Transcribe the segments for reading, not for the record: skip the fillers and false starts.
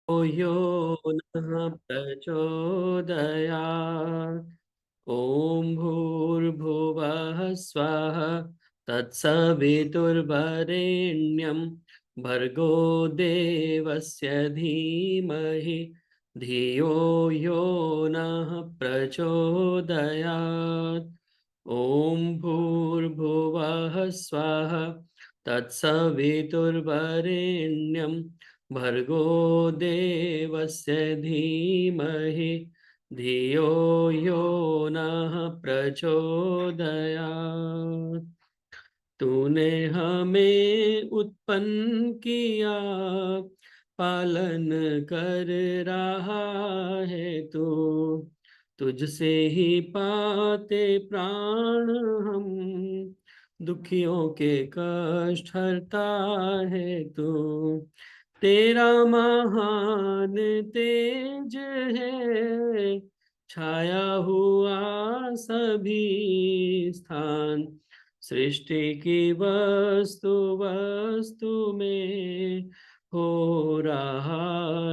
यो नः प्रचोदयात्। ॐ भूर्भुवः स्वः तत्सवितुर्वरेण्यं भर्गो देवस्य धीमहि धियो यो नः प्रचोदयात्। ॐ भूर्भुवः स्वः तत्सवितुर्वरेण्यं भर्गो देवस्य धीमहि धियो यो नः प्रचोदयात्। तूने हमें उत्पन्न किया, पालन कर रहा है तू। तुझसे ही पाते प्राण हम, दुखियों के कष्ट हरता है तू। तेरा महान तेज है, छाया हुआ सभी स्थान। सृष्टि की वस्तु वस्तु में हो रहा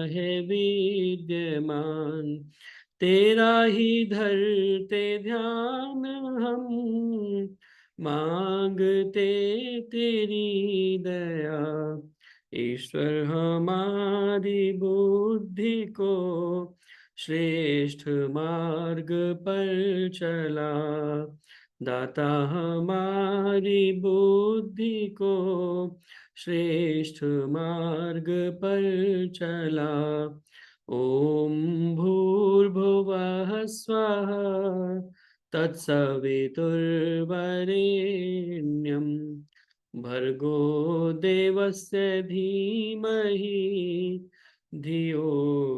है विद्यमान। तेरा ही धरते ध्यान हम, मांगते तेरी दया। ईश्वर हमारी बुद्धि को श्रेष्ठ मार्ग पर चला। दाता हमारी बुद्धि को श्रेष्ठ मार्ग पर चला। ओम भूर्भुवः स्वः तत्सवितुर्वरेण्यं भर्गो देवस्य धीमहि धियो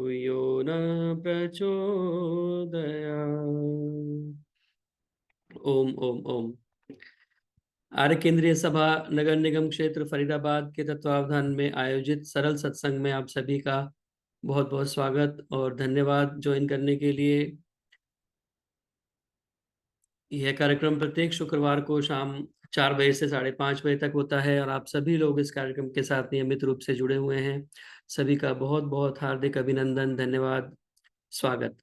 यो न प्रचोदयात्। ओम ओम ओम। आर्य केंद्रीय सभा नगर निगम क्षेत्र फरीदाबाद के तत्वावधान में आयोजित सरल सत्संग में आप सभी का बहुत बहुत स्वागत और धन्यवाद ज्वाइन करने के लिए। यह कार्यक्रम प्रत्येक शुक्रवार को शाम 4 बजे से 5:30 बजे तक होता है और आप सभी लोग इस कार्यक्रम के साथ नियमित रूप से जुड़े हुए हैं। सभी का बहुत बहुत हार्दिक अभिनंदन, धन्यवाद, स्वागत।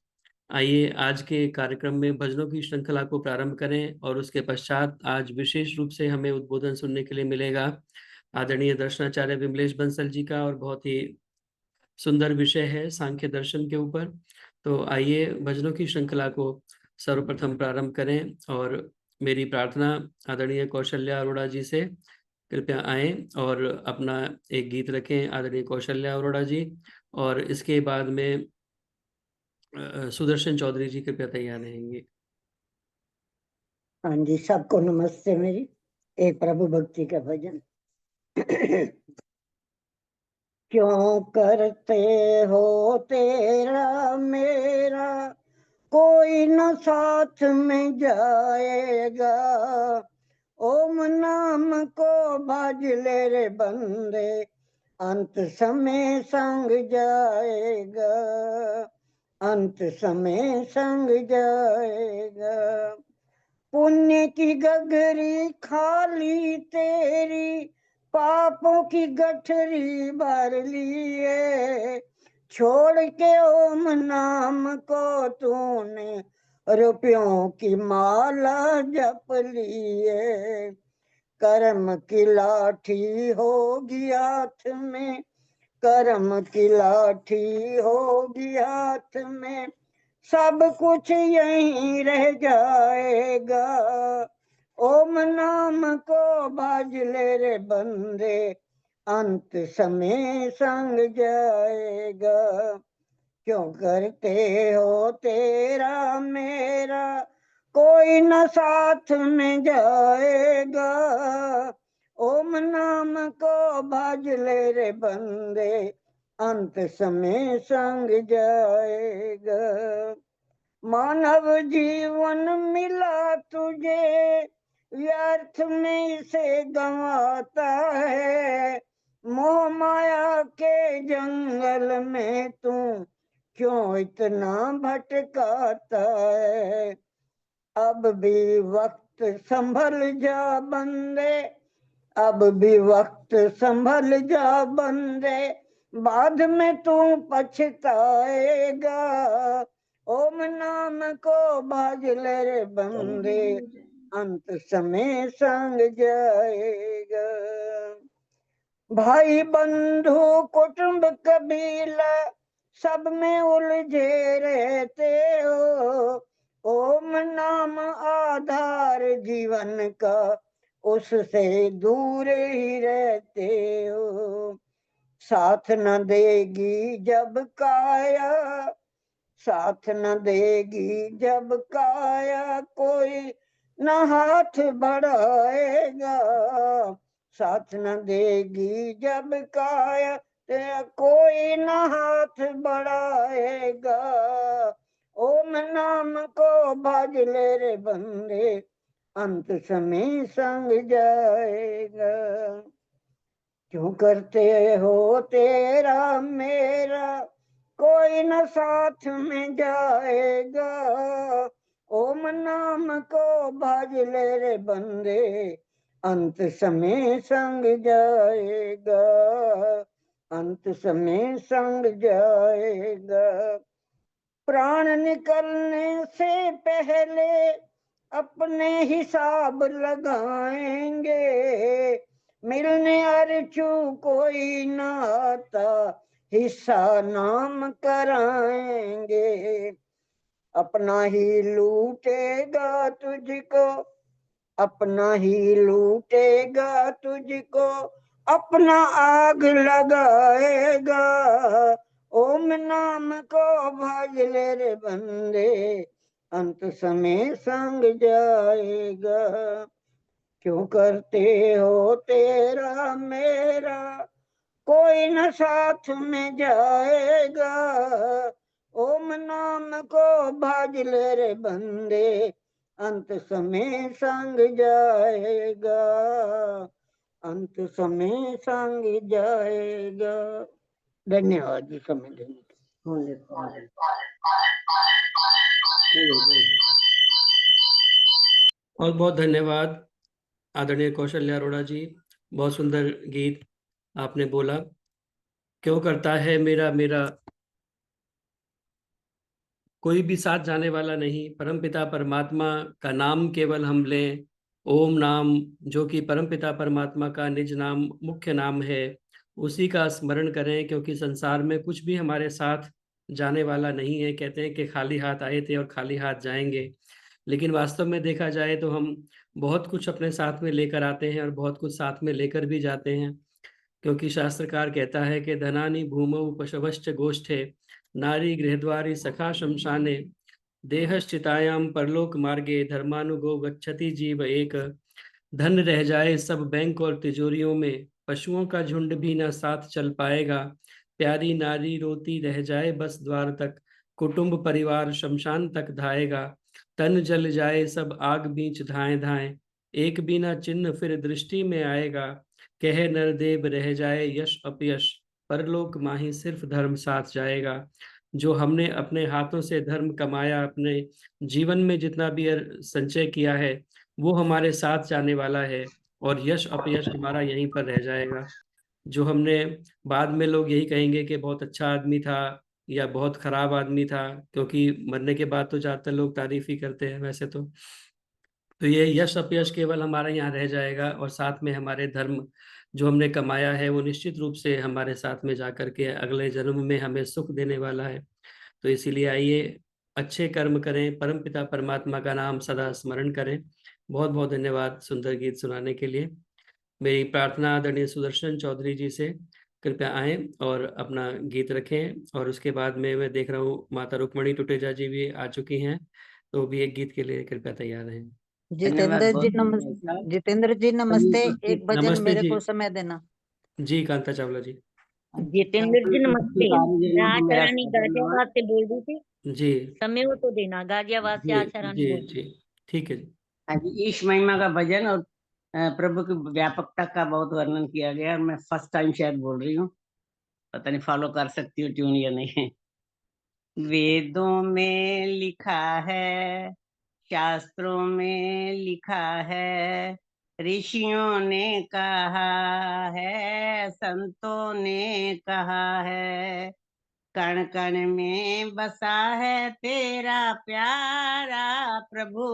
आइए आज के कार्यक्रम में भजनों की श्रृंखला को प्रारंभ करें और उसके पश्चात आज विशेष रूप से हमें उद्बोधन सुनने के लिए मिलेगा आदरणीय दर्शनाचार्य विमलेश बंसल जी का, और बहुत ही सुंदर विषय है सांख्य दर्शन के ऊपर। तो आइए भजनों की श्रृंखला को सर्वप्रथम प्रारंभ करें और मेरी प्रार्थना आदरणीय कौशल्या अरोड़ा जी से, कृपया आएं और अपना एक गीत रखें आदरणीय कौशल्या अरोड़ा जी, और इसके बाद में सुदर्शन चौधरी जी कृपया तैयार रहेंगे। हाँ जी, सबको नमस्ते। मेरी एक प्रभु भक्ति का भजन। क्यों करते हो तेरा मेरा कोई न साथ में जाएगा। ओम नाम को भज ले रे बंदे, अंत समय संग जाएगा, अंत समय संग जाएगा। पुण्य की गगरी खाली तेरी, पापों की गठरी भर लिए। छोड़ के ओम नाम को तूने रुपयों की माला जप लिए। कर्म की लाठी होगी हाथ में, कर्म की लाठी होगी हाथ में, सब कुछ यहीं रह जाएगा। ओम नाम को भज ले रे बंदे, अंत समय संग जाएगा। क्यों करते हो तेरा मेरा कोई न साथ में जाएगा। ओम नाम को भज ले रे बंदे, अंत समय संग जाएगा। मानव जीवन मिला तुझे, व्यर्थ में इसे गंवाता है। मोह माया के जंगल में तू क्यों इतना भटकाता है। अब भी वक्त संभल जा बंदे, अब भी वक्त संभल जा बंदे, बाद में तू पछताएगा, ओम नाम को भज ले रे बंदे, अंत समय संग जाएगा। भाई बंधु कुटुंब कबीला सब में उलझे रहते हो, ओम नाम आधार जीवन का, उससे दूर ही रहते हो। साथ न देगी जब काया, साथ न देगी जब काया, कोई न हाथ बढ़ाएगा। साथ न देगी जब काया, कोई न हाथ बढ़ाएगा। ओम नाम को भज ले रे बंदे, अंत समय संग जाएगा। क्यों करते हो तेरा मेरा, कोई न साथ में जाएगा। ओम नाम को भज ले रे बंदे, अंत समय संग जाएगा। अंत समय संग जाएगा। प्राण निकलने से पहले अपने हिसाब लगाएंगे, मिलने अर्चू कोई न आता, हिस्सा नाम कराएंगे। अपना ही लूटेगा तुझको, अपना ही लूटेगा तुझको, अपना आग लगाएगा। ओम नाम को भज ले रे बंदे, अंत समय संग जाएगा। क्यों करते हो तेरा मेरा, कोई न साथ में जाएगा। ओम नाम को भज ले रे बंदे, अंत समय संग जाएगा। अंत समय संग जाएगा। धन्यवाद जी समय देने के। बहुत बहुत धन्यवाद आदरणीय कौशल्या अरोड़ा जी। बहुत सुंदर गीत आपने बोला। क्यों करता है मेरा मेरा, कोई भी साथ जाने वाला नहीं। परमपिता परमात्मा का नाम केवल हम लें, ओम नाम, जो कि परमपिता परमात्मा का निज नाम, मुख्य नाम है, उसी का स्मरण करें। क्योंकि संसार में कुछ भी हमारे साथ जाने वाला नहीं है। कहते हैं कि खाली हाथ आए थे और खाली हाथ जाएंगे, लेकिन वास्तव में देखा जाए तो हम बहुत कुछ अपने साथ में लेकर आते हैं और बहुत कुछ साथ में लेकर भी जाते हैं। क्योंकि शास्त्रकार कहता है कि धनानि भूमौ पशवश्च गोष्ठे, नारी गृहद्वारी सखा शमशाने, देहश्चितायां परलोक मार्गे, धर्मानुगो गच्छति जीव एक। धन रह जाए सब बैंक और तिजोरियों में, पशुओं का झुंड भी ना साथ चल पाएगा। प्यारी नारी रोती रह जाए बस द्वार तक, कुटुंब परिवार शमशान तक धाएगा। तन जल जाए सब आग बीच धाए धाए, एक बिना चिन्ह फिर दृष्टि में आएगा। कह नरदेव रह जाए यश अपयश, परलोक माही सिर्फ धर्म साथ जाएगा। जो हमने अपने हाथों से धर्म कमाया, अपने जीवन में जितना भी संचय किया है, वो हमारे साथ जाने वाला है और यश अपयश हमारा यहीं पर रह जाएगा। जो हमने, बाद में लोग यही कहेंगे कि बहुत अच्छा आदमी था या बहुत खराब आदमी था, क्योंकि मरने के बाद तो ज्यादातर लोग तारीफ ही करते हैं वैसे तो ये यश अपयश केवल हमारे यहाँ रह जाएगा और साथ में हमारे धर्म जो हमने कमाया है वो निश्चित रूप से हमारे साथ में जाकर के अगले जन्म में हमें सुख देने वाला है। तो इसीलिए आइए अच्छे कर्म करें, परमपिता परमात्मा का नाम सदा स्मरण करें। बहुत बहुत धन्यवाद सुंदर गीत सुनाने के लिए। मेरी प्रार्थना आदरणीय सुदर्शन चौधरी जी से, कृपया आए और अपना गीत रखें। और उसके बाद में मैं देख रहा हूँ माता रुक्मणी टुटेजा जी भी आ चुकी हैं, तो वो भी एक गीत के लिए कृपया तैयार रहें। जितेंद्र जी नमस्ते। जितेंद्र जी नमस्ते। एक भजन नमस्ते मेरे जी। को समय देना। जी कांता चावला जी। जितेंद्र जी नमस्ते। मैं आशा रानी गाजियाबाद से बोल रही थी। जी समय हो तो देना। गाजियाबाद से आशा रानी जी बोल रही जी ठीक है जी। आज ईश महिमा का भजन और प्रभु की व्यापकता का बहुत वर्णन किया गया और मैं फर्स्ट टाइम शायद बोल रही हूँ, पता नहीं फॉलो कर सकती हूँ ट्यून या नहीं। वेदों में लिखा है, शास्त्रों में लिखा है, ऋषियों ने कहा है, संतों ने कहा है, कण कण में बसा है तेरा प्यारा प्रभु।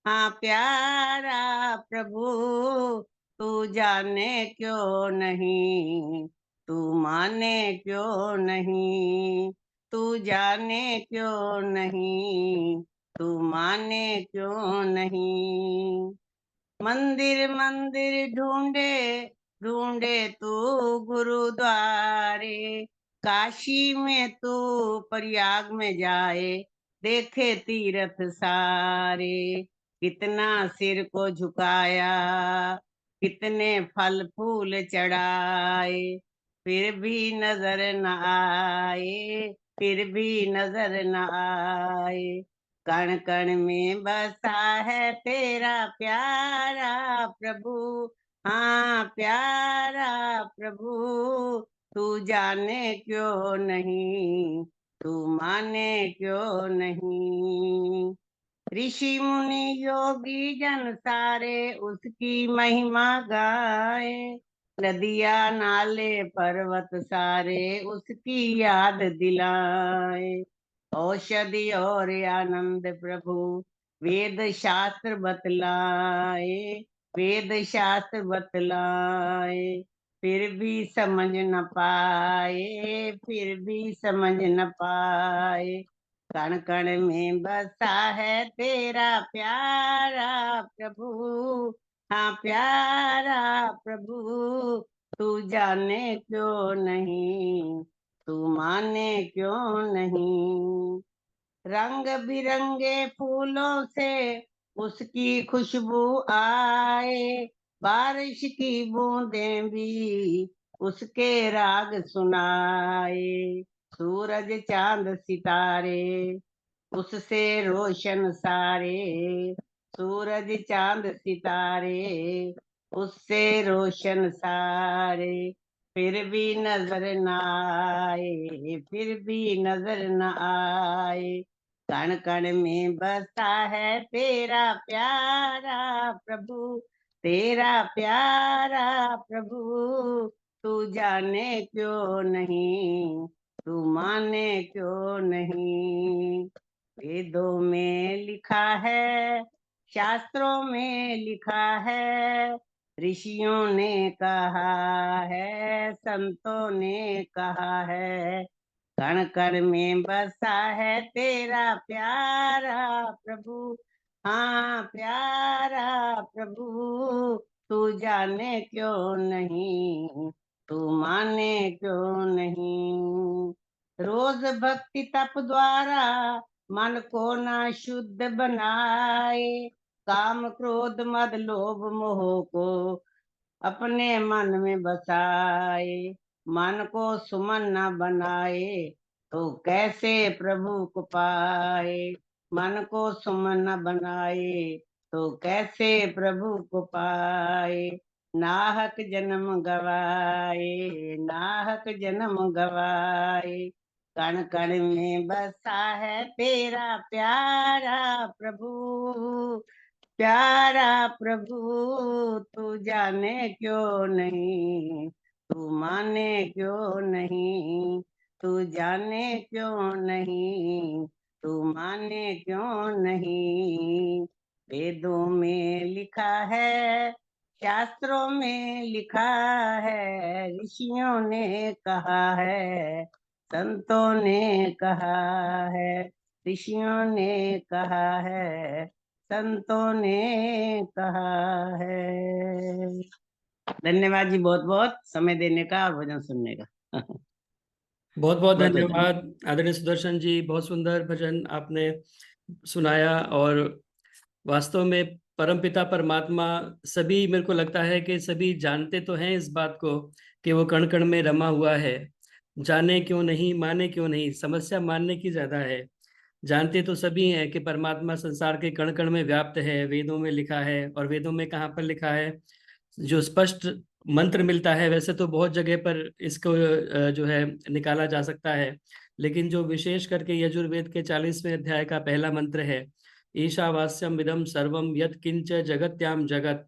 हाँ प्यारा प्रभु, तू जाने क्यों नहीं, तू माने क्यों नहीं, तू जाने क्यों नहीं, तू माने क्यों नहीं। मंदिर मंदिर ढूंढे ढूंढे तू गुरुद्वारे, काशी में तू प्रयाग में जाए, देखे तीर्थ सारे। कितना सिर को झुकाया, कितने फल फूल चढ़ाए, फिर भी नजर न आए, फिर भी नजर न आए। कण कण में बसा है तेरा प्यारा प्रभु। हाँ प्यारा प्रभु, तू जाने क्यों नहीं, तू माने क्यों नहीं। ऋषि मुनि योगी जन सारे उसकी महिमा गाए, नदिया नाले पर्वत सारे उसकी याद दिलाए। औषधि और आनंद प्रभु वेद शास्त्र बतलाए, वेद शास्त्र बतलाए, फिर भी समझ न पाए, फिर भी समझ न पाए। कण कण में बसा है तेरा प्यारा प्रभु। हाँ प्यारा प्रभु, तू जाने क्यों नहीं, तू माने क्यों नहीं। रंग बिरंगे फूलों से उसकी खुशबू आए, बारिश की बूंदें भी उसके राग सुनाए। सूरज चांद सितारे उससे रोशन सारे, सूरज चांद सितारे उससे रोशन सारे। फिर भी नजर न आए, फिर भी नजर न आए। कण कण में बसा है तेरा प्यारा प्रभु, तेरा प्यारा प्रभु। तू जाने क्यों नहीं, तू माने क्यों नहीं। वेदों में लिखा है, शास्त्रों में लिखा है, ऋषियों ने कहा है, संतों ने कहा है। कण कण में बसा है तेरा प्यारा प्रभु। हाँ प्यारा प्रभु, तू जाने क्यों नहीं, तू माने क्यों नहीं। रोज भक्ति तप द्वारा मन को ना शुद्ध बनाए, काम क्रोध मद लोभ मोह को अपने मन में बसाए। मन को सुमन न बनाए तो कैसे प्रभु को पाए। मन को सुमन न बनाए तो कैसे प्रभु को पाए। नाहक जन्म गवाए, नाहक जन्म गवाए। कण कण में बसा है तेरा प्यारा प्रभु, प्यारा प्रभु। तू जाने क्यों नहीं, तू माने क्यों नहीं, तू जाने क्यों नहीं, तू माने क्यों नहीं। वेदों में लिखा है, शास्त्रों में लिखा है, ऋषियों ने कहा है, संतों ने कहा है, ऋषियों ने कहा है, संतों ने कहा है। धन्यवाद जी, बहुत बहुत समय देने का और भजन सुनने का। बहुत बहुत धन्यवाद आदरणीय सुदर्शन जी, बहुत सुंदर भजन आपने सुनाया। और वास्तव में परमपिता परमात्मा सभी, मेरे को लगता है कि सभी जानते तो हैं इस बात को कि वो कण कण में रमा हुआ है। जाने क्यों नहीं, माने क्यों नहीं, समस्या मानने की ज्यादा है। जानते तो सभी हैं कि परमात्मा संसार के कण कण में व्याप्त है, वेदों में लिखा है। और वेदों में कहाँ पर लिखा है, जो स्पष्ट मंत्र मिलता है, वैसे तो बहुत जगह पर इसको जो है निकाला जा सकता है, लेकिन जो विशेष करके यजुर्वेद के 40वें अध्याय का पहला मंत्र है, ईशावास्यम इदम सर्वम यत् किंच जगत्याम जगत,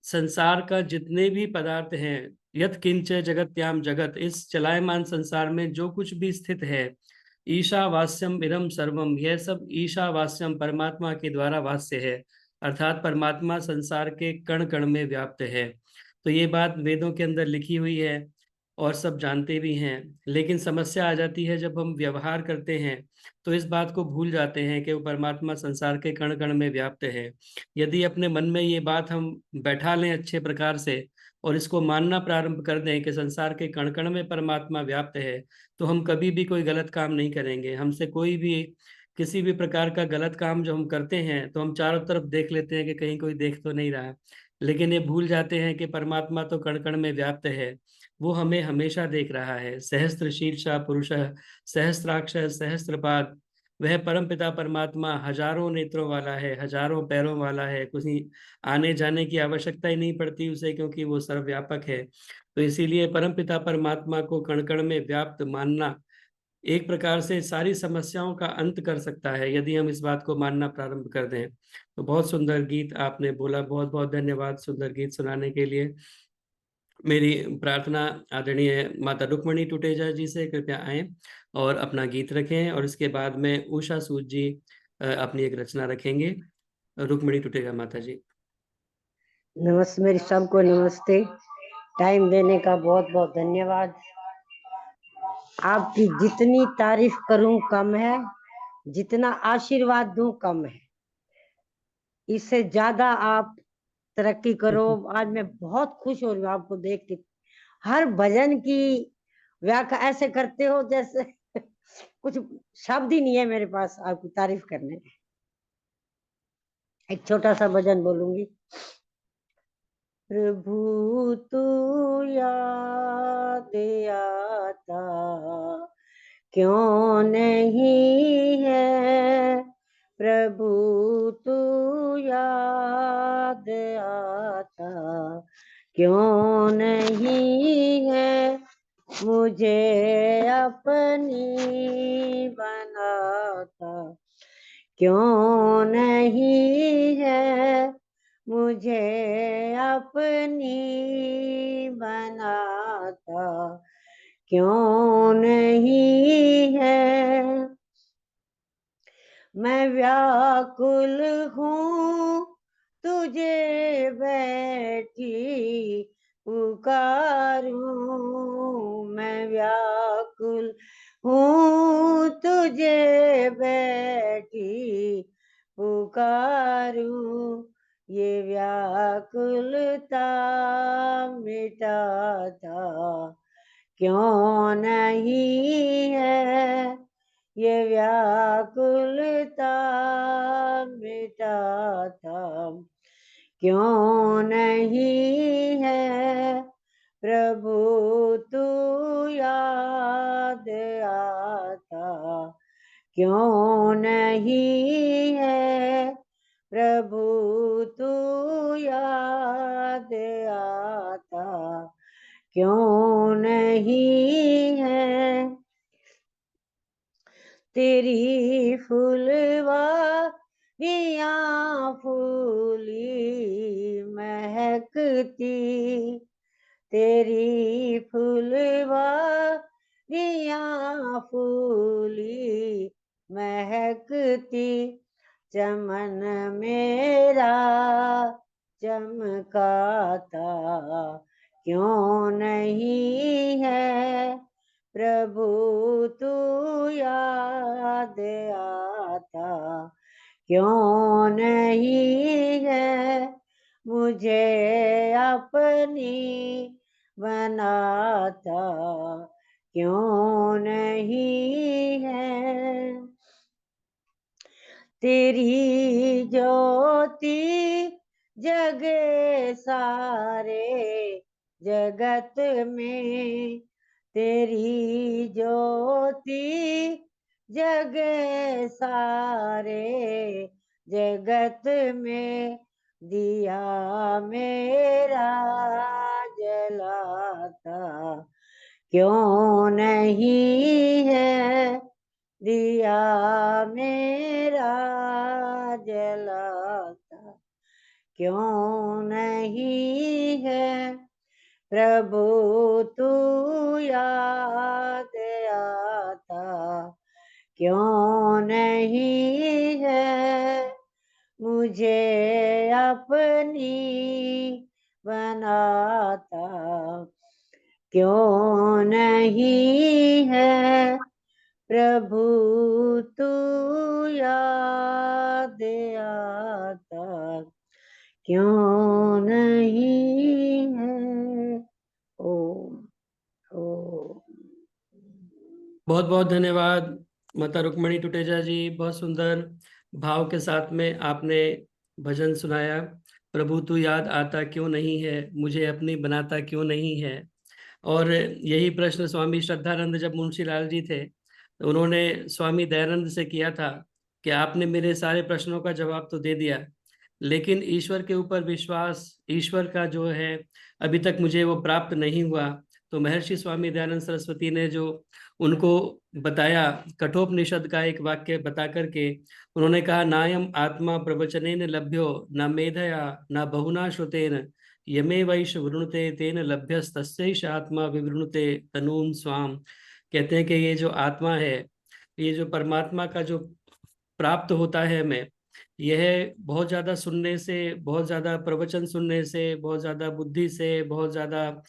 संसार का जितने भी पदार्थ हैं, यत् किंच जगत्याम जगत, इस चलायमान संसार में जो कुछ भी स्थित है, ईशावास्यम इदम सर्वम, यह सब ईशावास्यम परमात्मा के द्वारा वास्य है, अर्थात परमात्मा संसार के कण कण में व्याप्त है। तो ये बात वेदों के अंदर लिखी हुई है और सब जानते भी हैं, लेकिन समस्या आ जाती है जब हम व्यवहार करते हैं तो इस बात को भूल जाते हैं कि वो परमात्मा संसार के कण कण में व्याप्त है। यदि अपने मन में ये बात हम बैठा लें अच्छे प्रकार से और इसको मानना प्रारंभ कर दें कि संसार के कण कण में परमात्मा व्याप्त है, तो हम कभी भी कोई गलत काम नहीं करेंगे। हमसे कोई भी किसी भी प्रकार का गलत काम जो हम करते हैं तो हम चारों तरफ देख लेते हैं कि कहीं कोई देख तो नहीं रहा, लेकिन ये भूल जाते हैं कि परमात्मा तो कण कण में व्याप्त है, वो हमें हमेशा देख रहा है। सहस्त्र शीर्षा पुरुष, सहस्त्राक्ष सहस्त्रपाद, वह परम पिता परमात्मा हजारों नेत्रों वाला है, हजारों पैरों वाला है, कुछ आने जाने की आवश्यकता ही नहीं पड़ती उसे, क्योंकि वो सर्वव्यापक है। तो इसीलिए परम पिता परमात्मा को कण कण में व्याप्त मानना एक प्रकार से सारी समस्याओं का अंत कर सकता है, यदि हम इस बात को मानना प्रारंभ कर दें। तो बहुत सुंदर गीत आपने बोला, बहुत बहुत धन्यवाद सुंदर गीत सुनाने के लिए। मेरी प्रार्थना आदरणीय माता रुक्मणी टुटेजा जी से, कृपया आएं और अपना गीत रखें, और इसके बाद में उषा सूद जी अपनी एक रचना रखेंगे। रुक्मणी टुटेजा माता जी। नमस्ते, मेरी सबको नमस्ते। टाइम देने का बहुत बहुत धन्यवाद। आपकी जितनी तारीफ करूं कम है, जितना आशीर्वाद दूं कम है। इससे ज्यादा आप तरक्की करो। आज मैं बहुत खुश हो रही हूँ आपको देख के। हर भजन की व्याख्या ऐसे करते हो जैसे कुछ शब्द ही नहीं है मेरे पास आपकी तारीफ करने के। एक छोटा सा भजन बोलूंगी। प्रभु तू याद आता क्यों नहीं है, प्रभु तू याद आता क्यों नहीं है, मुझे अपनी बनाता क्यों नहीं है, मुझे अपनी बनाता क्यों नहीं है। मैं व्याकुल हूँ तुझे बैठी पुकारूं, मैं व्याकुल हूँ तुझे बैठी पुकारूं, ये व्याकुलता मिटाता क्यों नहीं है, ये व्याकुलता मिटाता क्यों नहीं है, प्रभु तू याद आता क्यों नहीं है, प्रभु तू याद आता क्यों नहीं है। तेरी फुलवारियां फूली महकती, तेरी फुलवारियां फूली महकती, चमन मेरा चमकाता क्यों नहीं है, प्रभु तू याद आता क्यों नहीं है, मुझे अपनी बनाता क्यों नहीं है। तेरी ज्योति जगे सारे जगत में, तेरी ज्योति जगे सारे जगत में, दिया मेरा जलाता क्यों नहीं है, दिया मेरा जलाता क्यों नहीं है प्रभु तू याद आता, क्यों नहीं है मुझे अपनी बनाता, क्यों नहीं है प्रभु तू याद आता, क्यों नहीं है। ओम ओम। बहुत बहुत धन्यवाद माता रुक्मणी टुटेजा जी, बहुत सुंदर भाव के साथ में आपने भजन सुनाया। प्रभु तू याद आता क्यों नहीं है, मुझे अपनी बनाता क्यों नहीं है। और यही प्रश्न स्वामी श्रद्धानंद जब मुंशी लाल जी थे तो उन्होंने स्वामी दयानंद से किया था कि आपने मेरे सारे प्रश्नों का जवाब तो दे दिया, लेकिन ईश्वर के ऊपर विश्वास, ईश्वर का जो है अभी तक मुझे वो प्राप्त नहीं हुआ। तो महर्षि स्वामी दयानंद सरस्वती ने जो उनको बताया, कठोपनिषद का एक वाक्य बता करके उन्होंने कहा, नायम आत्मा प्रवचनेन लभ्यो न मेधया न बहुना श्रुतेन यमे वैश वृणुते तेन लभ्यस्तस्यैष आत्मा विवृणुते तनून स्वाम। कहते हैं कि ये जो आत्मा है, ये जो परमात्मा का जो प्राप्त होता है हमें, यह बहुत ज्यादा सुनने से, बहुत ज्यादा प्रवचन सुनने से, बहुत ज्यादा बुद्धि से, बहुत ज्यादा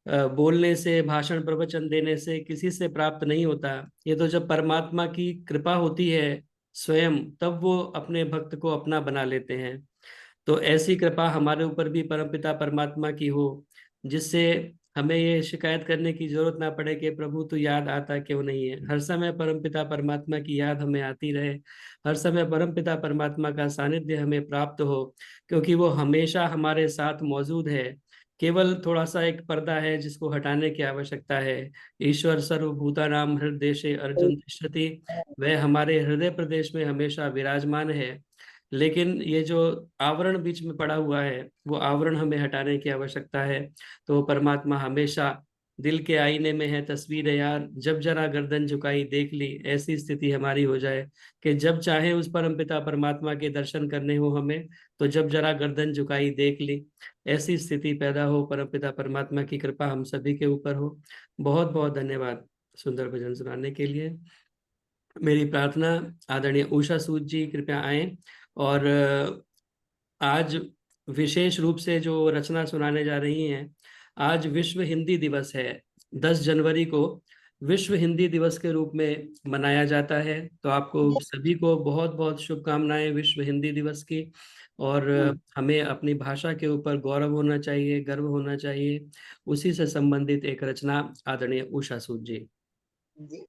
बोलने से, भाषण प्रवचन देने से किसी से प्राप्त नहीं होता। ये तो जब परमात्मा की कृपा होती है स्वयं, तब वो अपने भक्त को अपना बना लेते हैं। तो ऐसी कृपा हमारे ऊपर भी परमपिता परमात्मा की हो, जिससे हमें ये शिकायत करने की जरूरत ना पड़े कि प्रभु तू याद आता क्यों नहीं है। हर समय परमपिता परमात्मा की याद हमें आती रहे, हर समय परमपिता परमात्मा का सानिध्य हमें प्राप्त हो, क्योंकि वो हमेशा हमारे साथ मौजूद है। केवल थोड़ा सा एक पर्दा है जिसको हटाने की आवश्यकता है। ईश्वर सर्वभूतानां हृदय अर्जुन तिष्ठति, वह हमारे हृदय प्रदेश में हमेशा विराजमान है। लेकिन ये जो आवरण बीच में पड़ा हुआ है, वो आवरण हमें हटाने की आवश्यकता है। तो परमात्मा हमेशा दिल के आईने में है तस्वीर है यार, जब जरा गर्दन झुकाई देख ली, ऐसी स्थिति हमारी हो जाए कि जब चाहे उस परमपिता परमात्मा के दर्शन करने हो हमें, तो जब जरा गर्दन झुकाई देख ली, ऐसी स्थिति पैदा हो। परमपिता परमात्मा की कृपा हम सभी के ऊपर हो। बहुत बहुत धन्यवाद सुंदर भजन सुनाने के लिए। मेरी प्रार्थना, आदरणीय उषा सूद जी कृपया आए। और आज विशेष रूप से जो रचना सुनाने जा रही हैं, आज विश्व हिंदी दिवस है। 10 जनवरी को विश्व हिंदी दिवस के रूप में मनाया जाता है। तो आपको सभी को बहुत बहुत शुभकामनाएं विश्व हिंदी दिवस की। और हमें अपनी भाषा के ऊपर गौरव होना चाहिए, गर्व होना चाहिए। उसी से संबंधित एक रचना आदरणीय उषा सूद जी। जी।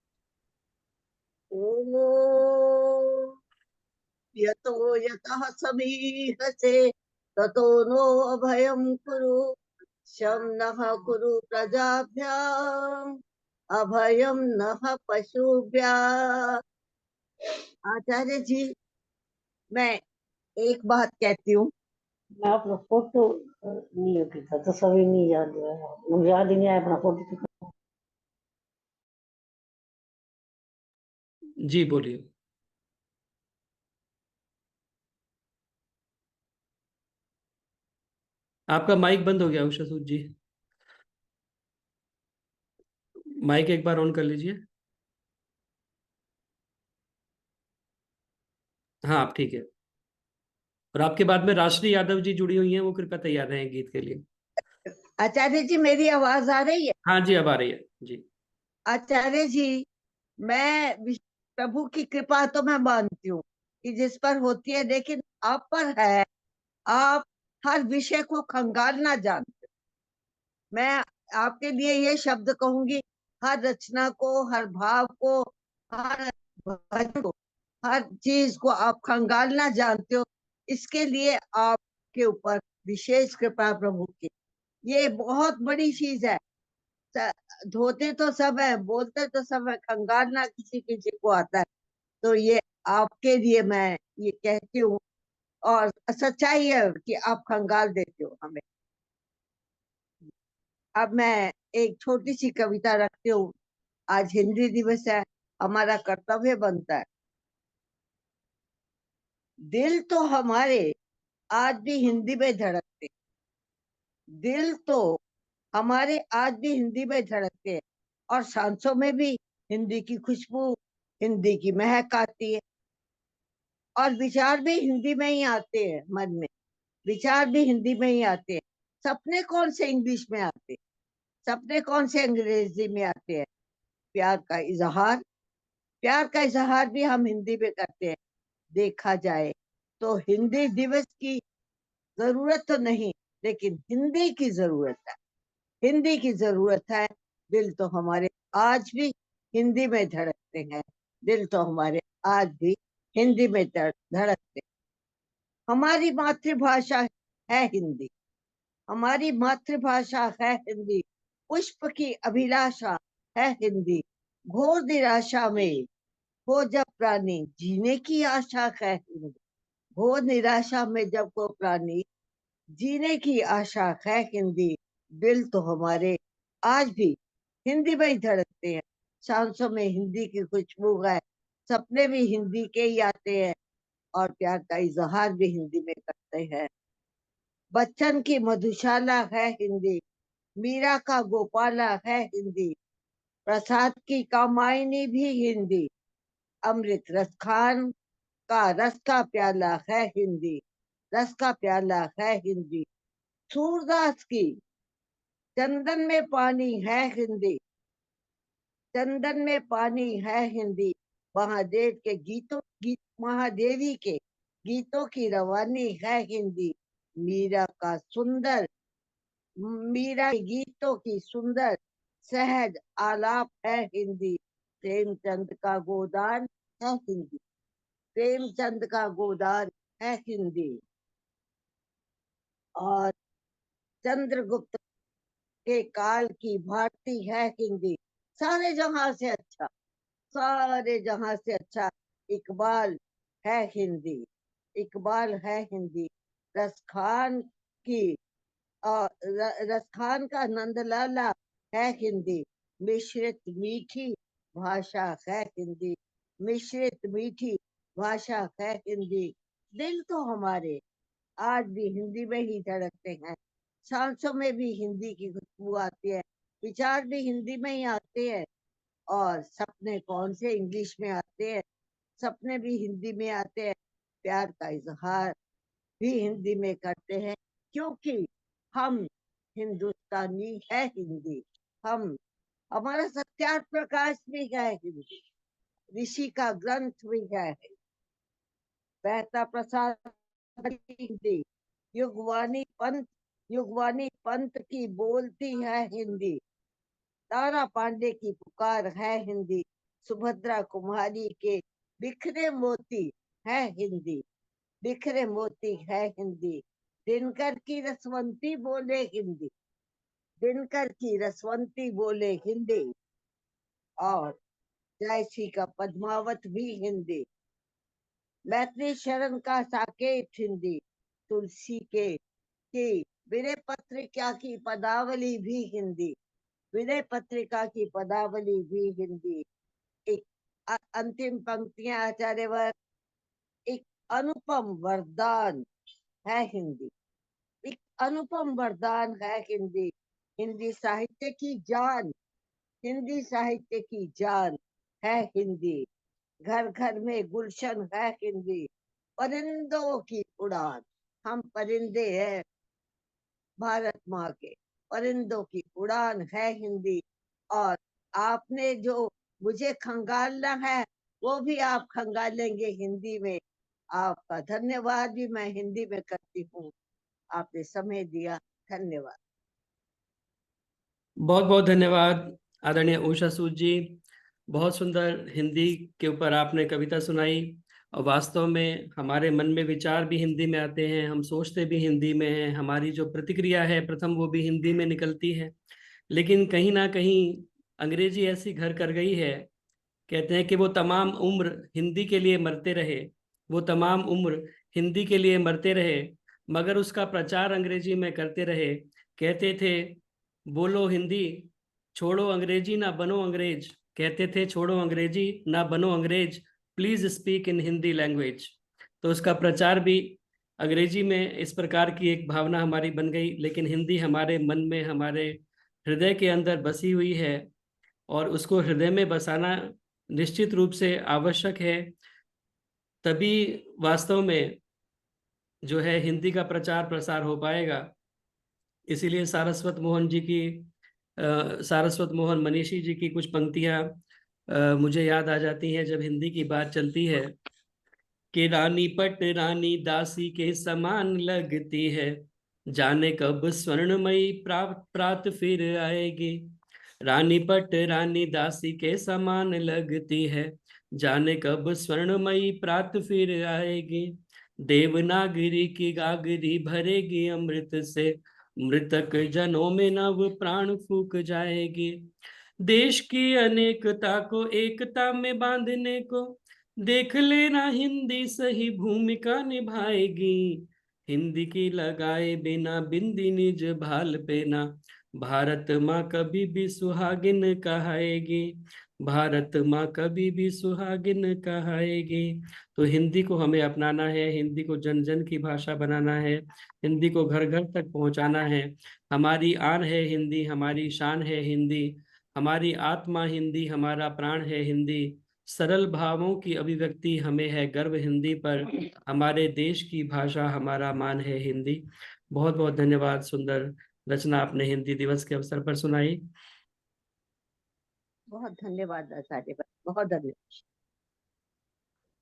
यतो यतः समीहसे ततो नो अभयं कुरु, शं नः कुरु प्रजाभ्याम् अभयं नः पशुभ्यः। आचार्य जी, मैं एक बात कहती हूँ। मैं अपना फोटो नहीं खींचा तो सभी नहीं याद है, मुझे याद ही नहीं आया अपना फोटो। जी बोलिए। आपका माइक बंद हो गया उषा सूद जी, माइक एक बार ऑन कर लीजिए। हाँ आप ठीक है। और आपके बाद में राष्ट्रीय यादव जी जुड़ी हुई हैं, वो कृपया तैयार रहें गीत के लिए। आचार्य जी, मेरी आवाज आ रही है? हाँ जी अब आ रही है जी। आचार्य जी, मैं प्रभु की कृपा तो मैं मानती हूँ कि जिस पर होती है, लेकिन आप पर है। आप हर विषय को खंगालना जानते हो। मैं आपके लिए ये शब्द कहूंगी, हर रचना को, हर भाव को, हर भजन को, हर चीज को आप खंगालना जानते हो। इसके लिए आपके ऊपर विशेष कृपा प्रभु की। ये बहुत बड़ी चीज है। धोते तो सब है, बोलते तो सब है, खंगालना किसी किसी को आता है। तो ये आपके लिए मैं ये कहती हूँ, और सच्चाई है कि आप खंगाल देते हो हमें। अब मैं एक छोटी सी कविता रखती हूँ। आज हिंदी दिवस है, हमारा कर्तव्य बनता है। दिल तो हमारे आज भी हिंदी में धड़कते, दिल तो हमारे आज भी हिंदी में धड़कते हैं, और सांसों में भी हिंदी की खुशबू, हिंदी की महक आती है, और विचार भी हिंदी में ही आते हैं। मन में विचार भी हिंदी में ही आते हैं। सपने कौन से इंग्लिश में आते हैं, सपने कौन से अंग्रेजी में आते हैं। प्यार का इजहार, प्यार का इजहार भी हम हिंदी में करते हैं। देखा जाए तो हिंदी दिवस की जरूरत तो नहीं, लेकिन हिंदी की जरूरत है, हिंदी की जरूरत है। दिल तो हमारे आज भी हिंदी में धड़कते हैं, दिल तो हमारे आज भी हिंदी में धड़कते हैं। हमारी मातृभाषा है हिंदी, हमारी मातृभाषा है हिंदी। पुष्प की अभिलाषा है हिंदी, घोर निराशा में हो जब प्राणी, जीने की आशा है हिंदी। घोर निराशा में जब को प्राणी, जीने की आशा है हिंदी। दिल तो हमारे आज भी हिंदी में ही धड़कते हैं, सांसों में हिंदी की खुशबू है, सपने भी हिंदी के ही आते हैं, और प्यार का इजहार भी हिंदी में करते हैं। बच्चन की मधुशाला है हिंदी, मीरा का गोपाला है हिंदी, प्रसाद की कामायनी भी हिंदी, अमृत रस खान का रस का प्याला है हिंदी, रस का प्याला है हिंदी। सूरदास की चंदन में पानी है हिंदी, चंदन में पानी है हिंदी। महादेव के महादेवी के गीतों की रवानी है हिंदी। मीरा का सुंदर, मीरा के गीतों की सुंदर सहज आलाप है हिंदी। प्रेमचंद का गोदान है हिंदी, प्रेमचंद का गोदान है हिंदी। और चंद्रगुप्त के काल की भारती है हिंदी। सारे जहां से अच्छा, सारे जहां से अच्छा इकबाल है हिंदी, इकबाल है हिंदी। रसखान की रसखान का नंदलाला है हिंदी। मिश्रित मीठी भाषा है हिंदी, मिश्रित मीठी भाषा है हिंदी। दिल तो हमारे आज भी हिंदी में ही धड़कते हैं, सांसों में भी हिंदी की खुशबू आती है, विचार भी हिंदी में ही आते हैं, और सपने कौन से इंग्लिश में आते हैं, सपने भी हिंदी में आते हैं। प्यार का इजहार भी हिंदी में करते हैं, क्योंकि हम हिंदुस्तानी है हिंदी। हमारा सत्यार्थ प्रकाश भी है हिंदी, ऋषि का ग्रंथ भी है बहता प्रसाद हिंदी। युगवानी पंथ की बोलती है हिंदी। तारा पांडे की पुकार है हिंदी। सुभद्रा कुमारी के बिखरे मोती है हिंदी, बिखरे मोती है हिंदी। दिनकर की रसवंती बोले हिंदी, दिनकर की रसवंती बोले हिंदी। और जयश्री का पद्मावत भी हिंदी। मैत्री शरण का साकेत हिंदी। तुलसी के विनय पत्रिका की पदावली भी हिंदी, विनय पत्रिका की पदावली भी हिंदी। एक अंतिम पंक्तियां आचार्यवर, एक अनुपम वरदान है हिंदी, एक अनुपम वरदान है हिंदी। हिंदी साहित्य की जान, हिंदी साहित्य की जान है हिंदी। घर घर में गुलशन है हिंदी। परिंदों की उड़ान, हम परिंदे हैं भारत माँ के, परिंदों की उड़ान है हिंदी। और आपने जो मुझे खंगालना है वो भी आप खंगालेंगे हिंदी में। आपका धन्यवाद भी मैं हिंदी में करती हूँ। आपने समय दिया, धन्यवाद। बहुत बहुत धन्यवाद आदरणीय उषा सूद जी। बहुत सुंदर हिंदी के ऊपर आपने कविता सुनाई, और वास्तव में हमारे मन में विचार भी हिंदी में आते हैं, हम सोचते भी हिंदी में हैं, हमारी जो प्रतिक्रिया है प्रथम वो भी हिंदी में निकलती है। लेकिन कहीं ना कहीं अंग्रेजी ऐसी घर कर गई है, कहते हैं कि वो तमाम उम्र हिंदी के लिए मरते रहे, वो तमाम उम्र हिंदी के लिए मरते रहे, मगर उसका प्रचार अंग्रेजी में करते रहे। कहते थे बोलो हिंदी, छोड़ो अंग्रेजी ना बनो अंग्रेज, कहते थे छोड़ो अंग्रेजी ना बनो अंग्रेज, please speak in Hindi language. तो उसका प्रचार भी अंग्रेजी में इस प्रकार की एक भावना हमारी बन गई, लेकिन हिंदी हमारे मन में, हमारे हृदय के अंदर बसी हुई है और उसको हृदय में बसाना निश्चित रूप से आवश्यक है। तभी वास्तव में जो है हिंदी का प्रचार प्रसार हो पाएगा। इसीलिए सारस्वत मोहन मनीषी जी की कुछ पंक्तियां मुझे याद आ जाती हैं जब हिंदी की बात चलती है कि रानी पट रानी दासी के समान लगती है, जाने कब स्वर्णमयी प्रात फिर आएगी। रानी पट रानी दासी के समान लगती है, जाने कब स्वर्णमयी प्रात फिर आएगी। देवनागरी की गागरी भरेगी अमृत से, मृतक जनों में नव प्राण फूक जाएगी। देश की अनेकता को एकता में बांधने को, देख लेना हिंदी सही भूमिका निभाएगी। हिंदी की लगाए बिना बिंदी निज भाल पे ना, भारत माँ कभी भी सुहागिन कहाएगी। भारत माँ कभी भी सुहागिन कहाएगी। तो हिंदी को हमें अपनाना है, हिंदी को जन जन की भाषा बनाना है, हिंदी को घर घर तक पहुंचाना है। हमारी आन है हिंदी, हमारी शान है हिंदी, हमारी आत्मा हिंदी, हमारा प्राण है हिंदी। सरल भावों की अभिव्यक्ति हमें है गर्व हिंदी पर, हमारे देश की भाषा हमारा मान है हिंदी। बहुत बहुत धन्यवाद। सुंदर रचना आपने हिंदी दिवस के अवसर पर सुनाई। बहुत धन्यवाद आचार्य भाई, बहुत धन्यवाद।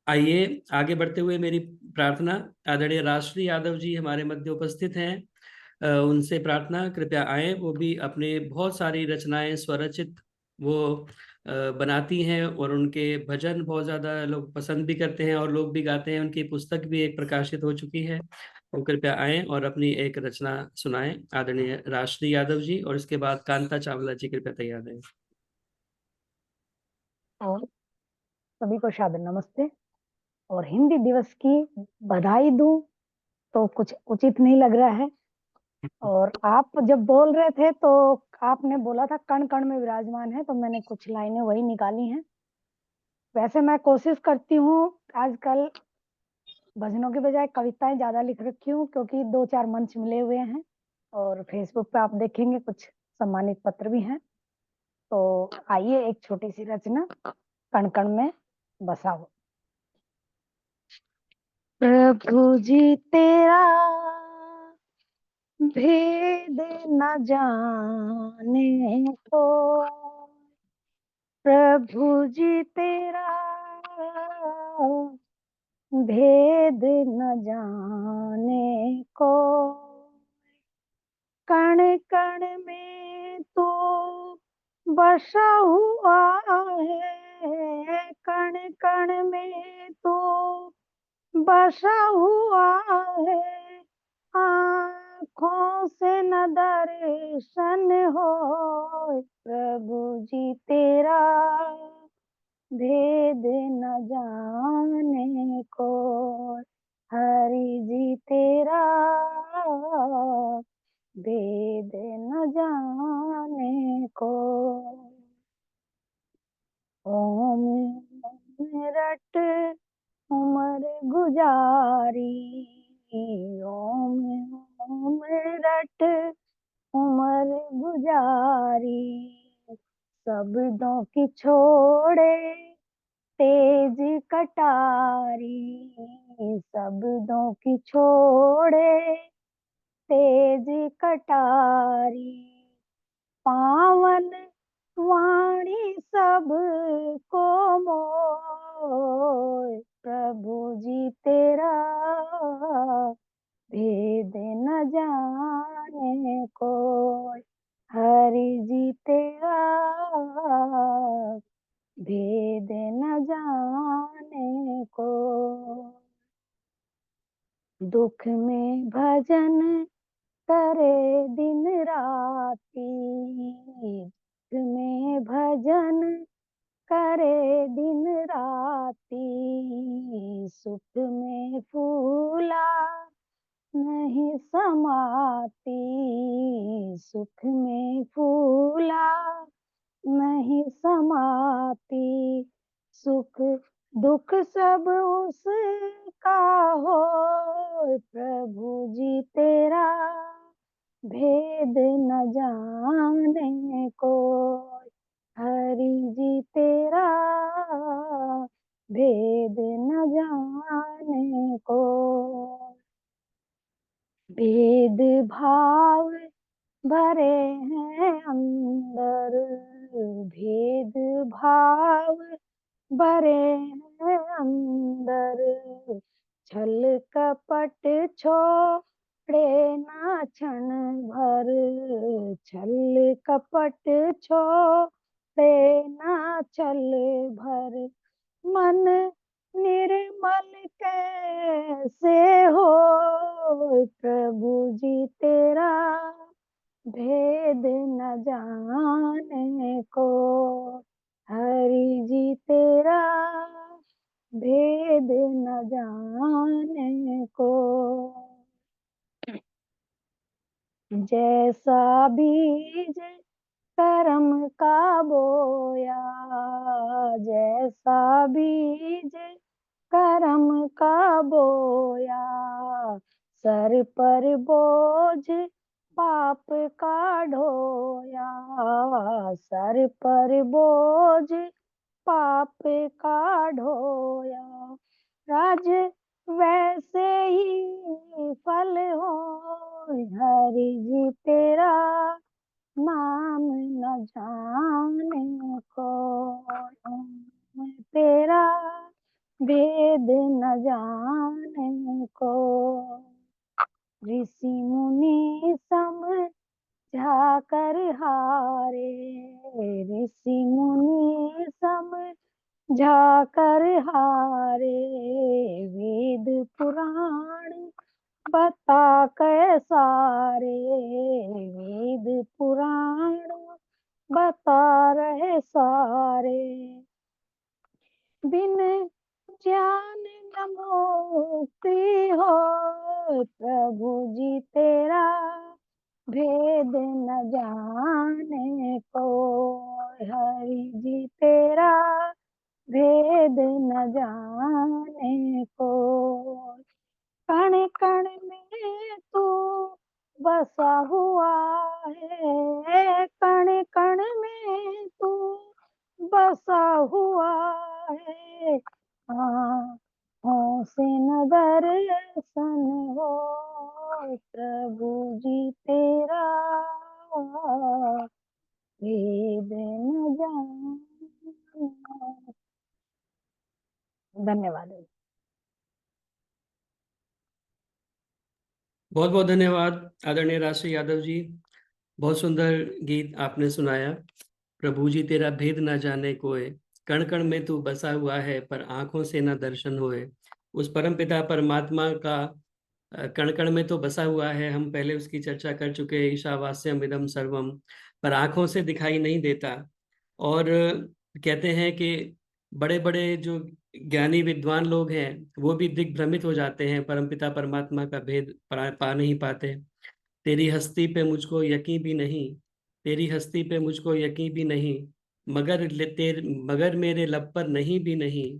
आइए आगे बढ़ते हुए मेरी प्रार्थना, आदरणीय राष्ट्रीय यादव जी हमारे मध्य उपस्थित हैं, उनसे प्रार्थना कृपया आए। वो भी अपने बहुत सारी रचनाएं स्वरचित वो बनाती हैं और उनके भजन बहुत ज्यादा लोग पसंद भी करते हैं और लोग भी गाते हैं। उनकी पुस्तक भी एक प्रकाशित हो चुकी है। वो कृपया आए और अपनी एक रचना सुनाएं, आदरणीय राष्ट्रीय यादव जी। और इसके बाद कांता चावला जी कृपया तैयार रहें। और सभी को सादर नमस्ते। और हिंदी दिवस की बधाई दूं तो कुछ उचित नहीं लग रहा है। और आप जब बोल रहे थे तो आपने बोला था कण कण में विराजमान है, तो मैंने कुछ लाइनें वही निकाली हैं। वैसे मैं कोशिश करती हूँ आजकल भजनों के बजाय कविताएं ज्यादा लिख रखी हूँ, क्योंकि 2-4 मंच मिले हुए हैं और फेसबुक पे आप देखेंगे कुछ सम्मानित पत्र भी हैं। तो आइए एक छोटी सी रचना कण कण में बसा हो। प्रभु जी तेरा भेद न जाने को, प्रभु जी तेरा भेद न जाने को, कण कण में तो बसा हुआ है, कण कण में तो बसा हुआ है, आँखों से न दर्शन हो, प्रभु जी तेरा भेद न जाने को, हरि जी तेरा भेद न जाने को। ओम रट उमर गुजारी, ओम ओम रट उमर गुजारी, शब्दों की छोड़े तेज कटारी, शब्दों की छोड़े तेज कटारी, पावन वाणी सब को मोय, प्रभु जी तेरा भेद न जाने कोय, हरि जी तेरा भेद न जाने को। दुख में भजन करे दिन राती, दुख में भजन करे दिन राती, सुख में फूला नहीं समाती, सुख में फूला नहीं समाती, सुख दुख सब उसका हो, प्रभु जी तेरा भेद न जाने कोई, हरि जी तेरा भेद न जाने कोई। भेद भाव भरे हैं अंदर, भेद भाव भरे हैं अंदर, छल कपट छोड़े ना क्षण भर, छल कपट छोड़े ना छल भर, मन निर्मल कैसे हो, प्रभु जी तेरा भेद न जाने को, हरि जी तेरा भेद न जाने को। जैसा बीज कर्म का बोया, जैसा बीज कर्म का बोया, सर पर बोझ पाप का ढोया, सर पर बोझ पाप का ढोया, राज वैसे ही फल हो, हरि जी तेरा नाम न जाने को, तेरा भेद न जाने को। ऋषि मुनि समझा कर हारे, ऋषि मुनि समझा कर हारे, वेद पुराण बता के सारे, वेद पुराण बता रहे सारे, बिन ज्ञान न मुक्ति हो, प्रभु जी तेरा भेद न जाने को, हरि जी तेरा भेद न जाने को। कण कण में तू बसा हुआ है, कण कण में तू बसा हुआ है, आँखों से न दर्शन हो, प्रभु जी तेरा भेद न जाने। धन्यवाद। बहुत बहुत धन्यवाद आदरणीय राष्ट्रीय यादव जी, बहुत सुंदर गीत आपने सुनाया। प्रभु जी तेरा भेद ना जाने कोय, कण कण में तू बसा हुआ है, पर आंखों से ना दर्शन होए। उस परम पिता परमात्मा का कण कण में तो बसा हुआ है, हम पहले उसकी चर्चा कर चुके हैं, ईशावास्यम इदम सर्वम, पर आंखों से दिखाई नहीं देता। और कहते हैं कि बड़े बड़े जो ज्ञानी विद्वान लोग हैं वो भी दिग्भ्रमित हो जाते हैं, परमपिता परमात्मा का भेद पा नहीं पाते। तेरी हस्ती पे मुझको यकीन भी नहीं, तेरी हस्ती पे मुझको यकीन भी नहीं, मगर मेरे लब पर नहीं भी नहीं।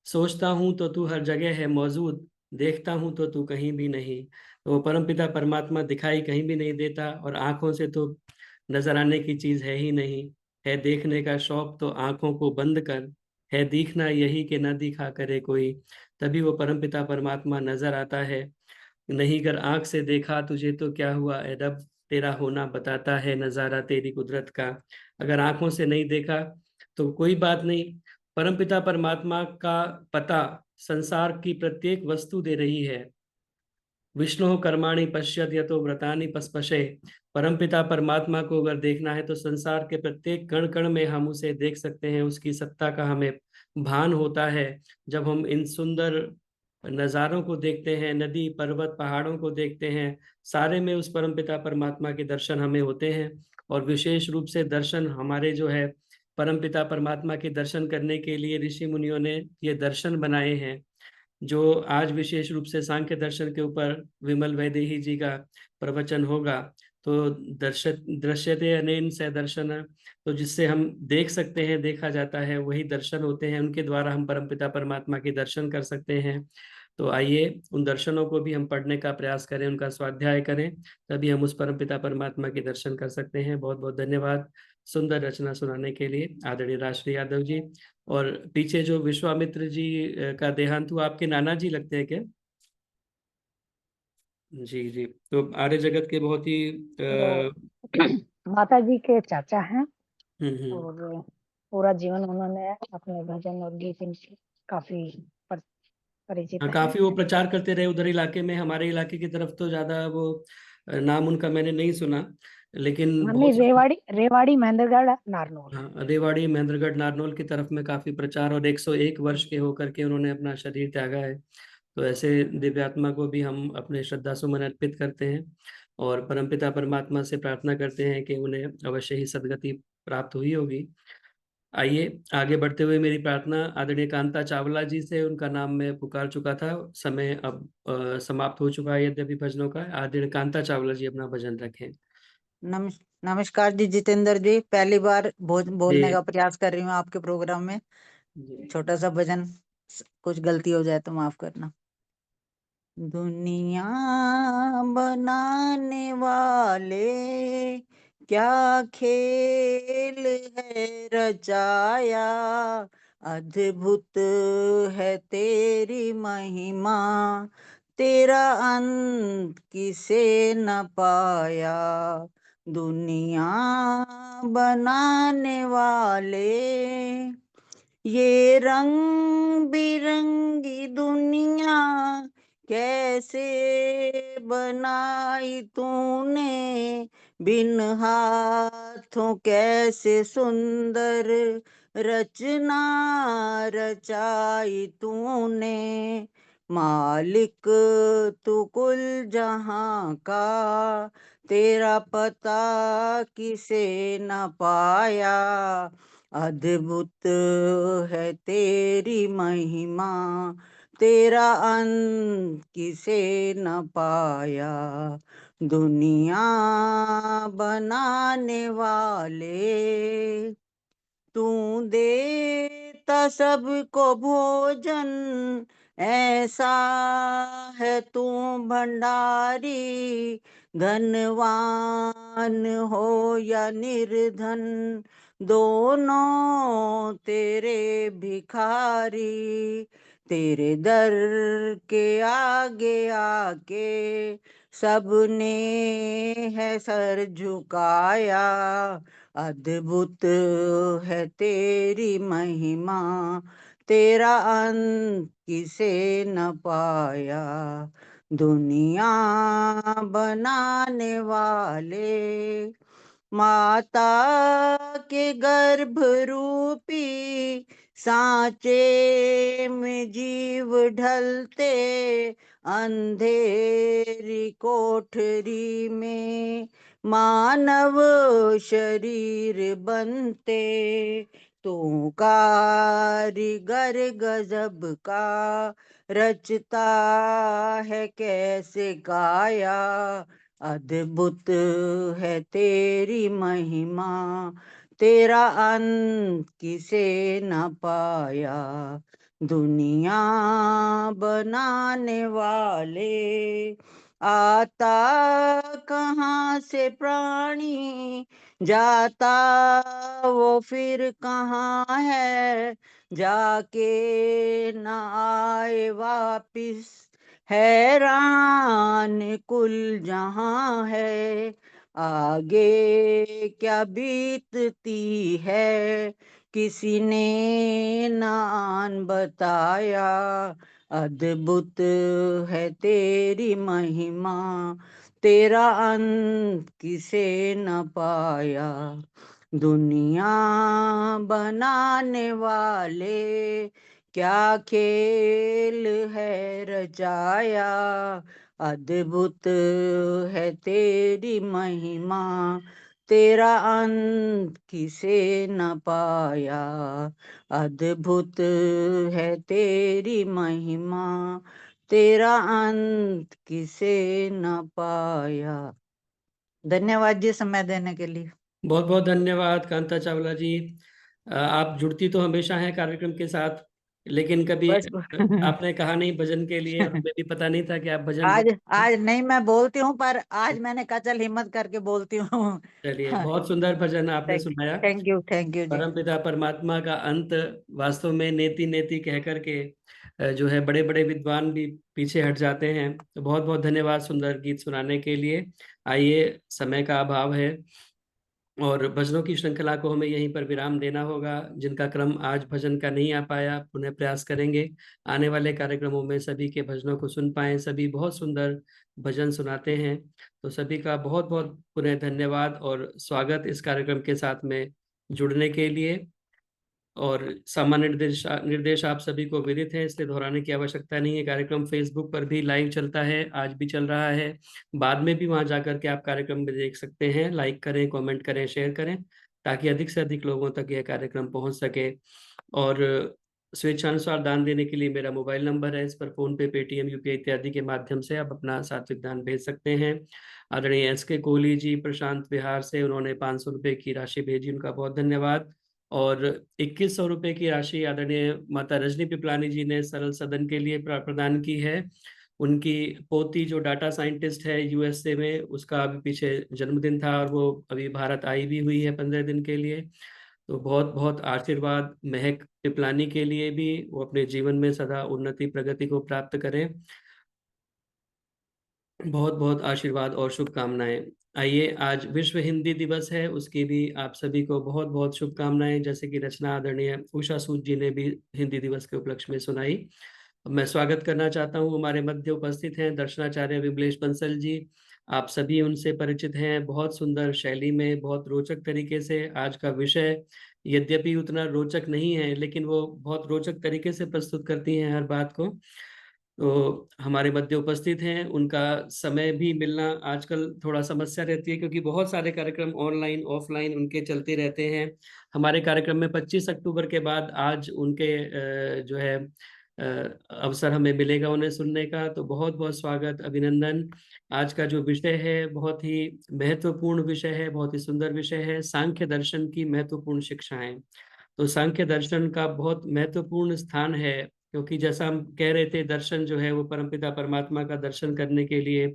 सोचता हूँ तो तू हर जगह है मौजूद, देखता हूँ तो तू कहीं भी नहीं। तो वो परमपिता परमात्मा दिखाई कहीं भी नहीं देता, और आंखों से तो नजर आने की चीज है ही नहीं। है देखने का शौक तो आंखों को बंद कर, है दिखना यही कि न दिखा करे कोई। तभी वो परमपिता परमात्मा नजर आता है। नहीं कर आंख से देखा तुझे तो क्या हुआ ए रब, तेरा होना बताता है नजारा तेरी कुदरत का। अगर आंखों से नहीं देखा तो कोई बात नहीं, परमपिता परमात्मा का पता संसार की प्रत्येक वस्तु दे रही है। विष्णु कर्माणि पश्यत यतो व्रतानि पस्पशे। परमपिता परमात्मा को अगर देखना है तो संसार के प्रत्येक कण कण में हम उसे देख सकते हैं, उसकी सत्ता का हमें भान होता है। जब हम इन सुंदर नज़ारों को देखते हैं, नदी पर्वत पहाड़ों को देखते हैं, सारे में उस परमपिता परमात्मा के दर्शन हमें होते हैं। और विशेष रूप से दर्शन हमारे जो है परमपिता परमात्मा के दर्शन करने के लिए ऋषि मुनियों ने ये दर्शन बनाए हैं, जो आज विशेष रूप से सांख्य दर्शन के ऊपर विमल वैदेही जी का प्रवचन होगा। तो दृश्यते अनेन से दर्शन, तो जिससे हम देख सकते हैं, देखा जाता है, वही दर्शन होते हैं, उनके द्वारा हम परमपिता परमात्मा के दर्शन कर सकते हैं। तो आइए उन दर्शनों को भी हम पढ़ने का प्रयास करें, उनका स्वाध्याय करें, तभी हम उस परमपिता परमात्मा के दर्शन कर सकते हैं। बहुत बहुत धन्यवाद सुंदर रचना सुनाने के लिए आदरणीय राजश्री यादव जी। और पीछे जो विश्वामित्र जी का देहांत हुआ, आपके नाना जी लगते हैं क्या? जी जी। तो आर्य जगत के बहुत ही माता जी के चाचा हैं हम्म। और पूरा जीवन उन्होंने अपने भजन और गीत इनसे काफी परिचित हाँ, है। काफी वो प्रचार करते रहे उधर इलाके में। हमारे इलाके की तरफ तो ज्यादा वो नाम उनका मैंने नहीं सुना, लेकिन नहीं, बहुत रेवाड़ी महेंद्रगढ़ नारनौल। हाँ, रेवाड़ी महेंद्रगढ़ नारनौल की तरफ में काफी प्रचार, और 101 वर्ष के होकर के उन्होंने अपना शरीर त्यागा है। तो ऐसे दिव्यात्मा को भी हम अपने श्रद्धा सुमन अर्पित करते हैं और परमपिता परमात्मा से प्रार्थना करते हैं कि उन्हें अवश्य ही सदगति प्राप्त हुई होगी। आइए आगे बढ़ते हुए मेरी प्रार्थना आदरणीय कांता चावला जी से, उनका नाम मैं पुकार चुका था, समय अब समाप्त हो चुका है यद्यपि भजनों का। आदरणीय कांता चावला जी अपना भजन रखें। नमस्कार जी जितेंद्र जी, पहली बार बोलने जी का प्रयास कर रही हूँ आपके प्रोग्राम में। जी। छोटा सा भजन, कुछ गलती हो जाए तो माफ करना। दुनिया बनाने वाले क्या खेल है रचाया, अद्भुत है तेरी महिमा, तेरा अंत किसे न पाया। दुनिया बनाने वाले, ये रंग बिरंगी दुनिया कैसे बनाई तूने, बिन हाथों कैसे सुंदर रचना रचाई तूने। मालिक तू कुल जहां का, तेरा पता किसे न पाया। अद्भुत है तेरी महिमा, तेरा अंत किसे न पाया। दुनिया बनाने वाले, तू देता सबको भोजन, ऐसा है तू भंडारी। धनवान हो या निर्धन, दोनों तेरे भिखारी। तेरे दर के आगे आके सबने है सर झुकाया। अद्भुत है तेरी महिमा, तेरा अंत किसे न पाया। दुनिया बनाने वाले, माता के गर्भ रूपी सांचे में जीव ढलते, अंधेरी कोठरी में मानव शरीर बनते। तू कारीगर गजब का रचता है कैसे काया। अद्भुत है तेरी महिमा, तेरा अंत किसे न पाया। दुनिया बनाने वाले, आता कहाँ से प्राणी, जाता वो फिर कहाँ है, जाके न आए वापिस, हैरान कुल जहां है। आगे क्या बीतती है, किसी ने न आन बताया। अद्भुत है तेरी महिमा, तेरा अंत किसे न पाया। दुनिया बनाने वाले, क्या खेल है रचाया। अद्भुत है तेरी महिमा, तेरा अंत किसे न पाया। अद्भुत है तेरी महिमा, तेरा अंत किसे न पाया। धन्यवाद जी समय देने के लिए। बहुत बहुत धन्यवाद कांता चावला जी। आप जुड़ती तो हमेशा हैं कार्यक्रम के साथ, लेकिन कभी बस आपने कहा नहीं भजन के लिए, और हमें भी पता नहीं था कि आप भजन आज बोलते हैं। आज नहीं मैं बोलती हूँ, पर आज मैंने कहा चल हिम्मत करके बोलती हूँ। चलिए, हाँ, बहुत सुंदर भजन आपने थैंक सुनाया। थैंक यू जी। परमपिता परमात्मा का अंत वास्तव में नेति नेति कह करके जो है बड़े बड़े विद्वान भी पीछे हट जाते हैं। तो बहुत बहुत धन्यवाद सुंदर गीत सुनाने के लिए। आइए, समय का अभाव है और भजनों की श्रृंखला को हमें यहीं पर विराम देना होगा। जिनका क्रम आज भजन का नहीं आ पाया, पुनः प्रयास करेंगे आने वाले कार्यक्रमों में सभी के भजनों को सुन पाएं। सभी बहुत सुंदर भजन सुनाते हैं। तो सभी का बहुत बहुत पुनः धन्यवाद और स्वागत इस कार्यक्रम के साथ में जुड़ने के लिए। और सामान्य निर्देश आप सभी को विदित है, इसलिए दोहराने की आवश्यकता नहीं है। कार्यक्रम फेसबुक पर भी लाइव चलता है, आज भी चल रहा है, बाद में भी वहां जाकर के आप कार्यक्रम में देख सकते हैं। लाइक करें, कमेंट करें, शेयर करें, ताकि अधिक से अधिक लोगों तक यह कार्यक्रम पहुंच सके। और स्वेच्छानुसार दान देने के लिए मेरा मोबाइल नंबर है, इस पर फोन पे, पेटीएम, यूपीआई इत्यादि के माध्यम से आप अपना सात्विक दान भेज सकते हैं। आदरणीय SK कोहली जी प्रशांत विहार से, उन्होंने 500 रुपये की राशि भेजी, उनका बहुत धन्यवाद। और 2100 रुपये की राशि आदरणीय माता रजनी पिपलानी जी ने सरल सदन के लिए प्रदान की है। उनकी पोती जो डाटा साइंटिस्ट है USA में, उसका अभी पीछे जन्मदिन था और वो अभी भारत आई भी हुई है 15 दिन के लिए। तो बहुत बहुत आशीर्वाद महक पिपलानी के लिए भी, वो अपने जीवन में सदा उन्नति प्रगति को प्राप्त करें। बहुत बहुत आशीर्वाद और शुभकामनाएं। आइए, आज विश्व हिंदी दिवस है, उसकी भी आप सभी को बहुत बहुत शुभकामनाएं। जैसे कि रचना आदरणीय उषा सूद जी ने भी हिंदी दिवस के उपलक्ष्य में सुनाई। अब मैं स्वागत करना चाहता हूं, हमारे मध्य उपस्थित हैं दर्शनाचार्य विमलेश बंसल जी। आप सभी उनसे परिचित हैं, बहुत सुंदर शैली में, बहुत रोचक तरीके से आज का विषय यद्यपि उतना रोचक नहीं है, लेकिन वो बहुत रोचक तरीके से प्रस्तुत करती हैं हर बात को। तो हमारे मध्य उपस्थित हैं, उनका समय भी मिलना आजकल थोड़ा समस्या रहती है, क्योंकि बहुत सारे कार्यक्रम ऑनलाइन ऑफलाइन उनके चलते रहते हैं। हमारे कार्यक्रम में 25 अक्टूबर के बाद आज उनके जो है अवसर हमें मिलेगा उन्हें सुनने का। तो बहुत बहुत स्वागत, अभिनंदन। आज का जो विषय है बहुत ही महत्वपूर्ण विषय है, बहुत ही सुंदर विषय है, सांख्य दर्शन की महत्वपूर्ण शिक्षाएं। तो सांख्य दर्शन का बहुत महत्वपूर्ण स्थान है, क्योंकि जैसा हम कह रहे थे, दर्शन जो है वो परमपिता परमात्मा का दर्शन करने के लिए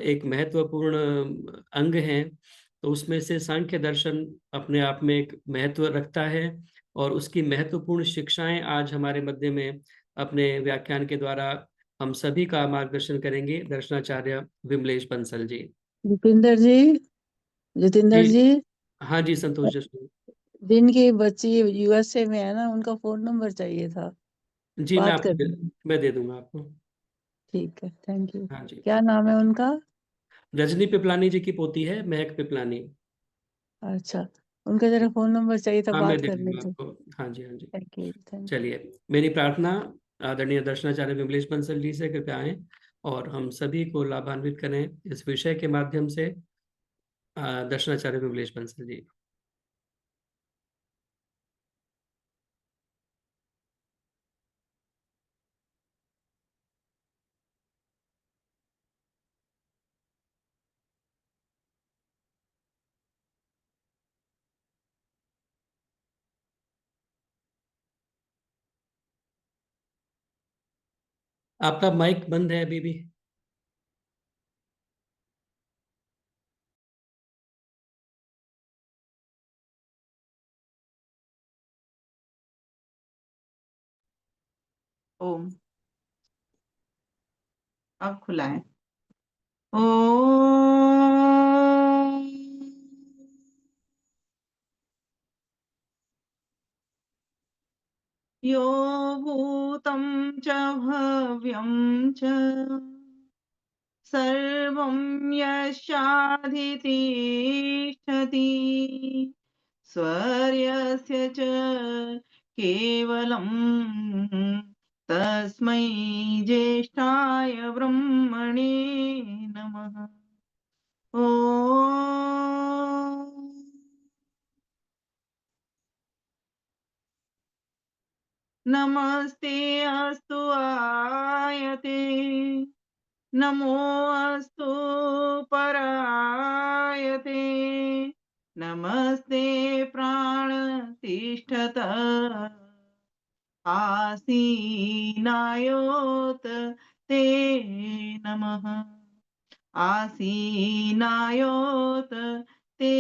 एक महत्वपूर्ण अंग है। तो उसमें से सांख्य दर्शन अपने आप में एक महत्व रखता है, और उसकी महत्वपूर्ण शिक्षाएं आज हमारे मध्य में अपने व्याख्यान के द्वारा हम सभी का मार्गदर्शन करेंगे दर्शनाचार्य विमलेश बंसल जी। जितेंद्र जी, जितेंद्र जी जी, हाँ जी, संतोष जी। जिनकी बच्ची USA में है ना, उनका फोन नंबर चाहिए था, जी बात करनी है। मैं दे दूंगा आपको। ठीक है, थैंक यू। हाँ जी, क्या नाम है उनका? रजनी पिपलानी जी की पोती है महक पिपलानी। अच्छा, उनका जरा फोन नंबर चाहिए था, हाँ, मैं बात दे करनी दूंगा थी। आपको। हाँ जी, हाँ जी। Thank you, thank you. चलिए, मेरी प्रार्थना आदरणीय दर्शनाचार्य विमलेश बंसल जी से, कृपया आए और हम सभी को लाभान्वित करें इस विषय के माध्यम से। दर्शनाचार्य विमलेश बंसल जी। आपका माइक बंद है अभी भी। ओम, अब खुला है। ओ यो भूतं च भव्यं च सर्वं यशाधितिष्ठति स्वर्यस्य च केवलं तस्मै ज्येष्ठाय ब्रह्मणे नमः। ओ नमस्ते अस्तु आयते, नमो अस्तु परायते, नमस्ते प्राणतिष्ठत, आसीनायोत ते नमः। आसीनायोत ते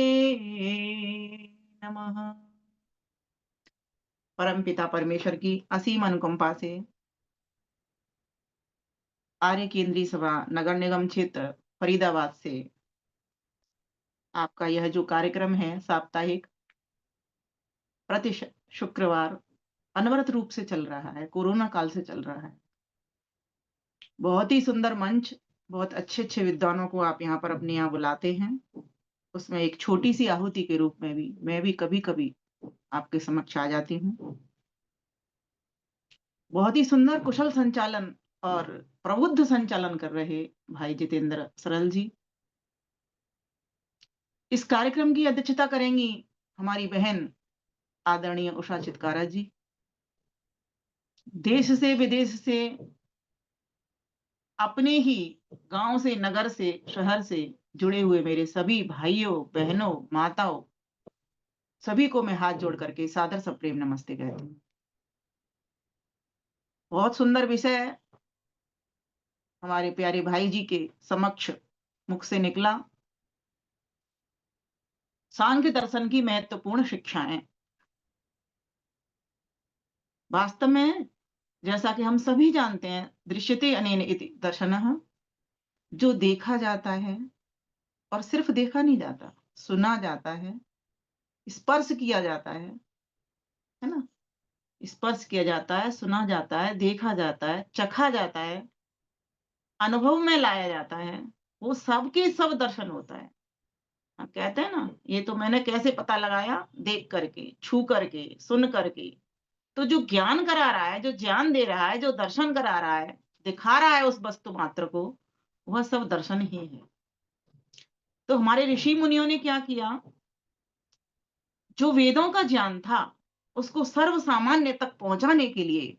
नमः। परमपिता परमेश्वर की असीम अनुकंपा से आर्य केंद्रीय सभा नगर निगम क्षेत्र फरीदाबाद से आपका यह जो कार्यक्रम है साप्ताहिक प्रति शुक्रवार अनवरत रूप से चल रहा है, कोरोना काल से चल रहा है। बहुत ही सुंदर मंच, बहुत अच्छे अच्छे विद्वानों को आप यहाँ पर अपने यहाँ बुलाते हैं। उसमें एक छोटी सी आहुति के रूप में भी मैं भी कभी कभी आपके समक्ष आ जाती हूँ। बहुत ही सुंदर कुशल संचालन और प्रबुद्ध संचालन कर रहे भाई जितेंद्र सरल जी। इस कार्यक्रम की अध्यक्षता करेंगी हमारी बहन आदरणीय उषा चितकारा जी। देश से विदेश से, अपने ही गांव से, नगर से, शहर से जुड़े हुए मेरे सभी भाइयों बहनों माताओं सभी को मैं हाथ जोड़ करके सादर सप्रेम नमस्ते कहती हूँ। बहुत सुंदर विषय है हमारे प्यारे भाई जी के समक्ष मुख से निकला। सांख्य दर्शन की महत्वपूर्ण शिक्षाएं। वास्तव में जैसा कि हम सभी जानते हैं, दृश्यते अनेन इति दर्शनः, जो देखा जाता है और सिर्फ देखा नहीं जाता, सुना जाता है, स्पर्श किया जाता है ना? स्पर्श किया जाता है, सुना जाता है, देखा जाता है, चखा जाता है, अनुभव में लाया जाता है, वो सब के सब दर्शन होता है। हम कहते हैं ना, ये तो मैंने कैसे पता लगाया, देख करके, छू करके, सुन करके। तो जो ज्ञान करा रहा है, जो ज्ञान दे रहा है, जो दर्शन करा रहा है, दिखा रहा है उस वस्तु मात्र को, वह सब दर्शन ही है। तो हमारे ऋषि मुनियों ने क्या किया, जो वेदों का ज्ञान था उसको सर्व सामान्य तक पहुंचाने के लिए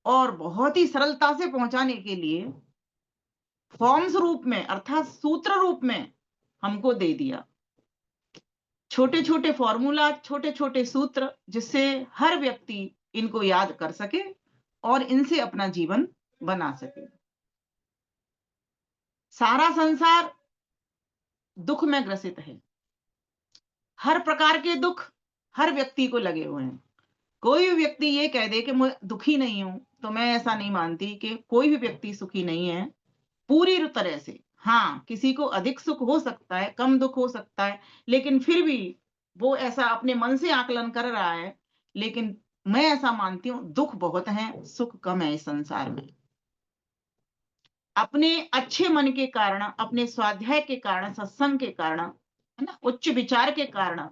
और बहुत ही सरलता से पहुंचाने के लिए फॉर्म्स रूप में अर्थात सूत्र रूप में हमको दे दिया। छोटे छोटे फॉर्मूला, छोटे छोटे सूत्र, जिससे हर व्यक्ति इनको याद कर सके और इनसे अपना जीवन बना सके। सारा संसार दुख में ग्रसित है। हर प्रकार के दुख हर व्यक्ति को लगे हुए हैं। कोई भी व्यक्ति ये कह दे कि मैं दुखी नहीं हूं, तो मैं ऐसा नहीं मानती कि कोई भी व्यक्ति सुखी नहीं है पूरी तरह से। हाँ, किसी को अधिक सुख हो सकता है, कम दुख हो सकता है, लेकिन फिर भी वो ऐसा अपने मन से आकलन कर रहा है। लेकिन मैं ऐसा मानती हूं, दुख बहुत है, सुख कम है इस संसार में। अपने अच्छे मन के कारण, अपने स्वाध्याय के कारण, सत्संग के कारण, है ना, उच्च विचार के कारण,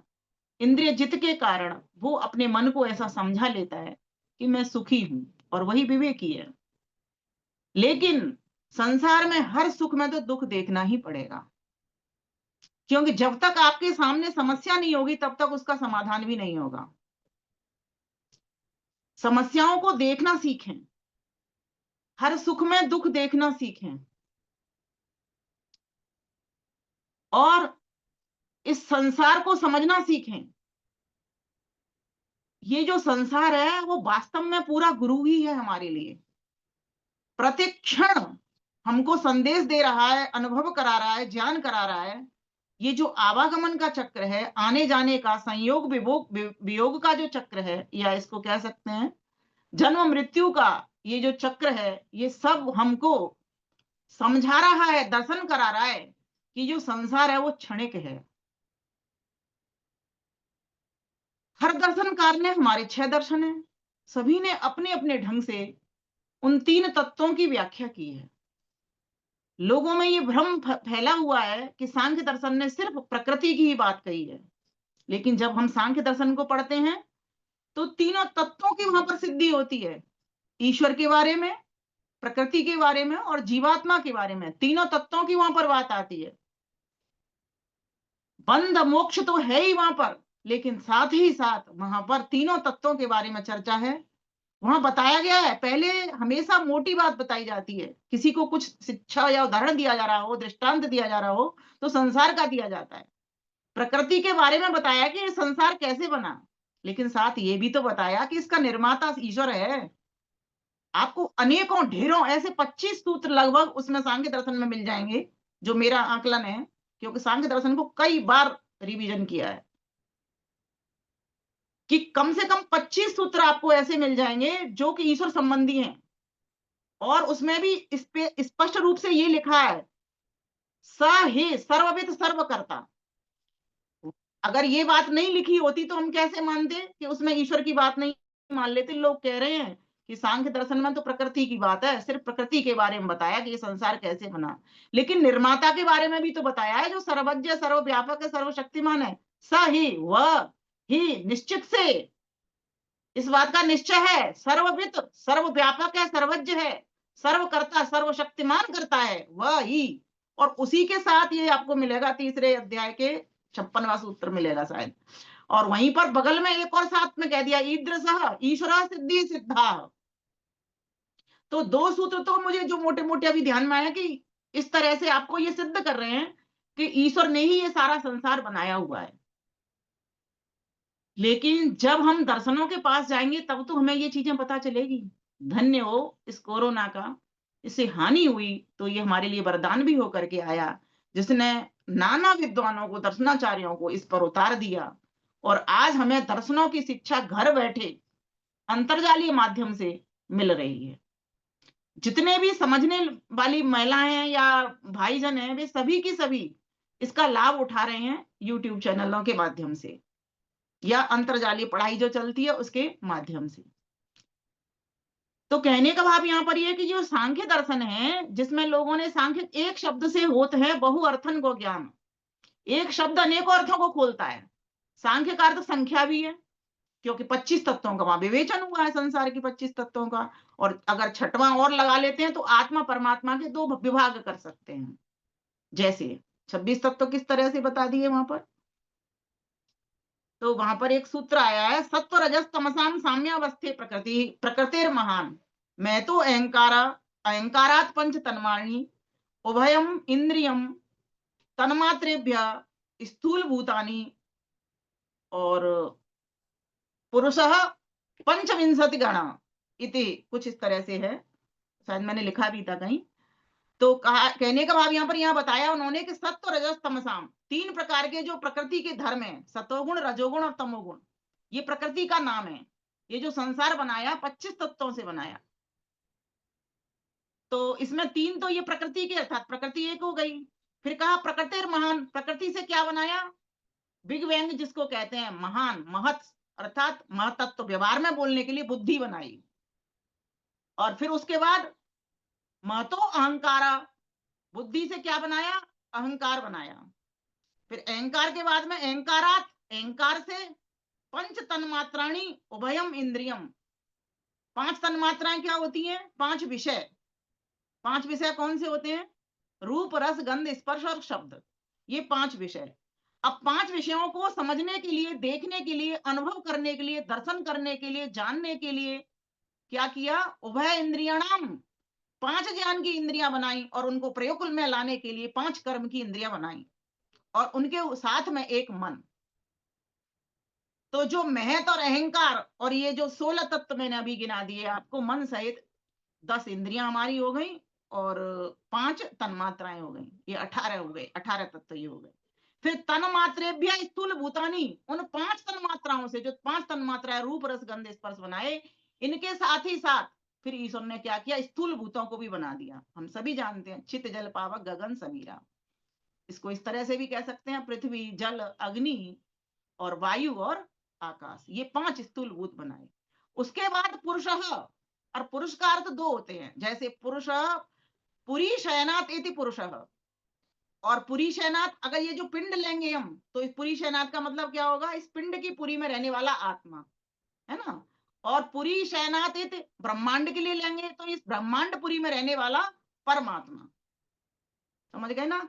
इंद्रिय जित के कारण वो अपने मन को ऐसा समझा लेता है कि मैं सुखी हूं, और वही विवेकी है। लेकिन संसार में हर सुख में तो दुख देखना ही पड़ेगा, क्योंकि जब तक आपके सामने समस्या नहीं होगी तब तक उसका समाधान भी नहीं होगा। समस्याओं को देखना सीखें, हर सुख में दुख देखना सीखें, और इस संसार को समझना सीखें। ये जो संसार है वो वास्तव में पूरा गुरु ही है हमारे लिए। प्रत्येक क्षण हमको संदेश दे रहा है, अनुभव करा रहा है, ज्ञान करा रहा है। ये जो आवागमन का चक्र है, आने जाने का, संयोग वियोग का जो चक्र है, या इसको कह सकते हैं जन्म मृत्यु का ये जो चक्र है, ये सब हमको समझा रहा है, दर्शन करा रहा है कि जो संसार है वो क्षणिक है। हर दर्शनकार ने, हमारे 6 दर्शन हैं, सभी ने अपने अपने ढंग से उन 3 तत्वों की व्याख्या की है। लोगों में ये भ्रम फैला हुआ है कि सांख्य दर्शन ने सिर्फ प्रकृति की ही बात कही है, लेकिन जब हम सांख्य दर्शन को पढ़ते हैं तो तीनों तत्वों की वहां पर सिद्धि होती है। ईश्वर के बारे में, प्रकृति के बारे में और जीवात्मा के बारे में, तीनों तत्वों की वहां पर बात आती है। बंध मोक्ष तो है ही वहां पर, लेकिन साथ ही साथ वहां पर तीनों तत्वों के बारे में चर्चा है। वहां बताया गया है, पहले हमेशा मोटी बात बताई जाती है। किसी को कुछ शिक्षा या उदाहरण दिया जा रहा हो, दृष्टांत दिया जा रहा हो, तो संसार का दिया जाता है। प्रकृति के बारे में बताया कि ये संसार कैसे बना, लेकिन साथ ये भी तो बताया कि इसका निर्माता ईश्वर है। आपको अनेकों ढेरों ऐसे 25 सूत्र लगभग उसमें सांख्य दर्शन में मिल जाएंगे, जो मेरा आकलन है, क्योंकि सांख्य दर्शन को कई बार रिवीजन किया है, कि कम से कम 25 सूत्र आपको ऐसे मिल जाएंगे जो कि ईश्वर संबंधी हैं। और उसमें भी इस पे स्पष्ट रूप से ये लिखा है, स ही सर्वविद सर्वकर्ता। अगर ये बात नहीं लिखी होती तो हम कैसे मानते कि उसमें ईश्वर की बात नहीं मान लेते। लोग कह रहे हैं कि सांख्य दर्शन में तो प्रकृति की बात है, सिर्फ प्रकृति के बारे में बताया कि ये संसार कैसे बना, लेकिन निर्माता के बारे में भी तो बताया है, जो सर्वज्ञ सर्वव्यापक है सर्वशक्तिमान है। स ही वह ही निश्चित से इस बात का निश्चय है, सर्वविद सर्वव्यापक है, सर्वज्ञ है, सर्वकर्ता सर्वशक्तिमान करता है वह ही। और उसी के साथ ये आपको मिलेगा तीसरे अध्याय के 56वां सूत्र मिलेगा शायद। और वहीं पर बगल में एक और साथ में कह दिया, ईदृशः ईश्वरः सिद्धि सिद्धा। तो 2 सूत्र तो मुझे जो मोटे मोटे अभी ध्यान में आया कि इस तरह से आपको ये सिद्ध कर रहे हैं कि ईश्वर ने ही ये सारा संसार बनाया हुआ है। लेकिन जब हम दर्शनों के पास जाएंगे तब तो हमें ये चीजें पता चलेगी। धन्य हो इस कोरोना का, इससे हानि हुई तो ये हमारे लिए वरदान भी होकर के आया, जिसने नाना विद्वानों को दर्शनाचार्यों को इस पर उतार दिया। और आज हमें दर्शनों की शिक्षा घर बैठे अंतर्जालीय माध्यम से मिल रही है। जितने भी समझने वाली महिलाएं हैं या भाईजन हैं, वे सभी की सभी इसका लाभ उठा रहे हैं यूट्यूब चैनलों के माध्यम से या अंतर्जालीय पढ़ाई जो चलती है उसके माध्यम से। तो कहने का भाव यहाँ पर ये कि जो सांख्य दर्शन है, जिसमें लोगों ने सांख्य एक शब्द से होत है बहु अर्थन को ज्ञान, एक शब्द अनेकों अर्थों को खोलता है। सांख्य का अर्थ संख्या भी है, क्योंकि 25 तत्वों का वहां विवेचन हुआ है संसार की 25 तत्वों का। और अगर छठवां और लगा लेते हैं तो आत्मा परमात्मा के 2 विभाग कर सकते हैं। जैसे 26 तत्व किस तरह से बता दिए वहां पर, तो वहां पर एक सूत्र आया है, सत्व रजस तमसाम साम्यावस्थे प्रकृति प्रकृतिर महान। मैं तो अहंकारात पंच तन्माणी उभयम इंद्रियम तन्मात्रेभ्य स्थूल भूतानि और पुरुषः पंचविंशति गणा इति, कुछ इस तरह से है, शायद मैंने लिखा भी था कहीं। तो कहा, कहने का भाव यहाँ पर यहाँ बताया उन्होंने कि सत्व रजस तमसाम 3 प्रकार के जो प्रकृति के धर्म है, सतोगुण रजोगुण और तमोगुण, ये प्रकृति का नाम है। ये जो संसार बनाया 25 तत्वों से बनाया। तो इसमें 3 तो ये प्रकृति के, अर्थात प्रकृति एक हो गई। फिर कहा प्रकृति महान, प्रकृति से क्या बनाया, बिग बैंग जिसको कहते हैं, महान महत, अर्थात महतत्व व्यवहार में बोलने के लिए बुद्धि बनाई। और फिर उसके बाद महतो अहंकारा, बुद्धि से क्या बनाया, अहंकार बनाया। फिर अहंकार के बाद में अहंकारात, अहंकार से पंच तन्मात्राणी उभयम इंद्रियम, 5 तन्मात्राएं क्या होती हैं, 5 विषय। 5 विषय कौन से होते हैं, रूप रस गंध स्पर्श और शब्द, ये 5 विषय। अब 5 विषयों को समझने के लिए, देखने के लिए, अनुभव करने के लिए, दर्शन करने के लिए, जानने के लिए क्या किया, उभय इंद्रियाणाम, 5 ज्ञान की इंद्रियां बनाई और उनको प्रयोग में लाने के लिए 5 कर्म की इंद्रियां बनाई और उनके साथ में एक मन। तो जो महत और अहंकार और ये जो 16 तत्व मैंने अभी गिना दिए आपको, मन सहित 10 इंद्रियां हमारी हो गई और 5 तन्मात्राएं हो गई, ये 18 हो गए, 18 तत्व ये हो गए। फिर तन्मात्रेभ्य स्थूल भूतानि, उन 5 तन्मात्राओं से, जो 5 तन्मात्राएं रूप रस गंध स्पर्श बनाए, इनके साथ ही साथ फिर ईश्वर ने क्या किया, स्थूल भूतों को भी बना दिया। हम सभी जानते हैं, चित जल पावक गगन समीरा, इसको इस तरह से भी कह सकते हैं, पृथ्वी जल अग्नि और वायु और आकाश, ये 5 स्थूल भूत बनाए। उसके बाद पुरुषः, और पुरुष का अर्थ 2 होते हैं, जैसे पुरुष पुरी शयनात इति पुरुषः, और पुरी शयनात, अगर ये जो पिंड लेंगे हम तो इस पुरी शयनात का मतलब क्या होगा, इस पिंड की पुरी में रहने वाला आत्मा है ना। और पुरी शयनात इति ब्रह्मांड के लिए लेंगे तो इस ब्रह्मांड पुरी में रहने वाला परमात्मा, समझ गए ना।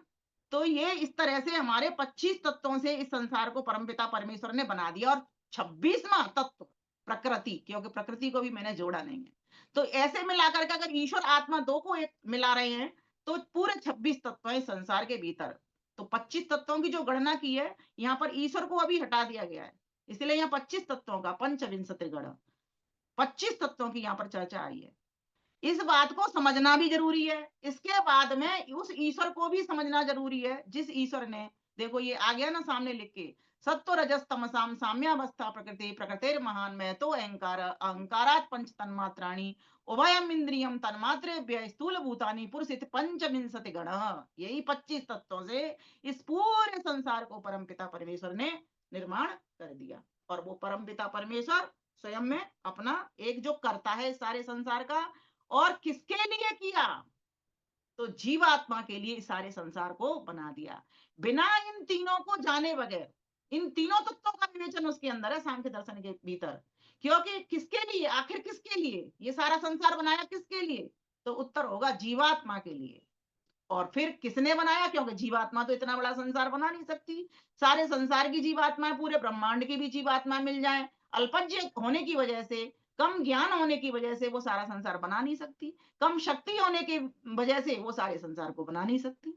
तो ये इस तरह से हमारे 25 तत्वों से इस संसार को परमपिता परमेश्वर ने बना दिया। और 26वां तत्व प्रकृति, क्योंकि प्रकृति को भी मैंने जोड़ा नहीं है। तो ऐसे मिलाकर के अगर ईश्वर आत्मा 2 को एक मिला रहे हैं तो पूरे 26 तत्व है संसार के भीतर। तो 25 तत्वों की जो गणना की है, यहाँ पर ईश्वर को अभी हटा दिया गया है, इसलिए यहाँ 25 तत्वों का पंचविंशतिर्गण 25 तत्वों की यहाँ पर चर्चा आई है। इस बात को समझना भी जरूरी है। इसके बाद में उस ईश्वर को भी समझना जरूरी है जिस ईश्वर ने, देखो ये आ गया ना सामने लिख के, सत्व रजस तमसाम साम्यावस्था प्रकृति प्रकृतिर महान में तो अहंकार अहंकारात पंच तन्मात्राणी उभयम इंद्रियम तन्मात्रेभ्य स्थूल भूतानि पुरुषित पंचविंशति गण। यही 25 तत्वों से इस पूरे संसार को परमपिता परमेश्वर ने निर्माण कर दिया। और वो परमपिता परमेश्वर स्वयं में अपना एक जो करता है सारे संसार का, और किसके लिए किया, तो जीवात्मा के लिए सारे संसार को बना दिया। बिना इन तीनों को जाने बगैर, इन तीनों तत्वों का विवेचन उसके अंदर है सांख्य दर्शन के भीतर। क्योंकि किसके लिए, आखिर किसके लिए ये सारा संसार बनाया, किसके लिए, तो उत्तर होगा जीवात्मा के लिए। और फिर किसने बनाया, क्योंकि जीवात्मा तो इतना बड़ा संसार बना नहीं सकती। सारे संसार की जीवात्मा, पूरे ब्रह्मांड की भी जीवात्मा मिल जाए, अल्पज्ञ होने की वजह से, कम ज्ञान होने की वजह से वो सारा संसार बना नहीं सकती, कम शक्ति होने की वजह से वो सारे संसार को बना नहीं सकती।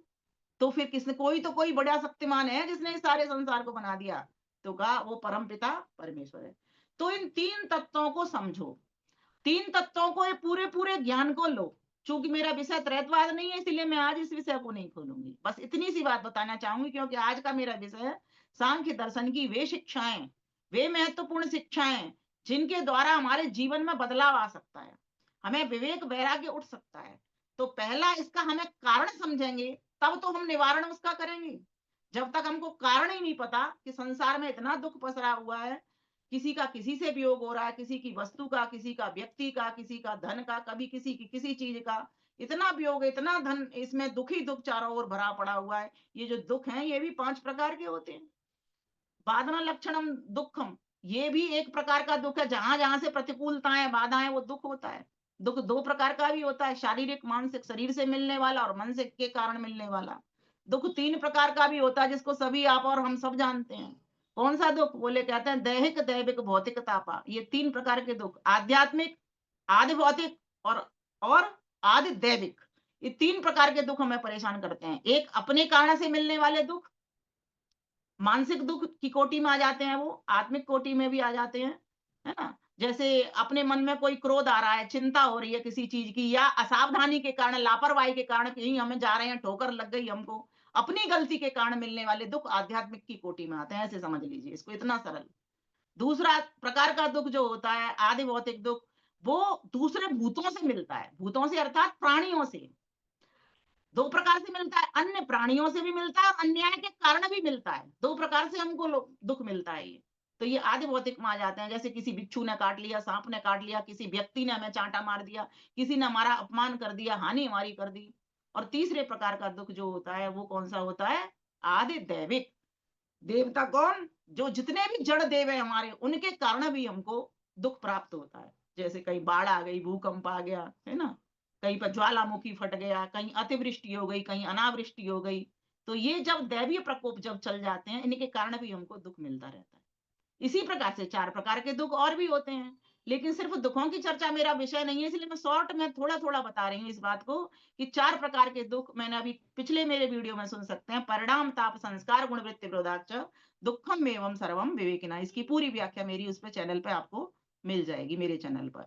तो फिर किसने, कोई तो कोई बड़ा शक्तिमान है जिसने इस सारे संसार को बना दिया, तो कहा वो परमपिता परमेश्वर है। तो इन तीन तत्वों को समझो, तीन तत्वों को, ये पूरे पूरे ज्ञान को लो। चूंकि मेरा विषय त्रैतवाद नहीं है, इसलिए मैं आज इस विषय को नहीं खोलूंगी, बस इतनी सी बात बताना चाहूंगी, क्योंकि आज का मेरा विषय है सांख्य दर्शन की वे शिक्षाएं, वे महत्वपूर्ण शिक्षाएं जिनके द्वारा हमारे जीवन में बदलाव आ सकता है, हमें विवेक वैराग्य उठ सकता है। तो पहला इसका हमें कारण समझेंगे, तब तो हम निवारण उसका करेंगे। जब तक हमको कारण ही नहीं पता कि संसार में इतना दुख पसरा हुआ है, किसी का किसी से वियोग हो रहा है, किसी की वस्तु का, किसी का व्यक्ति का, किसी का धन का, कभी किसी की किसी चीज का, इतना वियोग, इतना धन, इसमें दुख ही दुख चारों ओर भरा पड़ा हुआ है। ये जो दुख है ये भी 5 प्रकार के होते हैं। बाधना लक्षणम दुखम, ये भी एक प्रकार का दुख है। जहां जहां से प्रतिकूलताएं, बाधाएं, वो दुख होता है। दुख 2 प्रकार का भी होता है, शारीरिक मानसिक, शरीर से मिलने वाला, और मन से के कारण मिलने वाला। दुख 3 प्रकार का भी होता है, जिसको सभी आप और हम सब जानते हैं। कौन सा दुख, बोले कहते हैं दैहिक दैविक भौतिक तापा। ये 3 प्रकार के दुख, आध्यात्मिक, आदि भौतिक और आदि दैविक। ये 3 प्रकार के दुख हमें परेशान करते हैं। एक अपने कारण से मिलने वाले दुख, मानसिक दुख की कोटि में आ जाते हैं, वो आत्मिक कोटि में भी आ जाते हैं, है ना। जैसे अपने मन में कोई क्रोध आ रहा है, चिंता हो रही है किसी चीज की, या असावधानी के कारण, लापरवाही के कारण कहीं हमें जा रहे हैं, ठोकर लग गई हमको, अपनी गलती के कारण मिलने वाले दुख आध्यात्मिक की कोटि में आते हैं, ऐसे समझ लीजिए इसको, इतना सरल। दूसरा प्रकार का दुख जो होता है आदि भौतिक दुख, वो दूसरे भूतों से मिलता है, भूतों से अर्थात प्राणियों से। 2 प्रकार से मिलता है, अन्य प्राणियों से भी मिलता है, और अन्याय के कारण भी मिलता है। 2 प्रकार से हमको दुख मिलता है ये। तो ये आदि भौतिक में आ जाते हैं। जैसे किसी बिच्छू ने काट लिया, सांप ने काट लिया, किसी व्यक्ति ने हमें चांटा मार दिया, किसी ने हमारा अपमान कर दिया, हानि हमारी कर दी। और तीसरे प्रकार का दुख जो होता है वो कौन सा होता है, आदि दैविक। देवता कौन, जो जितने भी जड़ देव है हमारे, उनके कारण भी हमको दुख प्राप्त होता है। जैसे कहीं बाढ़ आ गई, भूकंप आ गया, है ना, कहीं पर ज्वालामुखी फट गया, कहीं अतिवृष्टि हो गई, कहीं अनावृष्टि हो गई। तो ये जब दैवीय प्रकोप जब चल जाते हैं, इनके कारण भी हमको दुख मिलता रहता है। इसी प्रकार से 4 प्रकार के दुख और भी होते हैं, लेकिन सिर्फ दुखों की चर्चा मेरा विषय नहीं है, इसलिए मैं शॉर्ट में थोड़ा थोड़ा बता रही हूँ इस बात को कि 4 प्रकार के दुख मैंने अभी पिछले मेरे वीडियो में सुन सकते हैं। परिणाम ताप संस्कार गुण वृत्ति विरोधाच दुखम एवं सर्वम विवेकिना, इसकी पूरी व्याख्या मेरी उस पे चैनल पे आपको मिल जाएगी, मेरे चैनल पर।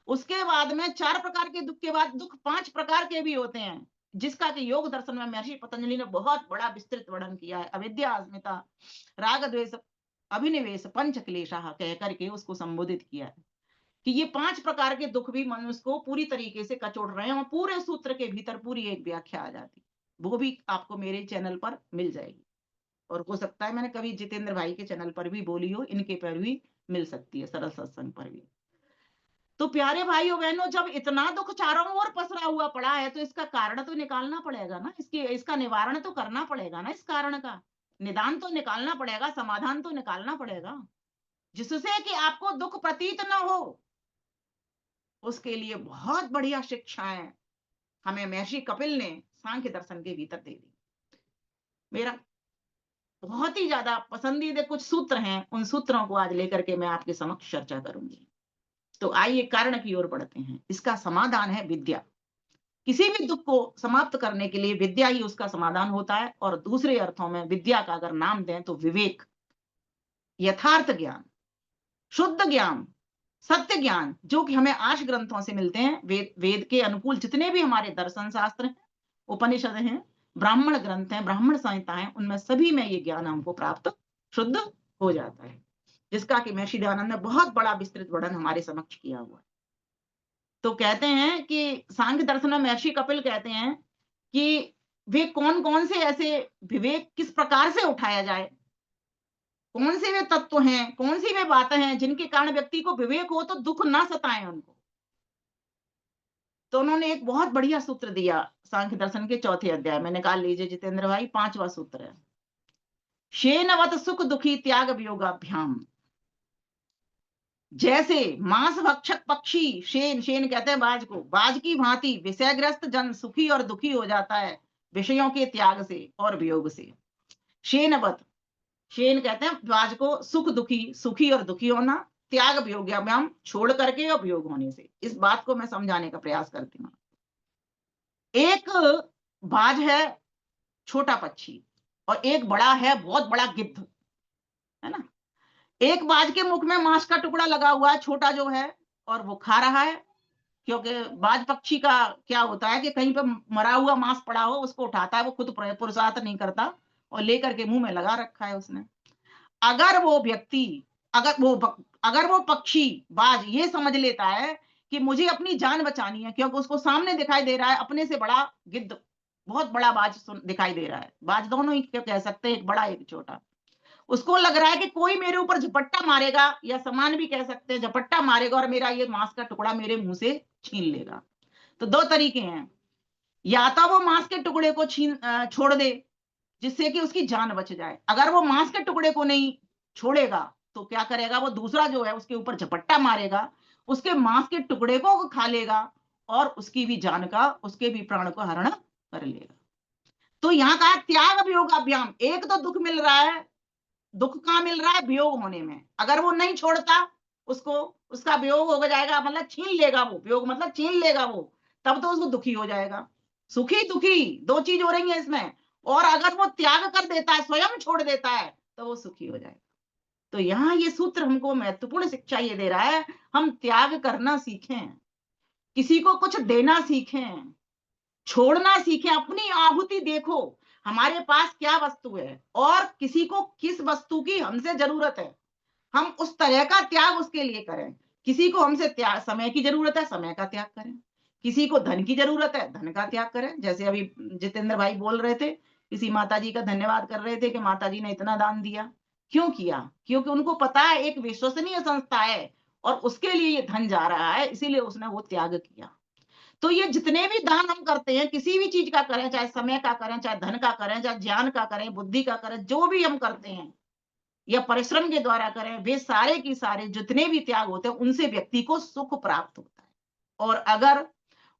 उसके बाद में 4 प्रकार के दुख के बाद दुख 5 प्रकार के भी होते हैं, जिसका कि योग दर्शन में महर्षि पतंजलि ने बहुत बड़ा विस्तृत वर्णन किया है। अविद्या, अस्मिता, राग द्वेष, अभिनिवेश, पंच क्लेशाः कह करके उसको संबोधित किया है कि ये 5 प्रकार के दुख भी मनुष्य को पूरी तरीके से कचोड़ रहे हैं, और पूरे सूत्र के भीतर पूरी एक व्याख्या आ जाती, वो भी आपको मेरे चैनल पर मिल जाएगी। और हो सकता है मैंने कभी जितेंद्र भाई के चैनल पर भी बोली हो, इनके पर भी मिल सकती है, सरल सत्संग पर भी। तो प्यारे भाइयों बहनों, जब इतना दुख चारों ओर पसरा हुआ पड़ा है, तो इसका कारण तो निकालना पड़ेगा ना, इसका निवारण तो करना पड़ेगा ना, इस कारण का निदान तो निकालना पड़ेगा, समाधान तो निकालना पड़ेगा, जिससे कि आपको दुख प्रतीत न हो। उसके लिए बहुत बढ़िया शिक्षाएं हमें महर्षि कपिल ने सांख्य दर्शन के भीतर दे दी। मेरा बहुत ही ज्यादा पसंदीदा कुछ सूत्र हैं, उन सूत्रों को आज लेकर के मैं आपके समक्ष चर्चा करूंगी। तो आइए कारण की ओर बढ़ते हैं। इसका समाधान है विद्या। किसी भी दुख को समाप्त करने के लिए विद्या ही उसका समाधान होता है, और दूसरे अर्थों में विद्या का अगर नाम दें तो विवेक। यथार्थ ज्ञान, शुद्ध ज्ञान, सत्य ज्ञान, जो कि हमें आर्ष ग्रंथों से मिलते हैं, वेद के अनुकूल जितने भी हमारे दर्शन शास्त्र हैं, उपनिषद हैं, ब्राह्मण ग्रंथ हैं, ब्राह्मण संहिताएं, उनमें सभी में ये ज्ञान हमको प्राप्त शुद्ध हो जाता है, जिसका कि महर्षि दयानंद ने बहुत बड़ा विस्तृत वर्णन हमारे समक्ष किया हुआ है। तो कहते हैं कि सांख्य दर्शन में महर्षि कपिल कहते हैं कि वे कौन कौन से ऐसे विवेक किस प्रकार से उठाया जाए, कौन से वे तत्व हैं, कौन सी वे बातें हैं जिनके कारण व्यक्ति को विवेक हो तो दुख ना सताए उनको। तो उन्होंने एक बहुत बढ़िया सूत्र दिया सांख्य दर्शन के 4थे अध्याय में, निकाल लीजिए जितेंद्र भाई, 5वां सूत्र है, शेनवत सुख दुखी त्याग वियोगाभ्याम। जैसे मांस भक्षक पक्षी, शेन, शेन कहते हैं बाज को, बाज की भांति विषयग्रस्त जन सुखी और दुखी हो जाता है विषयों के त्याग से और वियोग से। शेनवत, शेन कहते हैं बाज को, सुख दुखी, सुखी और दुखी होना, त्याग वियोगाभ्याम, छोड़ करके और वियोग होने से। इस बात को मैं समझाने का प्रयास करती हूँ। एक बाज है छोटा पक्षी और एक बड़ा है बहुत बड़ा गिद्ध, है ना। एक बाज के मुख में मांस का टुकड़ा लगा हुआ है, छोटा जो है, और वो खा रहा है, क्योंकि बाज पक्षी का क्या होता है कि कहीं पे मरा हुआ मांस पड़ा हो उसको उठाता है, वो खुद पुरुषार्थ नहीं करता और लेकर के मुंह में लगा रखा है उसने। अगर वो व्यक्ति, अगर वो पक्षी बाज ये समझ लेता है कि मुझे अपनी जान बचानी है, क्योंकि उसको सामने दिखाई दे रहा है अपने से बड़ा गिद्ध, बहुत बड़ा बाज दिखाई दे रहा है, बाज दोनों ही कह सकते हैं, एक बड़ा एक छोटा। उसको लग रहा है कि कोई मेरे ऊपर झपट्टा मारेगा, या समान भी कह सकते हैं, झपट्टा मारेगा और मेरा ये मांस का टुकड़ा मेरे मुंह से छीन लेगा। तो दो तरीके हैं, या तो वो मांस के टुकड़े को छोड़ दे जिससे कि उसकी जान बच जाए। अगर वो मांस के टुकड़े को नहीं छोड़ेगा तो क्या करेगा, वो दूसरा जो है उसके ऊपर झपट्टा मारेगा, उसके मांस के टुकड़े को खा लेगा और उसकी भी जान का, उसके भी प्राण को हरण कर लेगा। तो यहाँ कहा त्याग वियोगाभ्याम। एक तो दुख मिल रहा है, दुख कहाँ मिल रहा है, वियोग होने में। अगर वो नहीं छोड़ता उसको, उसका वियोग हो जाएगा, मतलब छीन लेगा वो, वियोग मतलब छीन लेगा वो, तब तो उसको दुखी हो जाएगा। सुखी दुखी दो चीज हो रही है इसमें, और अगर वो त्याग कर देता है, स्वयं छोड़ देता है, तो वो सुखी हो जाएगा। तो यहाँ ये सूत्र हमको महत्वपूर्ण शिक्षा ये दे रहा है, हम त्याग करना सीखें, किसी को कुछ देना सीखें, छोड़ना सीखें, अपनी आहुति देखो हमारे पास क्या वस्तु है और किसी को किस वस्तु की हमसे जरूरत है, हम उस तरह का त्याग उसके लिए करें। किसी को हमसे समय की जरूरत है, समय का त्याग करें। किसी को धन की जरूरत है, धन का त्याग करें। जैसे अभी जितेंद्र भाई बोल रहे थे, किसी माताजी का धन्यवाद कर रहे थे कि माताजी ने इतना दान दिया। क्यों किया? क्योंकि उनको पता है एक विश्वसनीय संस्था है और उसके लिए ये धन जा रहा है, इसीलिए उसने वो त्याग किया। तो ये जितने भी दान हम करते हैं, किसी भी चीज का करें, चाहे समय का करें, चाहे धन का करें, चाहे ज्ञान का करें, बुद्धि का करें, जो भी हम करते हैं या परिश्रम के द्वारा करें, वे सारे की सारे जितने भी त्याग होते हैं उनसे व्यक्ति को सुख प्राप्त होता है। और अगर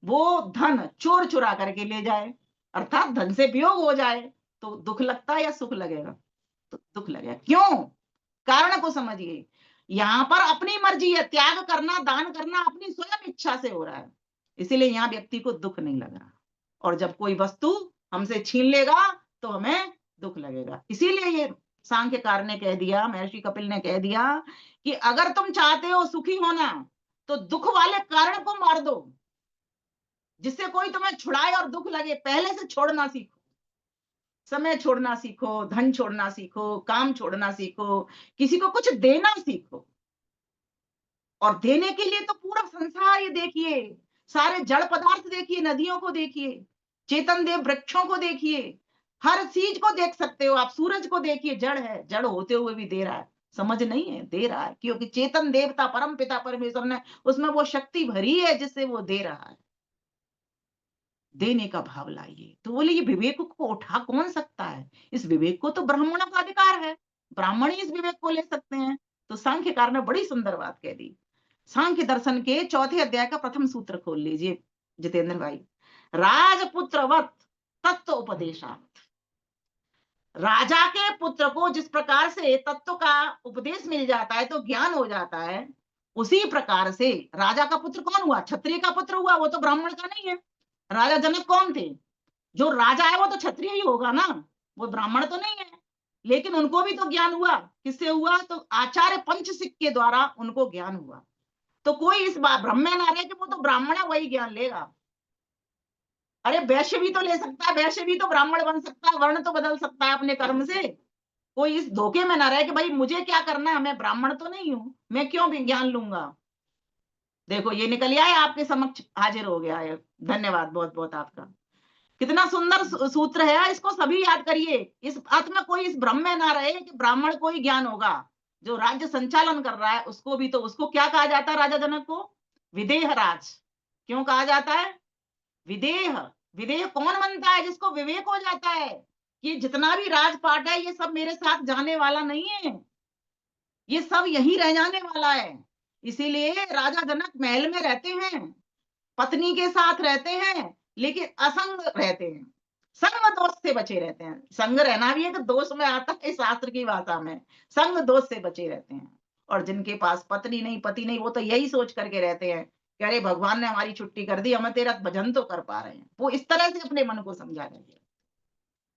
वो धन चोर चुरा करके ले जाए, अर्थात धन से वियोग हो जाए, तो दुख लगता है या सुख लगेगा? तो दुख लगेगा। क्यों? कारण को समझिए। यहाँ पर अपनी मर्जी है, त्याग करना, दान करना अपनी स्वयं इच्छा से हो रहा है, इसीलिए यहाँ व्यक्ति को दुख नहीं लग रहा। और जब कोई वस्तु हमसे छीन लेगा तो हमें दुख लगेगा। इसीलिए ये सांख्यकार ने कह दिया, महर्षि कपिल ने कह दिया कि अगर तुम चाहते हो सुखी होना तो दुख वाले कारण को मार दो, जिससे कोई तुम्हें छुड़ाए और दुख लगे। पहले से छोड़ना सीखो, समय छोड़ना सीखो, धन छोड़ना सीखो, काम छोड़ना सीखो, किसी को कुछ देना सीखो। और देने के लिए तो पूरा संसार ये देखिए, सारे जड़ पदार्थ देखिए, नदियों को देखिए, चेतन देव वृक्षों को देखिए, हर चीज को देख सकते हो आप। सूरज को देखिए, जड़ है, जड़ होते हुए भी दे रहा है, समझ नहीं है, दे रहा है, क्योंकि चेतन देवता परम पिता परमेश्वर ने उसमें वो शक्ति भरी है जिससे वो दे रहा है। देने का भाव लाइए। तो बोले ये विवेक को उठा कौन सकता है? इस विवेक को तो ब्राह्मणों का अधिकार है, ब्राह्मण ही इस विवेक को ले सकते हैं। तो सांख्यकार ने बड़ी सुंदर बात कह दी। सांख्य दर्शन के 4थे अध्याय का प्रथम सूत्र खोल लीजिए जितेंद्र भाई। राजपुत्रवत तत्व उपदेशार्थ। राजा के पुत्र को जिस प्रकार से तत्व का उपदेश मिल जाता है तो ज्ञान हो जाता है, उसी प्रकार से राजा का पुत्र कौन हुआ? क्षत्रिय का पुत्र हुआ, वो तो ब्राह्मण का नहीं है। राजा जनक कौन थे? जो राजा है वो तो क्षत्रिय ही होगा ना, वो ब्राह्मण तो नहीं है। लेकिन उनको भी तो ज्ञान हुआ। किससे हुआ? तो आचार्य पंचसिक के द्वारा उनको ज्ञान हुआ। तो कोई इस बात भ्रम में ना रहे कि वो तो ब्राह्मण है वही ज्ञान लेगा। अरे वैश्य भी तो ले सकता है, वैश्य भी तो ब्राह्मण बन सकता है, वर्ण तो बदल सकता है अपने कर्म से। कोई इस धोखे में ना रहे कि भाई मुझे क्या करना है, मैं ब्राह्मण तो नहीं हूं, मैं क्यों भी ज्ञान लूंगा। देखो ये निकल आया, आपके समक्ष हाजिर हो गया है। धन्यवाद बहुत बहुत आपका। कितना सुंदर सूत्र है, इसको सभी याद करिए। इस बात में कोई इस भ्रम में ना रहे कि ब्राह्मण को ही ज्ञान होगा। जो राज्य संचालन कर रहा है उसको भी, तो उसको क्या कहा जाता है राजा जनक को? विदेह राज। क्यों कहा जाता है विदेह? विदेह कौन बनता है? जिसको विवेक हो जाता है ये जितना भी राजपाट है ये सब मेरे साथ जाने वाला नहीं है, ये सब यहीं रह जाने वाला है। इसीलिए राजा जनक महल में रहते हैं, पत्नी के साथ रहते हैं, लेकिन असंग रहते हैं, संग दोष से बचे रहते हैं। संग रहना भी एक दोष में आता है शास्त्र की भाषा में, संग दोष से बचे रहते हैं। और जिनके पास पत्नी नहीं पति नहीं, वो तो यही सोच करके रहते हैं कि अरे भगवान ने हमारी छुट्टी कर दी, हम तेरा भजन तो कर पा रहे हैं। वो इस तरह से अपने मन को समझा रहे हैं।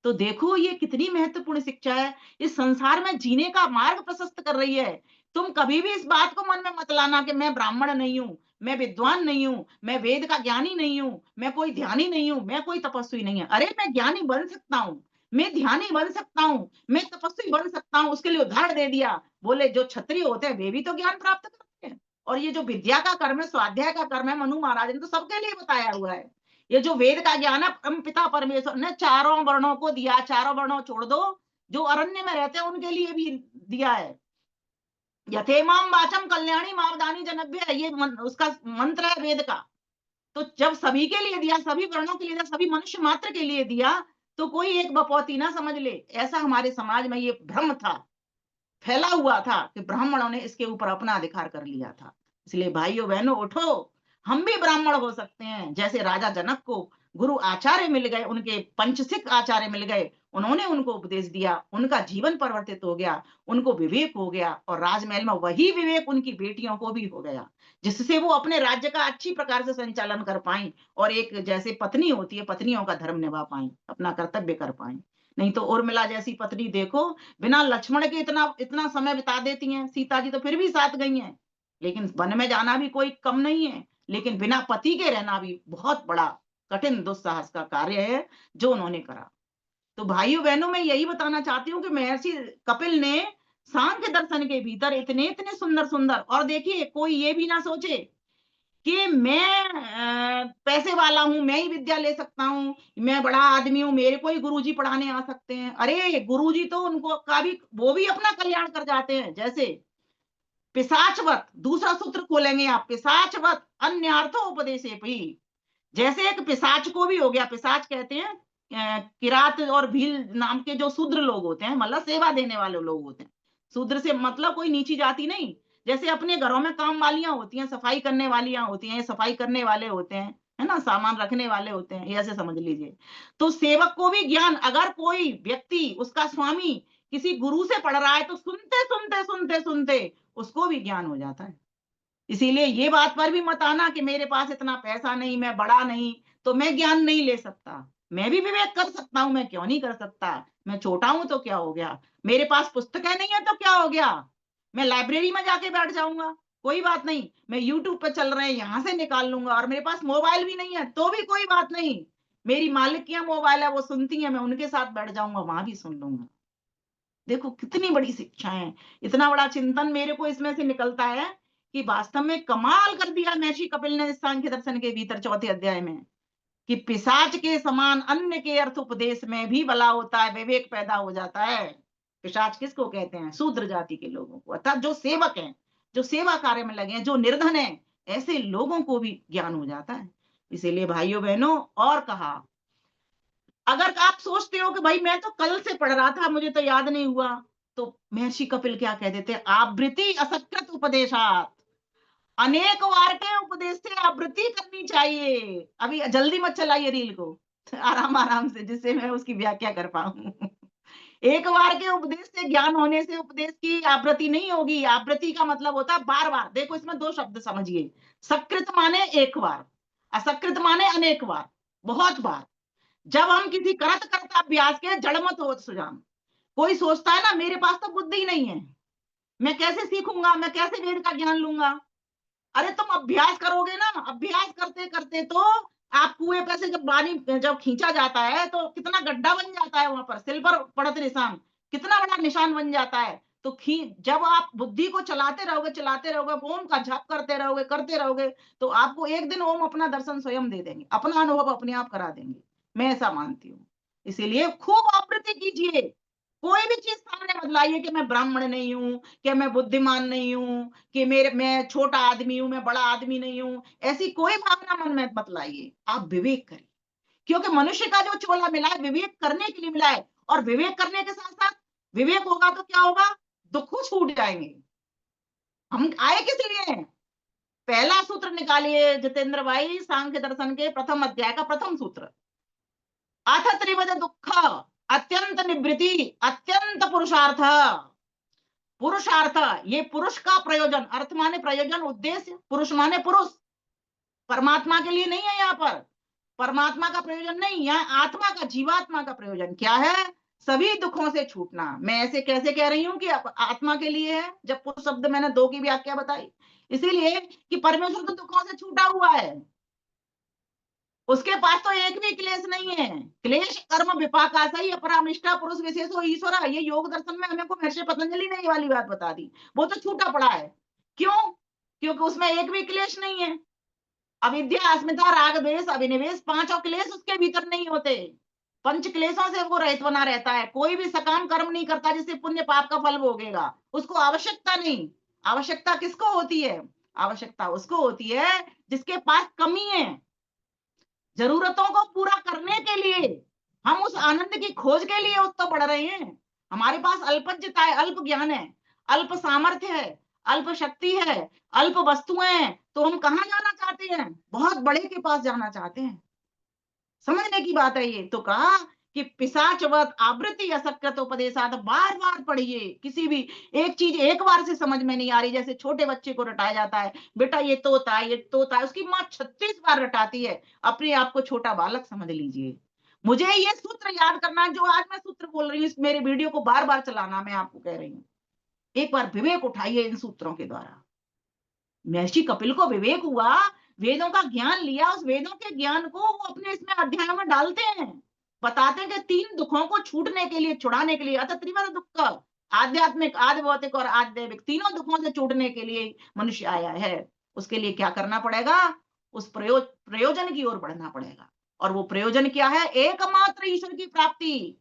तो देखो ये कितनी महत्वपूर्ण शिक्षा है, इस संसार में जीने का मार्ग प्रशस्त कर रही है। तुम कभी भी इस बात को मन में मत लाना कि मैं ब्राह्मण नहीं हूं, मैं विद्वान नहीं हूं, मैं वेद का ज्ञानी नहीं हूं, मैं कोई ध्यानी नहीं हूं, मैं कोई तपस्वी नहीं है। अरे मैं ज्ञानी बन सकता हूं, मैं ध्यानी बन सकता हूं, मैं तपस्वी बन सकता हूं। उसके लिए उदाहरण दे दिया, बोले जो क्षत्रिय होते हैं वे भी तो ज्ञान प्राप्त करते हैं। और ये जो विद्या का कर्म है, स्वाध्याय का कर्म है, मनु महाराज ने तो सबके लिए बताया हुआ है। ये जो वेद का ज्ञान है परम पिता परमेश्वर ने चारों वर्णों को दिया। चारों वर्णों छोड़ दो, जो अरण्य में रहते हैं उनके लिए भी दिया है। यथेमाम वाचम कल्याणी मावदानी जनभ्य, ये उसका मंत्र है वेद का। तो जब सभी के लिए दिया, सभी वर्णों के लिए दिया, सभी मनुष्य मात्र के लिए दिया, तो कोई एक बपौती ना समझ ले। ऐसा हमारे समाज में ये भ्रम था, फैला हुआ था कि ब्राह्मणों ने इसके ऊपर अपना अधिकार कर लिया था। इसलिए भाइयों बहनों उठो, हम भी ब्राह्मण हो सकते हैं। जैसे राजा जनक को गुरु आचार्य मिल गए, उनके पंचसिक आचार्य मिल गए, उन्होंने उनको उपदेश दिया, उनका जीवन परिवर्तित हो गया, उनको विवेक हो गया। और राजमहल में वही विवेक उनकी बेटियों को भी हो गया, जिससे वो अपने राज्य का अच्छी प्रकार से संचालन कर पाई और एक जैसे पत्नी होती है, पत्नियों का धर्म निभा पाई, अपना कर्तव्य कर पाई। नहीं तो उर्मिला जैसी पत्नी देखो, बिना लक्ष्मण के इतना इतना समय बिता देती हैं। सीता जी तो फिर भी साथ गई हैं, लेकिन वन में जाना भी कोई कम नहीं है, लेकिन बिना पति के रहना भी बहुत बड़ा कठिन दुस्साहस का कार्य है जो उन्होंने करा। तो भाइयों बहनों मैं यही बताना चाहती हूँ कि महर्षि कपिल ने सांख्य दर्शन के भीतर इतने इतने सुंदर सुंदर, और देखिए कोई ये भी ना सोचे कि मैं पैसे वाला हूं, मैं ही विद्या ले सकता हूं, मैं बड़ा आदमी हूं, मेरे को ही गुरुजी पढ़ाने आ सकते हैं। अरे गुरुजी तो उनको का भी, वो भी अपना कल्याण कर जाते हैं। जैसे पिशाचवत, दूसरा सूत्र खोलेंगे आप, पिशाचवत अन्यार्थो उपदेशे भी। जैसे एक पिशाच को भी हो गया, पिशाच कहते हैं किरात और भील नाम के जो शूद्र लोग होते हैं, मतलब सेवा देने वाले लोग होते हैं। शूद्र से मतलब कोई नीची जाति नहीं। जैसे अपने घरों में काम वालियां होती हैं, सफाई करने वालियां होती हैं, सफाई करने वाले होते हैं, है ना, सामान रखने वाले होते हैं, ऐसे समझ लीजिए। तो सेवक को भी ज्ञान, अगर कोई व्यक्ति, उसका स्वामी किसी गुरु से पढ़ रहा है तो सुनते सुनते सुनते सुनते उसको भी ज्ञान हो जाता है। इसीलिए ये बात पर भी मत आना कि मेरे पास इतना पैसा नहीं, मैं बड़ा नहीं, तो मैं ज्ञान नहीं ले सकता। मैं भी विवेक कर सकता हूं, मैं क्यों नहीं कर सकता। मैं छोटा हूं तो क्या हो गया, मेरे पास पुस्तकें नहीं है तो क्या हो गया, मैं लाइब्रेरी में जाके बैठ जाऊंगा, कोई बात नहीं। मैं यूट्यूब पे चल रहे हैं यहां से निकाल लूंगा। और मेरे पास मोबाइल भी नहीं है तो भी कोई बात नहीं, मेरी मालिकियां मोबाइल है, वो सुनती है, मैं उनके साथ बैठ जाऊंगा, वहां भी सुन लूंगा। देखो कितनी बड़ी शिक्षा है, इतना बड़ा चिंतन मेरे को इसमें से निकलता है कि वास्तव में कमाल कर दिया महर्षि कपिल ने सांख्य दर्शन के भीतर चौथे अध्याय में, कि पिशाच के समान अन्य के अर्थ उपदेश में भी भला होता है, विवेक पैदा हो जाता है। पिशाच किसको कहते हैं? शूद्र जाति के लोगों को, अर्थात जो सेवक हैं, जो सेवा कार्य में लगे हैं, जो निर्धन है, ऐसे लोगों को भी ज्ञान हो जाता है। इसीलिए भाइयों बहनों, और कहा, अगर आप सोचते हो कि भाई मैं तो कल से पढ़ रहा था, मुझे तो याद नहीं हुआ, तो महर्षि कपिल क्या कह देते हैं? आवृत्ति असकृत उपदेशात, अनेक बार के उपदेश से आवृत्ति करनी चाहिए। अभी जल्दी मत चलाइए रील को, आराम आराम से, जिससे मैं उसकी व्याख्या कर पाऊं। एक बार के उपदेश से ज्ञान होने से उपदेश की आवृत्ति नहीं होगी। आवृत्ति का मतलब होता है बार बार। देखो इसमें दो शब्द समझिए, सकृत माने एक बार, असकृत माने अनेक बार, बहुत बार। जब हम किसी करत करता अभ्यास के जड़ मत हो सुजान, कोई सोचता है ना मेरे पास तो बुद्धि नहीं है, मैं कैसे सीखूंगा, मैं कैसे वेद का ज्ञान लूंगा। अरे तुम अभ्यास करोगे ना, अभ्यास करते करते तो आप कुएं पे से जब खींचा जाता है तो कितना गड्ढा बन जाता है, वहां पर सिल्वर पड़त निशान, कितना बड़ा निशान बन जाता है। तो जब आप बुद्धि को चलाते रहोगे, ओम का जप करते रहोगे, तो आपको एक दिन ओम अपना दर्शन स्वयं दे देंगे, अपना अनुभव अपने आप करा देंगे। मैं ऐसा मानती हूँ। इसीलिए खूब आवृत्ति कीजिए, कोई भी चीज सामने मत लाइए कि मैं ब्राह्मण नहीं हूँ, कि मैं बुद्धिमान नहीं हूँ, कि मैं छोटा आदमी हूँ, मैं बड़ा आदमी नहीं हूँ। ऐसी कोई भावना मन में मत लाइए, आप विवेक करिए, क्योंकि मनुष्य का जो चोला मिला है विवेक करने के लिए मिला है। और विवेक करने के साथ साथ विवेक होगा तो क्या होगा, दुख छूट जाएंगे। हम आए किस लिए हैं? पहला सूत्र निकालिए जितेंद्र भाई, सांख्य दर्शन के प्रथम अध्याय का प्रथम सूत्र, अथ त्रिविध दुख अत्यंत निवृत्ति अत्यंत पुरुषार्थ। पुरुषार्थ, ये पुरुष का प्रयोजन, अर्थ माने प्रयोजन, उद्देश्य, पुरुष माने पुरुष, परमात्मा के लिए नहीं है। यहाँ पर परमात्मा का प्रयोजन नहीं, यहाँ आत्मा का, जीवात्मा का प्रयोजन क्या है, सभी दुखों से छूटना। मैं ऐसे कैसे कह रही हूँ कि आत्मा के लिए है, जब पुरुष शब्द मैंने दो की व्याख्या बताई, इसीलिए कि परमेश्वर तो दुखों से छूटा हुआ है, उसके पास तो एक भी क्लेश नहीं है। क्लेश कर्म विपाक सही अपरामिष्टा पुरुष विशेषो ईश्वर, ये योग दर्शन में हमें को महर्षि पतंजलि ने ये वाली बात बता दी, वो तो छूटा पड़ा है। क्यों? क्योंकि उसमें एक भी क्लेश नहीं है। अविद्या, अस्मिता, राग, द्वेष, अभिनिवेश, पांचों क्लेश उसके भीतर नहीं होते, पंच क्लेशों से वो रहित बना रहता है। कोई भी सकाम कर्म नहीं करता जिससे पुण्य पाप का फल भोगेगा, उसको आवश्यकता नहीं। आवश्यकता किसको होती है? आवश्यकता उसको होती है जिसके पास कमी है। जरूरतों को पूरा करने के लिए हम उस आनंद की खोज के लिए तो बढ़ रहे हैं। हमारे पास अल्पज्यता है, अल्प ज्ञान है, अल्प सामर्थ्य है, अल्प शक्ति है, अल्प वस्तुएं हैं, तो हम कहाँ जाना चाहते हैं? बहुत बड़े के पास जाना चाहते हैं। समझने की बात है ये। तो कहा कि पिशाचवत आवृत्ति असकृतोपदेशात, बार बार पढ़िए। किसी भी एक चीज एक बार से समझ में नहीं आ रही, जैसे छोटे बच्चे को रटाया जाता है, बेटा ये तोता है, ये तोता है, उसकी माँ 36 बार रटाती है, अपने आप को छोटा बालक समझ लीजिए। मुझे ये सूत्र याद करना, जो आज मैं सूत्र बोल रही हूँ, इस मेरे वीडियो को बार बार चलाना, मैं आपको कह रही हूँ। एक बार विवेक उठाइए इन सूत्रों के द्वारा। महर्षि कपिल को विवेक हुआ, वेदों का ज्ञान लिया, उस वेदों के ज्ञान को वो अपने इसमें अध्याय में डालते हैं, बताते हैं कि 3 दुखों को छूटने के लिए, छुड़ाने के लिए, अतः त्रिविध दुख, आध्यात्मिक, आदि भौतिक और आध्यात्मिक, तीनों दुखों से छूटने के लिए मनुष्य आया है। उसके लिए क्या करना पड़ेगा? उस प्रयोजन की ओर बढ़ना पड़ेगा। और वो प्रयोजन क्या है? एकमात्र ईश्वर की प्राप्ति,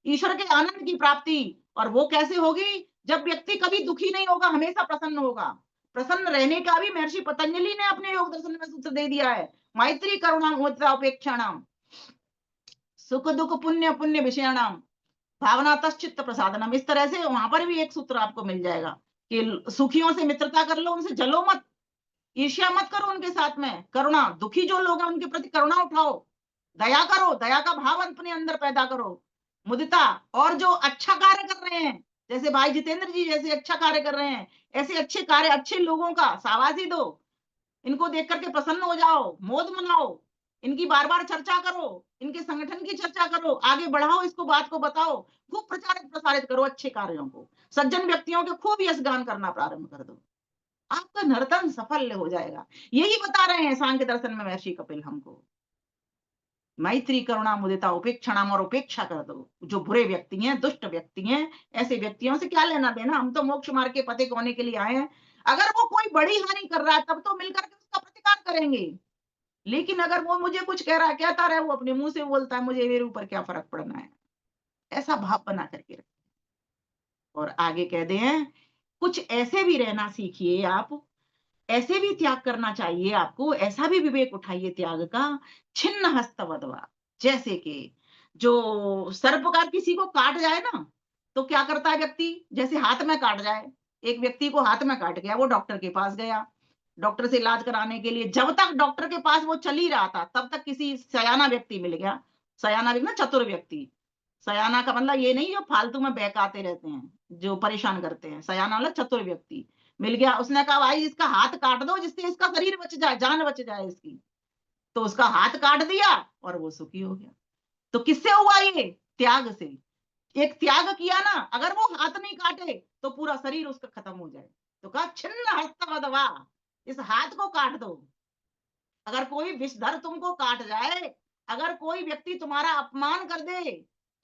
ईश्वर के आनंद की प्राप्ति। और वो कैसे होगी? जब व्यक्ति कभी दुखी नहीं होगा, हमेशा प्रसन्न होगा। प्रसन्न रहने का भी महर्षि पतंजलि ने अपने योग दर्शन में सूत्र दे दिया है, मैत्री करुणा मुद्रा उपेक्षाणाम सुख दुख पुण्य पुण्य विषयाणाम भावना तश्चित्त प्रसादनम। इस तरह से वहां पर भी एक सूत्र आपको मिल जाएगा कि सुखियों से मित्रता कर लो, उनसे जलो मत, ईर्ष्या मत करो उनके साथ में, करुणा, दुखी जो लोग हैं उनके प्रति करुणा उठाओ, दया करो, दया का भाव अपने अंदर पैदा करो, मुदिता, और जो अच्छा कार्य कर रहे हैं, जैसे भाई जितेंद्र जी जैसे अच्छा कार्य कर रहे हैं, ऐसे अच्छे कार्य, अच्छे लोगों का शाबाशी दो, इनको देख करके प्रसन्न हो जाओ, मौज मनाओ, इनकी बार बार चर्चा करो, इनके संगठन की चर्चा करो, आगे बढ़ाओ, इसको बात को बताओ, खूब प्रचारित प्रसारित करो अच्छे कार्यों को, सज्जन व्यक्तियों के खूब यशगान करना प्रारंभ कर दो, आपका नर्तन सफल हो जाएगा। यही बता रहे हैं सांख्य दर्शन में महर्षि कपिल हमको। मैत्री करुणा मुदिता उपेक्षाणाम, और उपेक्षा कर दो। जो बुरे व्यक्ति हैं, दुष्ट व्यक्ति हैं, ऐसे व्यक्तियों से क्या लेना देना? हम तो मोक्ष मार्ग के पथिक होने के लिए आए हैं। अगर वो कोई बड़ी हानि कर रहा है तब तो मिलकर के उसका प्रतिकार करेंगे, लेकिन अगर वो मुझे कुछ कह रहा है, कहता रहे, वो अपने मुंह से बोलता है, मुझे मेरे ऊपर क्या फर्क पड़ना है, ऐसा भाव बना करके रखें। और आगे कह दे हैं, कुछ ऐसे भी रहना सीखिए आप, ऐसे भी त्याग करना चाहिए आपको, ऐसा भी विवेक उठाइए त्याग का, छिन्न हस्तवदवा, जैसे कि जो सर्प का किसी को काट जाए ना, तो क्या करता है व्यक्ति? जैसे हाथ में काट जाए, एक व्यक्ति को हाथ में काट गया, वो डॉक्टर के पास गया, डॉक्टर से इलाज कराने के लिए, जब तक डॉक्टर के पास वो चल ही रहा था, तब तक किसी सयाना व्यक्ति मिल गया। सयाना भी ना, चतुर व्यक्ति। सयाना का मतलब ये नहीं जो फालतू में बहकाते रहते हैं, जो परेशान करते हैं, सयाना वाला चतुर व्यक्ति मिल गया। उसने कहा भाई इसका हाथ काट दो जिससे इसका शरीर बच जाए, जान बच जाए इसकी। तो उसका हाथ काट दिया और वो सुखी हो गया। तो किससे हुआ? ये त्याग से। एक त्याग किया ना, अगर वो हाथ नहीं काटे तो पूरा शरीर उसका खत्म हो जाए। तो कहा छिन्न हस्तवदवा, इस हाथ को काट दो। अगर कोई विषधर तुमको काट जाए, अगर कोई व्यक्ति तुम्हारा अपमान कर दे,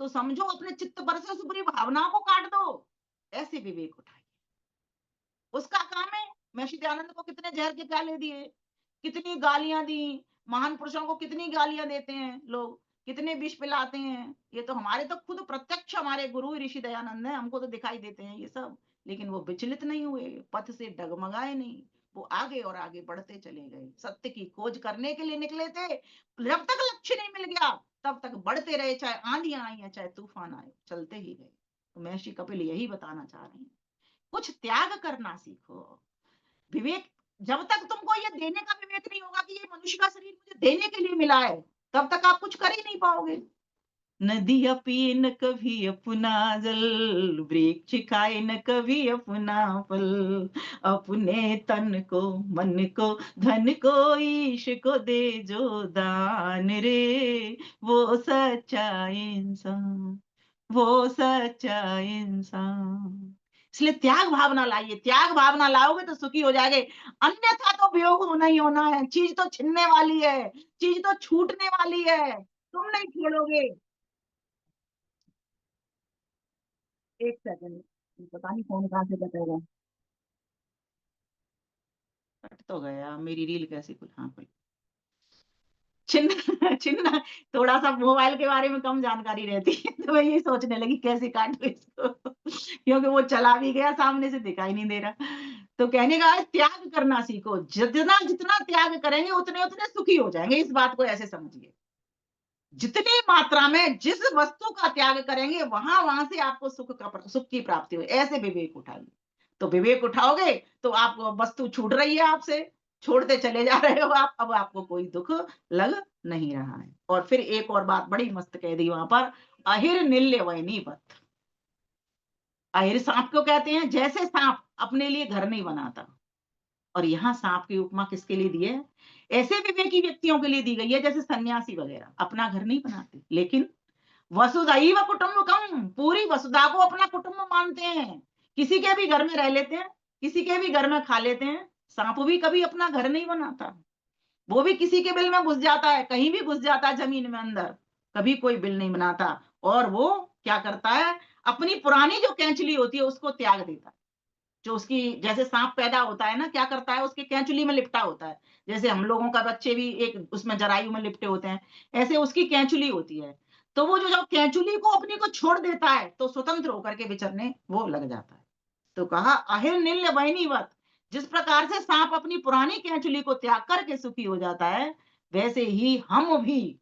तो समझो अपने चित्त पर से उस बुरी भावना को काट दो। ऐसे विवेक उठाइए। उसका काम है। महर्षि दयानंद को कितने जहर के प्याले दिए, कितनी गालियां दी, महान पुरुषों को कितनी गालियां देते हैं लोग, कितने विष पिलाते हैं। ये तो हमारे तो खुद प्रत्यक्ष हमारे गुरु ऋषि दयानंद है, हमको तो दिखाई देते हैं ये सब। लेकिन वो विचलित नहीं हुए, पथ से डगमगाए नहीं, वो आगे और आगे बढ़ते चले गए। सत्य की खोज करने के लिए निकले थे। जब तक लक्ष्य नहीं मिल गया तब तक बढ़ते रहे, चाहे आंधियां आई या चाहे तूफान आए, चलते ही गए। तो महर्षि कपिल यही बताना चाह रहे हैं, कुछ त्याग करना सीखो। विवेक, जब तक तुमको ये देने का विवेक नहीं होगा कि ये मनुष्य का शरीर मुझे देने के लिए मिला है, तब तक आप कुछ कर ही नहीं पाओगे। नदियाँ पिए न कभी अपना जल, वृक्ष खाए न कभी अपना फल, अपने तन को मन को धन को ईश को दे जो दान रे, वो सच्चा इंसान, वो सच्चा इंसान। इसलिए त्याग भावना लाइए, त्याग भावना लाओगे तो सुखी हो जाएंगे। अन्यथा तो वियोग होना ही होना है। चीज तो छिनने वाली है, चीज तो छूटने वाली है, तुम नहीं छोड़ोगे। एक सेकंड, पता नहीं फोन कहाँ से कटेगा। कट तो गया, मेरी रील कैसे खुल, हाँ खुल। छिन्न छिन्न, थोड़ा सा मोबाइल के बारे में कम जानकारी रहती है, तो मैं ये सोचने लगी कैसे काटूं इसको, क्योंकि वो चला भी गया, सामने से दिखाई नहीं दे रहा। तो कहने का है त्याग करना सीखो। जितना जितना त्याग करेंगे उतने उतने सुखी हो जाएंगे। इस बात को ऐसे समझिए, जितनी मात्रा में जिस वस्तु का त्याग करेंगे वहां वहां से आपको सुख की प्राप्ति हो। ऐसे विवेक उठाइए। तो विवेक उठाओगे तो आपको वस्तु छूट रही है आपसे, छोड़ते चले जा रहे हो आप, अब आपको कोई दुख लग नहीं रहा है। और फिर एक और बात बड़ी मस्त कह दी वहां पर, अहिर निल्य वैनीवत। अहिर सांप को कहते हैं, जैसे सांप अपने लिए घर नहीं बनाता, और यहाँ सांप की उपमा किसके लिए दी है? ऐसे विवेकी व्यक्तियों के लिए दी गई है जैसे सन्यासी वगैरह अपना घर नहीं बनाते, लेकिन वसुधैव कुटुम्बकम, पूरी वसुधा को अपना कुटुंब मानते हैं। किसी के भी घर में रह लेते हैं, किसी के भी घर में खा लेते हैं। सांप भी कभी अपना घर नहीं बनाता, वो भी किसी के बिल में घुस जाता है, कहीं भी घुस जाता है जमीन में अंदर, कभी कोई बिल नहीं बनाता। और वो क्या करता है, अपनी पुरानी जो कैंचली होती है उसको त्याग देता है। जो उसकी, जैसे सांप पैदा होता है ना, क्या करता है, उसके कैंचुली में लिपटा होता है। जैसे हम लोगों का बच्चे भी एक उसमें जरायु में लिपटे होते हैं, ऐसे उसकी कैंचुली होती है। तो वो जो कैंचुली को अपनी को छोड़ देता है तो स्वतंत्र होकर के विचरने वो लग जाता है। तो कहा अहिर निल्य वैनीवत, जिस प्रकार से सांप अपनी पुरानी कैंचुली को त्याग करके सुखी हो जाता है, वैसे ही हम भी,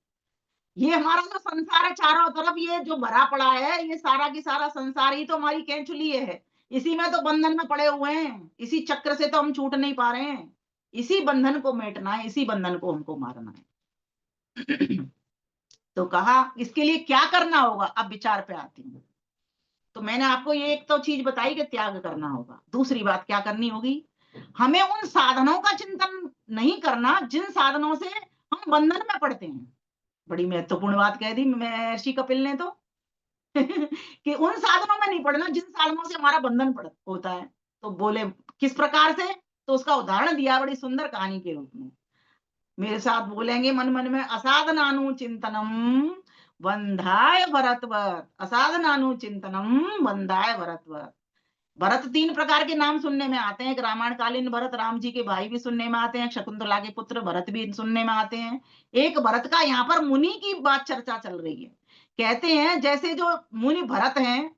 ये हमारा जो संसार है चारों तरफ ये जो भरा पड़ा है, ये सारा की सारा संसार ही तो हमारी कैंचुली है। इसी में तो बंधन में पड़े हुए हैं, इसी चक्र से तो हम छूट नहीं पा रहे हैं। इसी बंधन को मेटना है, इसी बंधन को हमको मारना है। तो कहा इसके लिए क्या करना होगा, अब विचार पे आती हूँ। तो मैंने आपको ये एक तो चीज बताई कि त्याग करना होगा। दूसरी बात क्या करनी होगी, हमें उन साधनों का चिंतन नहीं करना जिन साधनों से हम बंधन में पड़ते हैं। बड़ी महत्वपूर्ण बात कह दी महर्षि कपिल ने तो, कि उन साधनों में नहीं पड़ना जिन साधनों से हमारा बंधन होता है। तो बोले किस प्रकार से, तो उसका उदाहरण दिया बड़ी सुंदर कहानी के रूप में। मेरे साथ बोलेंगे मन मन में, असाधनानु चिंतनम बंधाय भरतवत, असाधनानु चिंतनम बंधाय भरतवत। भरत 3 प्रकार के नाम सुनने में आते हैं। एक रामायण कालीन भरत, राम जी के भाई भी सुनने में आते हैं, शकुंतला के पुत्र भरत भी सुनने में आते हैं। एक भरत का यहाँ पर मुनि की बात चर्चा चल रही है। कहते हैं जैसे जो मुनि भरत हैं,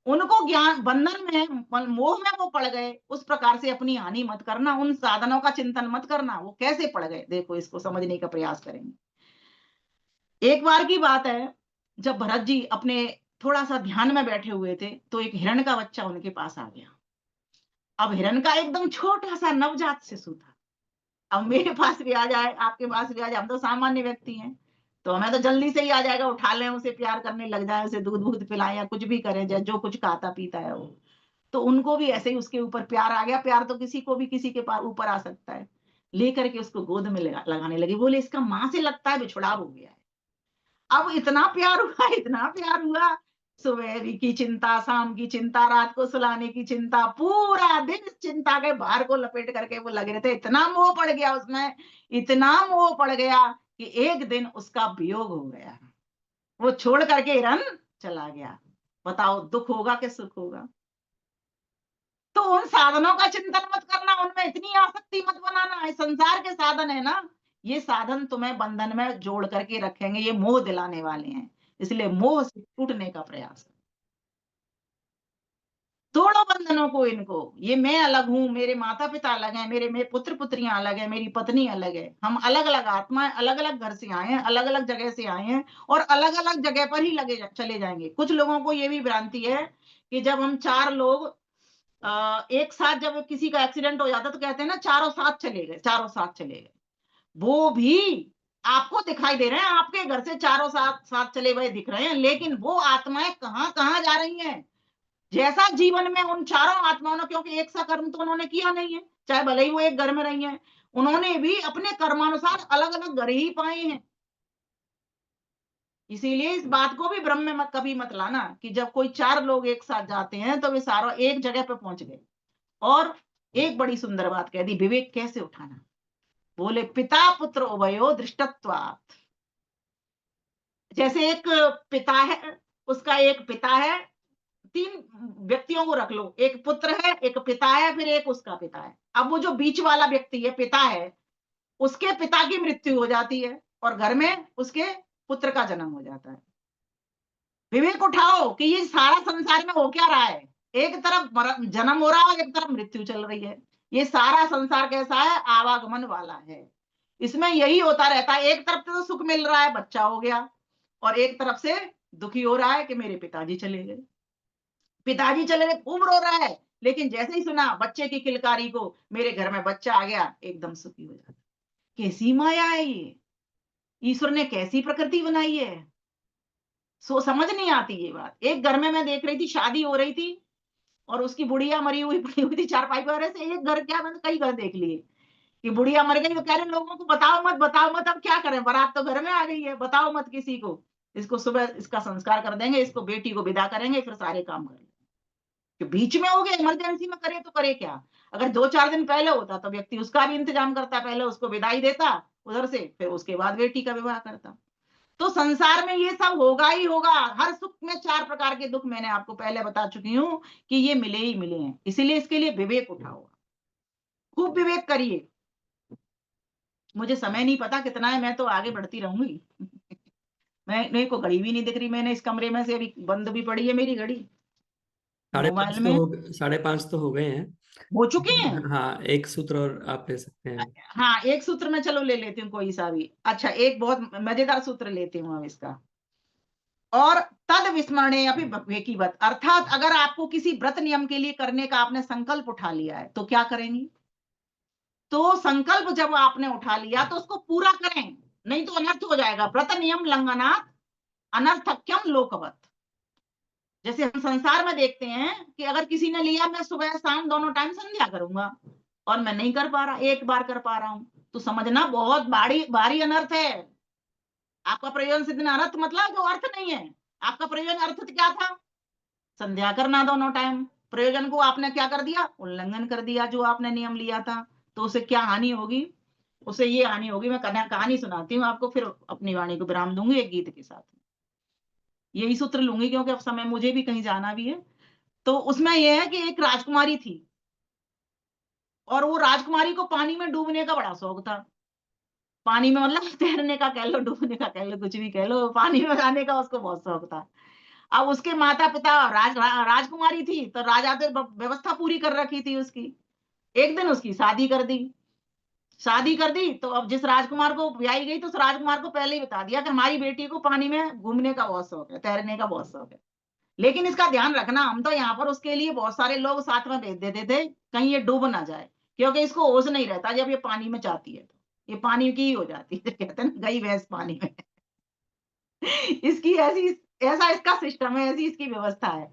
उनको ज्ञान बंधन में मोह में वो पड़ गए, उस प्रकार से अपनी हानि मत करना, उन साधनों का चिंतन मत करना। वो कैसे पड़ गए देखो, इसको समझने का प्रयास करेंगे। एक बार की बात है, जब भरत जी अपने थोड़ा सा ध्यान में बैठे हुए थे तो एक हिरण का बच्चा उनके पास आ गया। अब हिरण का एकदम छोटा सा नवजात शिशु था। अब मेरे पास भी आ जाए, आपके पास भी आ जाए, हम तो सामान्य व्यक्ति हैं, तो हमें तो जल्दी से ही आ जाएगा, उठा लें उसे, प्यार करने लग जाए, उसे दूध दूध पिलाएं या कुछ भी करें, जो कुछ खाता पीता है वो। तो उनको भी ऐसे ही उसके ऊपर प्यार आ गया। प्यार तो किसी को भी किसी के ऊपर आ सकता है। लेकर के उसको गोद में लगाने लगे। बोले इसका माँ से लगता है बिछुड़ाव हो गया है। अब इतना प्यार हुआ, इतना प्यार हुआ सुबह की चिंता, शाम की चिंता, रात को सुलाने की चिंता, पूरा दिन इस चिंता के भार को लपेट करके वो लगे रहते। इतना मोह पड़ गया उसमें, इतना मोह पड़ गया कि एक दिन उसका वियोग हो गया, वो छोड़ करके हिरन चला गया। बताओ दुख होगा कि सुख होगा? तो उन साधनों का चिंतन मत करना, उनमें इतनी आसक्ति मत बनाना। ये संसार के साधन है ना, ये साधन तुम्हें बंधन में जोड़ करके रखेंगे, ये मोह दिलाने वाले हैं। इसलिए मोह से टूटने का प्रयास करो। तोड़ो बंधनों को इनको। ये मैं अलग हूँ, मेरे माता पिता अलग हैं, मेरे पुत्र पुत्रियां अलग हैं, मेरी पत्नी अलग है। हम अलग अलग आत्माएं, अलग अलग घर से आए हैं, अलग अलग जगह से आए हैं, और अलग अलग जगह पर ही चले जाएंगे। कुछ लोगों को ये भी भ्रांति है कि जब हम 4 लोग एक साथ, जब किसी का एक्सीडेंट हो जाता तो कहते हैं ना चारों साथ चले गए, चारों साथ चले गए। वो भी आपको दिखाई दे रहे हैं, आपके घर से चारों साथ साथ चले गए दिख रहे हैं, लेकिन वो आत्माएं कहाँ कहाँ जा रही हैं? जैसा जीवन में उन चारों आत्माओं ने, क्योंकि एक सा कर्म तो उन्होंने किया नहीं है, चाहे भले ही वो एक घर में रही हैं, उन्होंने भी अपने कर्मानुसार अलग अलग घर ही पाए हैं। इसीलिए इस बात को भी भ्रम में मत कभी मत लाना कि जब कोई 4 लोग एक साथ जाते हैं तो वे सारा एक जगह पे पहुंच गए। और एक बड़ी सुंदर बात कह दी, विवेक कैसे उठाना। बोले पिता पुत्र उभयो दृष्टत्वात्। जैसे एक पिता है, उसका एक पिता है, 3 व्यक्तियों को रख लो, एक पुत्र है, एक पिता है, फिर एक उसका पिता है। अब वो जो बीच वाला व्यक्ति है, पिता है, उसके पिता की मृत्यु हो जाती है और घर में उसके पुत्र का जन्म हो जाता है। विवेक उठाओ कि ये सारा संसार में हो क्या रहा है। एक तरफ जन्म हो रहा है, एक तरफ मृत्यु चल रही है। ये सारा संसार कैसा है? आवागमन वाला है। इसमें यही होता रहता है, एक तरफ से तो सुख मिल रहा है, बच्चा हो गया, और एक तरफ से दुखी हो रहा है कि मेरे पिताजी चले गए। पिताजी चले गए, खूब रो रहा है, लेकिन जैसे ही सुना बच्चे की किलकारी को, मेरे घर में बच्चा आ गया, एकदम सुखी हो जाता। कैसी माया है ये, ईश्वर ने कैसी प्रकृति बनाई है, सो समझ नहीं आती ये बात। एक घर में मैं देख रही थी, शादी हो रही थी, और उसकी बुढ़िया मरी हुई पड़ी हुई थी चारपाई पर। ऐसे एक घर क्या, मैंने कई घर देख लिए कि बुढ़िया मर गई, तो कह रहे लोगों को बताओ मत, बताओ मत। अब क्या करें, बारात तो घर में आ गई है, बताओ मत किसी को। इसको सुबह इसका संस्कार कर देंगे, इसको बेटी को विदा करेंगे, फिर सारे काम करेंगे। कि बीच में हो गए, इमरजेंसी में करे तो करे क्या। अगर 2-4 दिन पहले होता तो व्यक्ति उसका भी इंतजाम करता, पहले उसको विदाई देता उधर से, फिर उसके बाद बेटी का विवाह करता। तो संसार में ये सब होगा ही होगा। हर सुख में 4 प्रकार के दुख मैंने आपको पहले बता चुकी हूँ कि ये मिले ही मिले हैं। इसीलिए इसके लिए विवेक उठाओ, खूब विवेक करिए। मुझे समय नहीं पता कितना है, मैं तो आगे बढ़ती रहूंगी। मेरे को घड़ी भी नहीं दिख रही, मैंने इस कमरे में से अभी बंद भी पड़ी है मेरी घड़ी मोबाइल में। 5:30 तो हो गए हैं। हो चुके हैं। हाँ, एक सूत्र और आप ले सकते हैं। हाँ, एक सूत्र में चलो ले लेती हूँ कोई सा भी। अच्छा, एक बहुत मजेदार सूत्र लेती हूँ अब इसका। और तद विस्मरणे अपि विवेकीवत, अर्थात अगर आपको किसी व्रत नियम के लिए करने का आपने संकल्प उठा लिया है तो क्या करेंगी? तो संकल्प जब आपने उठा लिया तो उसको पूरा करें, नहीं तो अनर्थ हो जाएगा। व्रत नियम लंघनात् अनर्थक्यम लोकवत। जैसे हम संसार में देखते हैं कि अगर किसी ने लिया मैं सुबह शाम दोनों टाइम संध्या करूंगा, और मैं नहीं कर पा रहा, एक बार कर पा रहा हूं, तो समझना बहुत भारी अनर्थ है। आपका प्रयोजन सिद्ध अनर्थ मतलब जो अर्थ नहीं है। आपका प्रयोजन अर्थ क्या था? संध्या करना दोनों टाइम। प्रयोजन को आपने क्या कर दिया? उल्लंघन कर दिया जो आपने नियम लिया था। तो उसे क्या हानि होगी? उसे ये हानि होगी, मैं कहानी सुनाती हूँ आपको, फिर अपनी वाणी को विराम दूंगी एक गीत के साथ। यही सूत्र लूंगी क्योंकि अब समय मुझे भी कहीं जाना भी है। तो उसमें यह है कि एक राजकुमारी थी, और वो राजकुमारी को पानी में डूबने का बड़ा शौक था। पानी में मतलब तैरने का कह लो, डूबने का कह लो, कुछ भी कह लो, पानी में जाने का उसको बहुत शौक था। अब उसके माता पिता राजकुमारी थी, तो राजा ने व्यवस्था पूरी कर रखी थी उसकी। एक दिन उसकी शादी कर दी। शादी कर दी तो अब जिस राजकुमार को ब्याई गई, तो उस राजकुमार को पहले ही बता दिया कि हमारी बेटी को पानी में घूमने का बहुत शौक है, तैरने का बहुत शौक है। लेकिन इसका ध्यान रखना, हम तो यहाँ पर उसके लिए बहुत सारे लोग साथ में भेज देते थे, कहीं ये डूब ना जाए, क्योंकि इसको होश नहीं रहता जब ये पानी में जाती है, तो ये पानी की ही हो जाती है। कहते हैं ना, गई भैंस पानी में। इसकी ऐसा इसका सिस्टम है, ऐसी इसकी व्यवस्था है।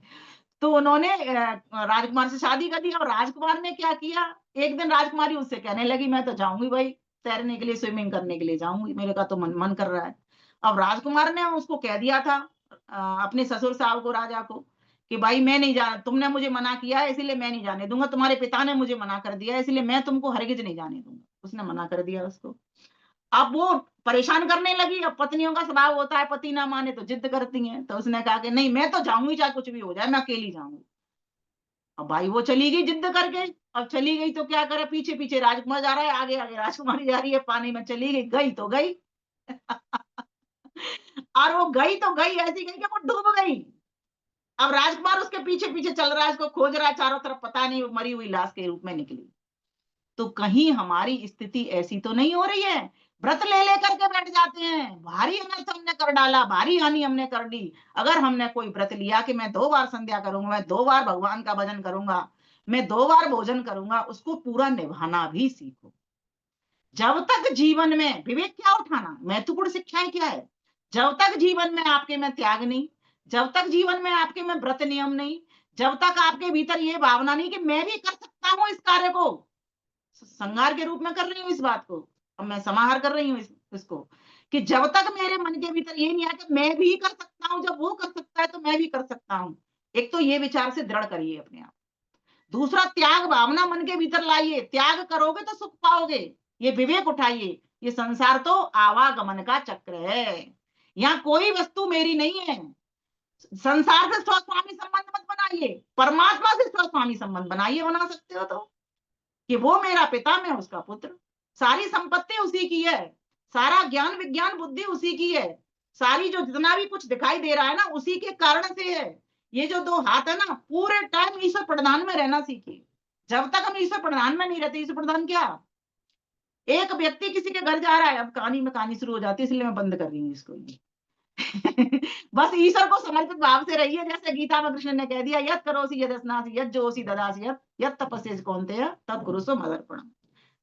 तो उन्होंने राजकुमार से शादी कर दी। और राजकुमार ने क्या किया, एक दिन राजकुमारी उससे कहने लगी मैं तो जाऊंगी भाई तैरने के लिए, स्विमिंग करने के लिए जाऊंगी, मेरे का तो मन कर रहा है। अब राजकुमार ने उसको कह दिया था, अपने ससुर साहब को, राजा को, कि भाई मैं नहीं जाना, तुमने मुझे मना किया है इसलिए मैं नहीं जाने दूंगा, तुम्हारे पिता ने मुझे मना कर दिया है इसलिए मैं तुमको हरगिज नहीं जाने दूंगा। उसने मना कर दिया उसको। अब वो परेशान करने लगी। अब पत्नियों का स्वभाव होता है, पति ना माने तो जिद करती हैं। तो उसने कहा कि नहीं, मैं तो जाऊंगी, चाहे कुछ भी हो जाए, मैं अकेली जाऊंगी। अब भाई वो चली गई जिद करके। अब चली गई तो क्या करे, पीछे पीछे राजकुमार जा रहा है, आगे आगे राजकुमारी जा रही है, पानी में चली गई, गई तो गई। और वो गई तो गई, ऐसी गई कि वो डूब गई। अब राजकुमार उसके पीछे पीछे चल रहा है, उसको खोज रहा है चारों तरफ, पता नहीं वो मरी हुई लाश के रूप में निकली। तो कहीं हमारी स्थिति ऐसी तो नहीं हो रही है? व्रत ले लेकर के बैठ जाते हैं, भारी अनर्थ हमने कर डाला, भारी हानि हमने कर दी। अगर हमने कोई व्रत लिया कि मैं 2 बार संध्या करूंगा, मैं 2 बार भगवान का भजन करूंगा, मैं 2 बार भोजन करूंगा, उसको पूरा निभाना भी सीखो। जब तक जीवन में विवेक क्या उठाना, महत्वपूर्ण शिक्षाएं क्या है? जब तक जीवन में आपके में त्याग नहीं, जब तक जीवन में आपके में व्रत नियम नहीं, जब तक आपके भीतर ये भावना नहीं कि मैं भी कर सकता हूं इस कार्य को, संहार के रूप में कर रही हूँ इस बात को, अब मैं समाहार कर रही हूँ इसको, कि जब तक मेरे मन के भीतर ये नहीं आया कि मैं भी कर सकता हूँ, जब वो कर सकता है तो मैं भी कर सकता हूँ। एक तो ये विचार से दृढ़ करिए अपने आप। दूसरा, त्याग भावना मन के भीतर लाइए। त्याग करोगे तो सुख पाओगे। ये विवेक उठाइए। ये संसार तो आवागमन का चक्र है, यहाँ कोई वस्तु मेरी नहीं है। संसार से स्वस्वामी संबंध मत बनाइए, परमात्मा से स्वस्वामी संबंध बनाइए। बना सकते हो तो, कि वो मेरा पिता, मैं उसका पुत्र, सारी संपत्ति उसी की है, सारा ज्ञान विज्ञान बुद्धि उसी की है, सारी जो जितना भी कुछ दिखाई दे रहा है ना, उसी के कारण से है। ये जो 2 हाथ है ना, पूरे टाइम ईश्वर प्रधान में रहना सीखिए। जब तक हम ईश्वर प्रधान में नहीं रहते, ईश्वर प्रधान क्या, एक व्यक्ति किसी के घर जा रहा है, अब कहानी में कहानी शुरू हो जाती है, इसलिए मैं बंद कर रही हूँ इसको। बस ईश्वर को समर्पित भाव से रहिए। जैसे गीता में कृष्ण ने कह दिया, यत् करोसि यदस्नासि यत् जोसि ददासि यत् तपस्यसि कौन्तेय तत् कुरुष्व मदर्पणम्।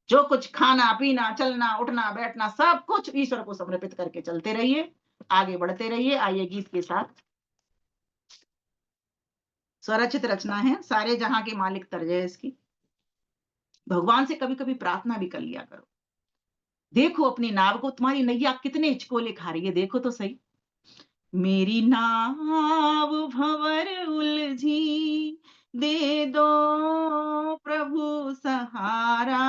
जो कुछ खाना पीना, चलना उठना बैठना, सब कुछ ईश्वर को समर्पित करके चलते रहिए, आगे बढ़ते रहिए। आइए गीत के साथ। स्वरचित रचना है, सारे जहां के मालिक तर्ज है इसकी। भगवान से कभी कभी प्रार्थना भी कर लिया करो। देखो अपनी नाव को, तुम्हारी नैया कितने हिचकोले खा रही है, देखो तो सही। मेरी नाव भंवर उलझी, दे दो प्रभु सहारा,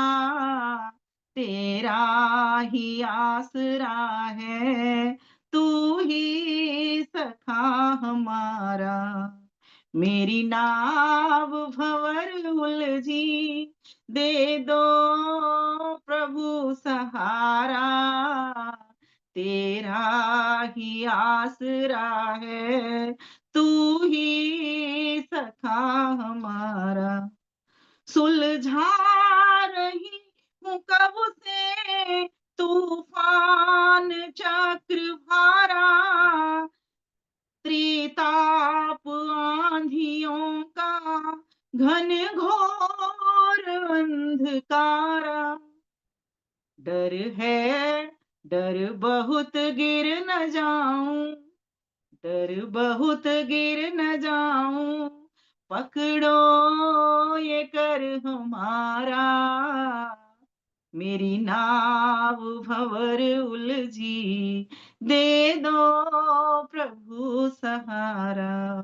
तेरा ही आसरा है, तू ही सखा हमारा। मेरी नाव भंवर उलझी, दे दो प्रभु सहारा, तेरा ही आसरा है, तू ही सखा हमारा। सुलझा रही हूँ कब से तूफान चक्र भारा, त्रिताप आंधियों का घन घोर अंधकारा। डर है, डर बहुत गिर न जाऊं, डर बहुत गिर न जाऊं, पकड़ो ये कर हमारा। मेरी नाव भंवर उलझी, दे दो प्रभु सहारा,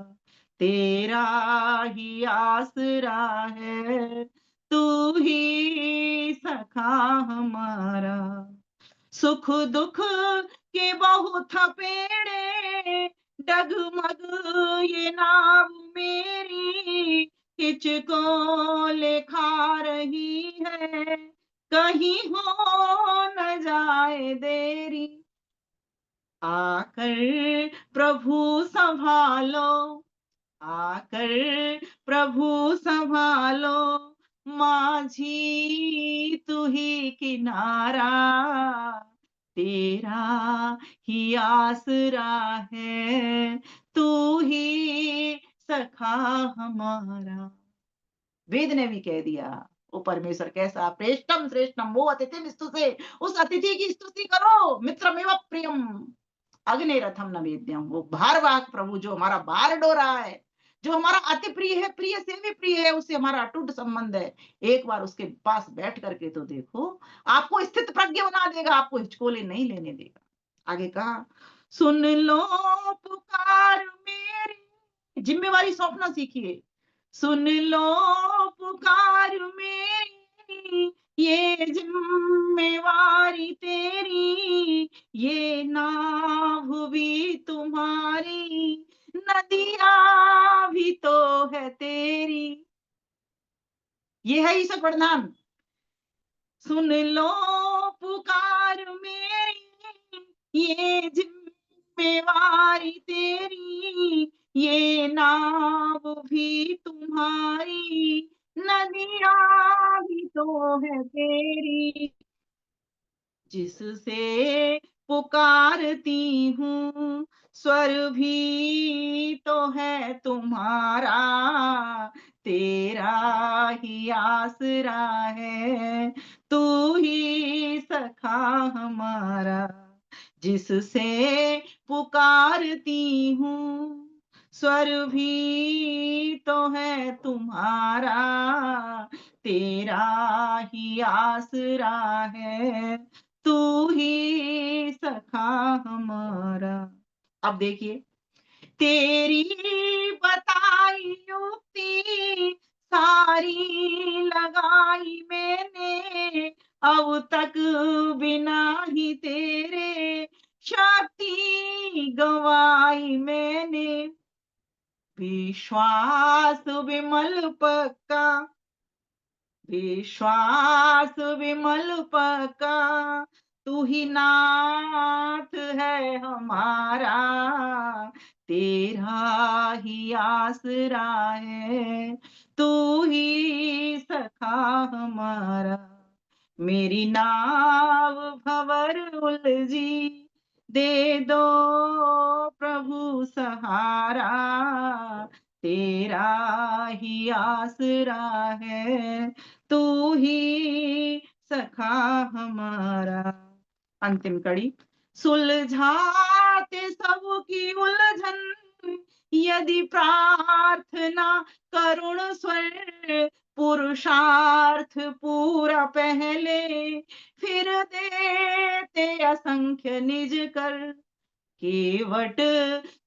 तेरा ही आसरा है, तू ही सखा हमारा। सुख दुख के बहुत पेड़े, डगमग ये नाव मेरी, हिचकोले खा रही है, कहीं हो न जाए देरी। आकर प्रभु संभालो, आकर प्रभु संभालो, माझी तू ही किनारा, तेरा ही आसरा है, तू ही सखा हमारा। वेद ने भी कह दिया, वो परमेश्वर कैसा, प्रेष्टम श्रेष्ठम वो अतिथि स्तुते, उस अतिथि की स्तुति करो। मित्रमेव प्रियम अग्निरथम नवेद्यम, वो भारवाहक प्रभु जो हमारा भार डो रहा है, जो हमारा अति प्रिय है, प्रिय से भी प्रिय है, उससे हमारा अटूट संबंध है। एक बार उसके पास बैठ करके तो देखो, आपको स्थित प्रज्ञ बना देगा, आपको हिचकोले नहीं लेने देगा। आगे कहा, सुन लो पुकार पुकार मेरी, जिम्मेवारी सौंपना सीखिए। सुन लो पुकार मेरी, ये जिम्मेवारी तेरी, ये नाव भी तुम्हारी, नदियां भी तो है तेरी। ये है ईश्वर प्रधान। सुन लो पुकार मेरी, ये जिम्मेवारी तेरी, ये नाव भी तुम्हारी, नदियां भी तो है तेरी। जिससे पुकारती हूँ, स्वर भी तो है तुम्हारा, तेरा ही आसरा है, तू ही सखा हमारा। जिससे पुकारती हूँ, स्वर भी तो है तुम्हारा, तेरा ही आसरा है, तू ही सखा हमारा। अब देखिए, तेरी बताई युक्ति सारी लगाई मैंने, अब तक बिना ही तेरे शक्ति गवाई मैंने। विश्वास विमल पक्का, विश्वास विमल पक्का, तू ही नाथ है हमारा, तेरा ही आसरा है, तू ही सखा हमारा। मेरी नाव भंवर उलझी, दे दो प्रभु सहारा, तेरा ही आसरा है, तू ही सखा हमारा। अंतिम कड़ी। सुलझाते सबकी उलझन, यदि प्रार्थना करुण स्वर, पुरुषार्थ पूरा पहले, फिर देते असंख्य निज कर। केवट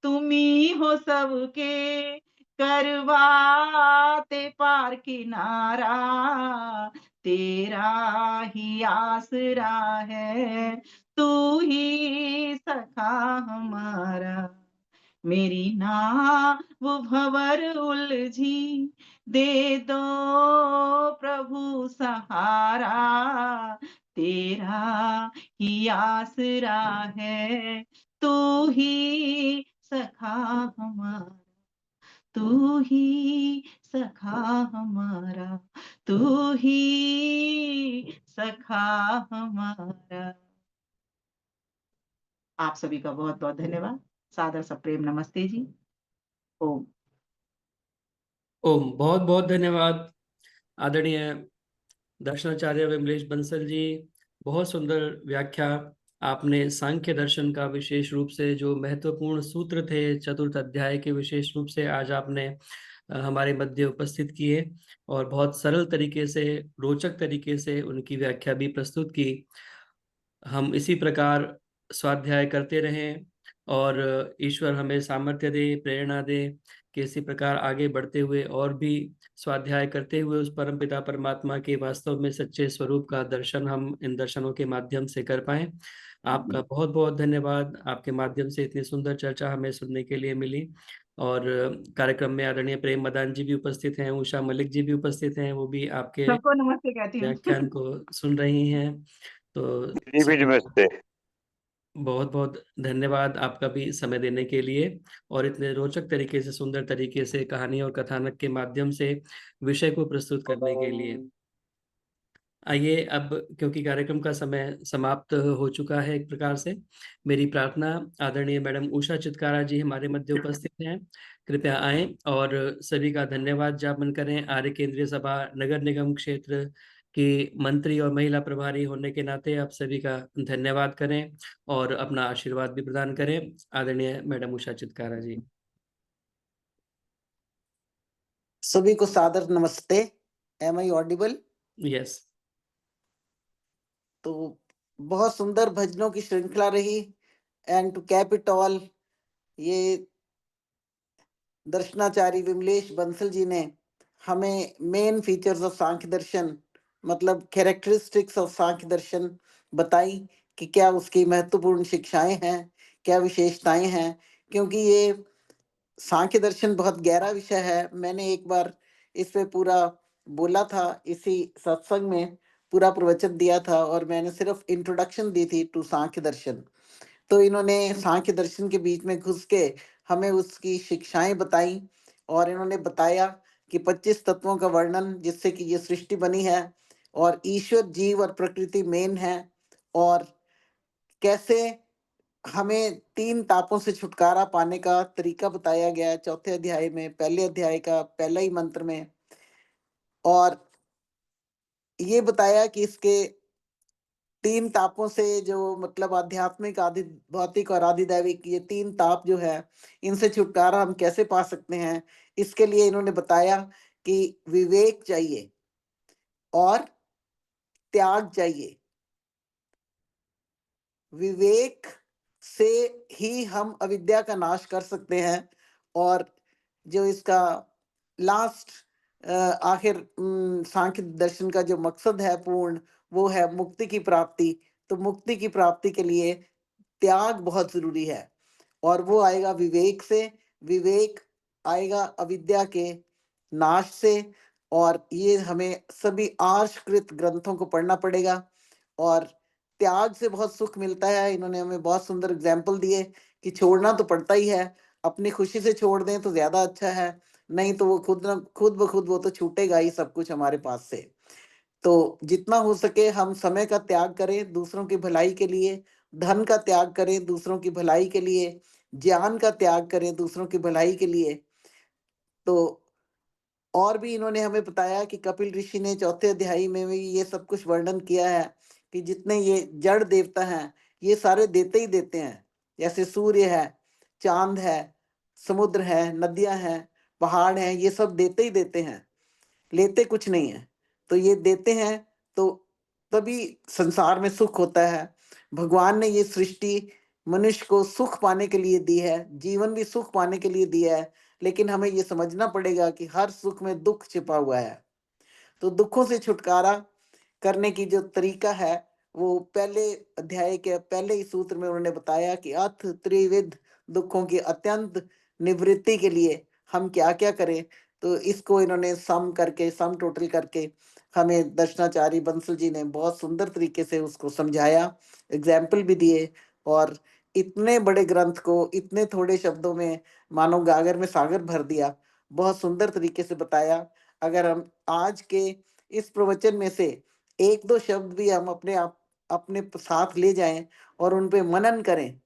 तुम्ही हो सबके, करवाते पार किनारा, तेरा ही आसरा है, तू ही सखा हमारा। मेरी नाव भंवर उलझी, दे दो प्रभु सहारा, तेरा ही आसरा है, तू ही सखा हमारा, तू ही सखा हमारा, तू ही सखा हमारा। आप सभी का बहुत बहुत धन्यवाद। सादर सा प्रेम नमस्ते जी। ओम। ओम। बहुत बहुत धन्यवाद आदरणीय दर्शनाचार्य विमलेश बंसल जी। बहुत सुंदर व्याख्या आपने सांख्य दर्शन का विशेष रूप से जो महत्वपूर्ण सूत्र थे चतुर्थ अध्याय के विशेष रूप से आज आपने हमारे मध्य उपस्थित किए और बहुत सरल तरीके से रोचक तरीके से उनकी व्याख्या भी प्रस्तुत की। हम इसी प्रकार स्वाध्याय करते रहें और ईश्वर हमें सामर्थ्य दे, प्रेरणा दे कि इसी प्रकार आगे बढ़ते हुए और भी स्वाध्याय करते हुए उस परमपिता परमात्मा के वास्तव में सच्चे स्वरूप का दर्शन हम इन दर्शनों के माध्यम से कर पाए। आपका बहुत बहुत धन्यवाद। आपके माध्यम से इतनी सुंदर चर्चा हमें सुनने के लिए मिली और कार्यक्रम में आदरणीय प्रेम मदान जी भी उपस्थित हैं, उषा मलिक जी भी उपस्थित हैं, वो भी आपके सबको नमस्ते कहती हूँ। व्याख्यान को सुन रही हैं। तो जी भी नमस्ते। बहुत बहुत धन्यवाद आपका भी समय देने के लिए और इतने रोचक तरीके से, सुंदर तरीके से कहानी और कथानक के माध्यम से विषय को प्रस्तुत करने के लिए। आइए अब, क्योंकि कार्यक्रम का समय समाप्त हो चुका है एक प्रकार से, मेरी प्रार्थना आदरणीय मैडम उषा चित्कारा जी हमारे मध्य उपस्थित हैं, कृपया आएं और सभी का धन्यवाद ज्ञापन करें। आर्य केंद्रीय सभा नगर निगम क्षेत्र की मंत्री और महिला प्रभारी होने के नाते आप सभी का धन्यवाद करें और अपना आशीर्वाद भी प्रदान करें। आदरणीय मैडम उषा चित्कारा जी। सभी को सादर नमस्ते। Am I audible? यस। तो बहुत सुंदर भजनों की श्रृंखला रही। And to cap it all, ये दर्शनाचार्य विमलेश बंसल जी ने हमें main features of Sankhya Darshan, मतलब कैरेक्टरिस्टिक्स ऑफ सांख्य दर्शन बताई कि क्या उसकी महत्वपूर्ण शिक्षाएं हैं, क्या विशेषताएं हैं। क्योंकि ये सांख्य दर्शन बहुत गहरा विषय है। मैंने एक बार इस पे पूरा बोला था, इसी सत्संग में पूरा प्रवचन दिया था और मैंने सिर्फ इंट्रोडक्शन दी थी टू सांख्य दर्शन। तो इन्होंने सांख्य दर्शन के बीच में घुस के हमें उसकी शिक्षाएं बताई और इन्होंने बताया कि 25 तत्वों का वर्णन जिससे कि ये सृष्टि बनी है और ईश्वर, जीव और प्रकृति मेन है, और कैसे हमें 3 तापों से छुटकारा पाने का तरीका बताया गया है चौथे अध्याय में, पहले अध्याय का पहला ही मंत्र में। और ये बताया कि इसके 3 तापों से जो मतलब आध्यात्मिक, आदि भौतिक और आधिदैविक, ये 3 ताप जो है इनसे छुटकारा हम कैसे पा सकते हैं। इसके लिए इन्होंने बताया कि विवेक चाहिए और त्याग चाहिए। विवेक से ही हम अविद्या का नाश कर सकते हैं और जो इसका लास्ट आखिर सांख्य दर्शन का जो मकसद है पूर्ण, वो है मुक्ति की प्राप्ति। तो मुक्ति की प्राप्ति के लिए त्याग बहुत जरूरी है और वो आएगा विवेक से। विवेक आएगा अविद्या के नाश से, और ये हमें सभी आर्षकृत ग्रंथों को पढ़ना पड़ेगा। और त्याग से बहुत सुख मिलता है। इन्होंने हमें बहुत सुंदर एग्जाम्पल दिए कि छोड़ना तो पड़ता ही है, अपनी खुशी से छोड़ दें तो ज्यादा अच्छा है, नहीं तो वो खुद ब खुद वो तो छूटेगा ही सब कुछ हमारे पास से। तो जितना हो सके हम समय का त्याग करें दूसरों की भलाई के लिए, धन का त्याग करें दूसरों की भलाई के लिए, ज्ञान का त्याग करें दूसरों की भलाई के लिए। तो और भी इन्होंने हमें बताया कि कपिल ऋषि ने चौथे अध्याय में भी ये सब कुछ वर्णन किया है कि जितने ये जड़ देवता हैं ये सारे देते ही देते हैं। जैसे सूर्य है, चांद है, समुद्र है, नदियां हैं, पहाड़ हैं, ये सब देते ही देते हैं, लेते कुछ नहीं है। तो ये देते हैं तो तभी संसार में सुख होता है। भगवान ने ये सृष्टि मनुष्य को सुख पाने के लिए दी है, जीवन भी सुख पाने के लिए दिया है, लेकिन हमें ये समझना पड़ेगा कि हर सुख में दुख छिपा हुआ है। तो दुखों से छुटकारा करने की जो तरीका है वो पहले अध्याय के पहले ही सूत्र में उन्होंने बताया कि अथ त्रिविध दुखों की अत्यंत निवृत्ति के लिए हम क्या क्या करें। तो इसको इन्होंने सम टोटल करके हमें दर्शनाचार्य बंसल जी ने बहुत सुंदर तरीके से उसको समझाया, एग्जाम्पल भी दिए, और इतने बड़े ग्रंथ को इतने थोड़े शब्दों में मानो गागर में सागर भर दिया, बहुत सुंदर तरीके से बताया। अगर हम आज के इस प्रवचन में से 1-2 शब्द भी हम अपने साथ ले जाएं और उन पे मनन करें।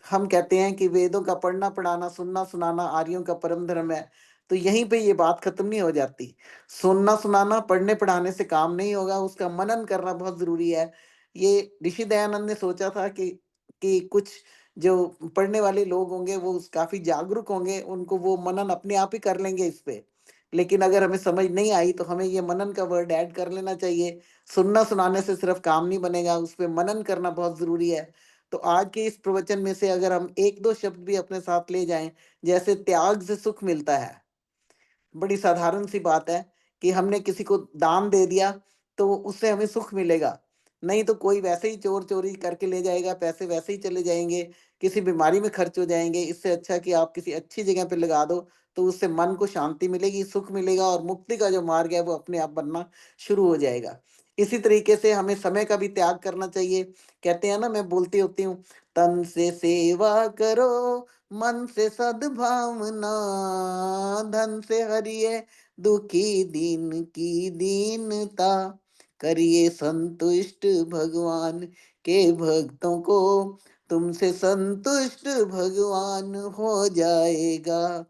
हम कहते हैं कि वेदों का पढ़ना पढ़ाना सुनना सुनाना आर्यों का परम धर्म है, तो यहीं पे ये बात खत्म नहीं हो जाती। सुनना सुनाना पढ़ने पढ़ाने से काम नहीं होगा, उसका मनन करना बहुत जरूरी है। ये ऋषि दयानंद ने सोचा था कि कुछ जो पढ़ने वाले लोग होंगे वो काफी जागरूक होंगे, उनको वो मनन अपने आप ही कर लेंगे इस पे। लेकिन अगर हमें समझ नहीं आई तो हमें ये मनन का वर्ड ऐड कर लेना चाहिए। सुनना सुनाने से सिर्फ काम नहीं बनेगा, उस पे मनन करना बहुत जरूरी है। तो आज के इस प्रवचन में से अगर हम 1-2 शब्द भी अपने साथ ले जाएं, जैसे त्याग से सुख मिलता है, बड़ी साधारण सी बात है कि हमने किसी को दान दे दिया तो उससे हमें सुख मिलेगा, नहीं तो कोई वैसे ही चोर चोरी करके ले जाएगा, पैसे वैसे ही चले जाएंगे, किसी बीमारी में खर्च हो जाएंगे। इससे अच्छा कि आप किसी अच्छी जगह पे लगा दो, तो उससे मन को शांति मिलेगी, सुख मिलेगा और मुक्ति का जो मार्ग है वो अपने आप बनना शुरू हो जाएगा। इसी तरीके से हमें समय का भी त्याग करना चाहिए। कहते हैं ना, मैं बोलती होती हूँ, तन से सेवा करो, मन से सद्भावना, धन से हरिये दुखी दीन की दीनता, करिए संतुष्ट भगवान के भक्तों को, तुमसे संतुष्ट भगवान हो जाएगा।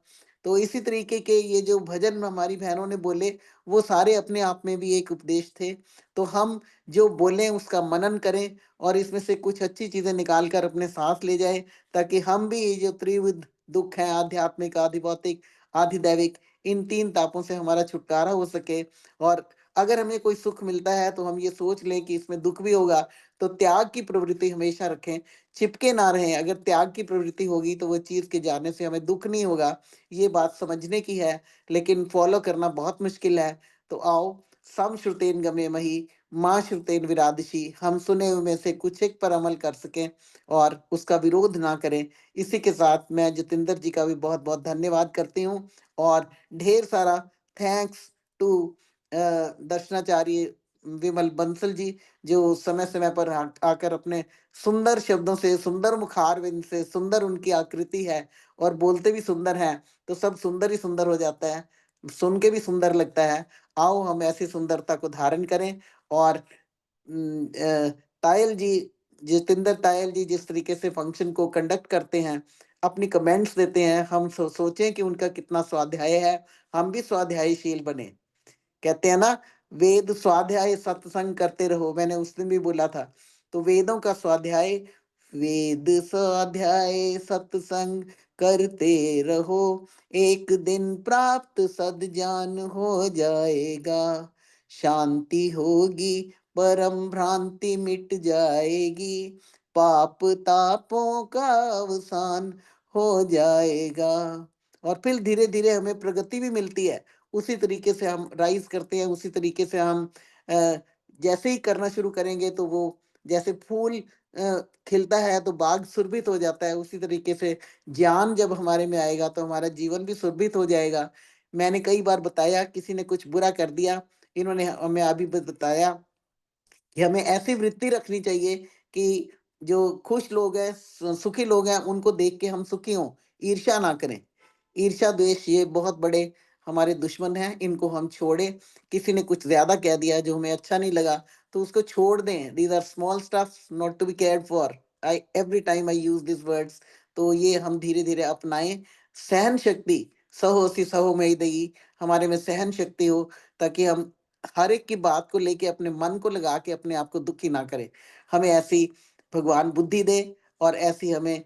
तो इसी तरीके के ये जो भजन हमारी बहनों ने बोले वो सारे अपने आप में भी एक उपदेश थे। तो हम जो बोले उसका मनन करें और इसमें से कुछ अच्छी चीजें निकाल कर अपने साथ ले जाएं, ताकि हम भी ये जो त्रिविध दुख है, आध्यात्मिक, आधि भौतिक, आधि दैविक, इन 3 तापों से हमारा छुटकारा हो सके और अगर हमें कोई सुख मिलता है तो हम ये सोच लें कि इसमें दुख भी होगा, तो त्याग की प्रवृत्ति हमेशा रखें, चिपके ना रहें। अगर त्याग की प्रवृत्ति होगी तो वो चीज के जाने से हमें दुख नहीं होगा। ये बात समझने की है, लेकिन फॉलो करना बहुत मुश्किल है। तो आओ, सम श्रुतेन गमे मही, माँ श्रुतेन विरादिशी, हम सुने हुए में से कुछ एक पर अमल कर सकें और उसका विरोध ना करें। इसी के साथ मैं जितेंद्र जी का भी बहुत बहुत धन्यवाद करती हूँ, और ढेर सारा थैंक्स टू दर्शनाचार्य विमल बंसल जी, जो समय समय पर आकर अपने सुंदर शब्दों से, सुंदर मुखारविंद से, सुंदर उनकी आकृति है और बोलते भी सुंदर हैं, तो सब सुंदर ही सुंदर हो जाता है, सुन के भी सुंदर लगता है। आओ हम ऐसी सुंदरता को धारण करें। और तायल जी, जितेंद्र तायल जी जिस तरीके से फंक्शन को कंडक्ट करते हैं, अपनी कमेंट्स देते हैं, हम सोचें कि उनका कितना स्वाध्याय है, हम भी स्वाध्यायशील बने। कहते हैं ना, वेद स्वाध्याय सत्संग करते रहो, मैंने उस दिन भी बोला था। तो वेदों का स्वाध्याय, वेद स्वाध्याय सत्संग करते रहो, एक दिन प्राप्त सद्ज्ञान हो जाएगा, शांति होगी परम भ्रांति मिट जाएगी, पाप तापों का अवसान हो जाएगा। और फिर धीरे धीरे हमें प्रगति भी मिलती है। उसी तरीके से हम राइज करते हैं, उसी तरीके से हम जैसे ही करना शुरू करेंगे तो वो जैसे फूल खिलता है तो बाग सुरभित हो जाता है, उसी तरीके से ज्ञान जब हमारे में आएगा तो हमारा जीवन भी सुरभित हो जाएगा। मैंने कई बार बताया, किसी ने कुछ बुरा कर दिया, इन्होंने हमें अभी बताया कि हमें ऐसी वृत्ति रखनी चाहिए कि जो खुश लोग हैं, सुखी लोग हैं, उनको देख के हम सुखी हों, ईर्ष्या ना करें। ईर्ष्या द्वेष ये बहुत बड़े हमारे दुश्मन हैं, इनको हम छोड़ें। किसी ने कुछ ज्यादा कह दिया जो हमें अच्छा नहीं लगा, तो उसको छोड़ दें। These are small stuff not to be cared for. I every time I use this words. तो ये हम धीरे धीरे अपनाएं। सहन शक्ति, सहोसी सहो मई दई, हमारे में सहन शक्ति हो, ताकि हम हर एक की बात को लेके अपने मन को लगा के अपने आप को दुखी ना करें। हमें ऐसी भगवान बुद्धि दे और ऐसी हमें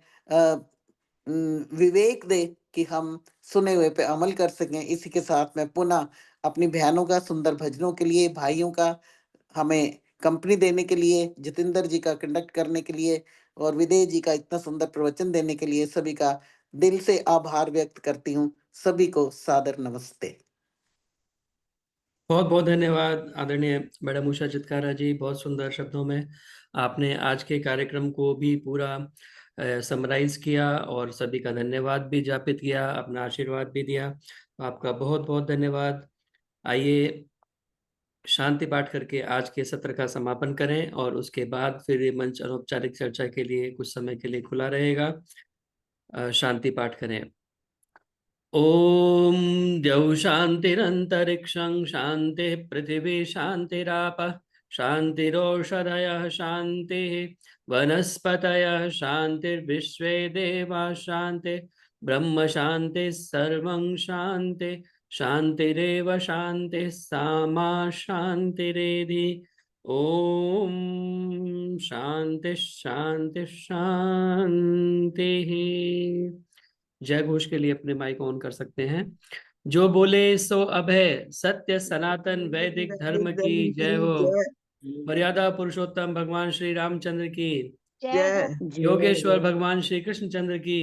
विवेक दे कि हम सुने हुए पे अमल कर सकें। इसी के साथ मैं पुनः अपनी बहनों का सुंदर भजनों के लिए, भाइयों का हमें कंपनी देने के लिए, जितेंद्र जी का कंडक्ट करने के लिए और विदय जी का इतना सुंदर प्रवचन देने के लिए सभी का दिल से आभार व्यक्त करती हूँ। सभी को सादर नमस्ते। बहुत बहुत धन्यवाद आदरणीय मैडम उषा चितकारा जी, बहुत सुंदर शब्दों में आपने आज के कार्यक्रम को भी पूरा समराइज किया और सभी का धन्यवाद भी ज्ञापित किया, अपना आशीर्वाद भी दिया। आपका बहुत बहुत धन्यवाद। आइए शांति पाठ करके आज के सत्र का समापन करें और उसके बाद फिर ये मंच अनौपचारिक चर्चा के लिए कुछ समय के लिए खुला रहेगा। शांति पाठ करें। ओम द्यौ शांतिरंतरिक्षं शांति पृथिवी शांतिरापः शांतिरोषधयः शांतिः वनस्पतयः शांतिर्विश्वे देवा शांति ब्रह्म शांति सर्वं शांति शांतिरेव शांति सामा शांतिरेधि। ओम शांति शांति शांति। जय घोष के लिए अपने माइक ऑन कर सकते हैं। जो बोले सो अभय, सत्य सनातन वैदिक धर्म की जय हो। मर्यादा पुरुषोत्तम भगवान श्री रामचंद्र की जय। योगेश्वर भगवान श्री कृष्णचंद्र की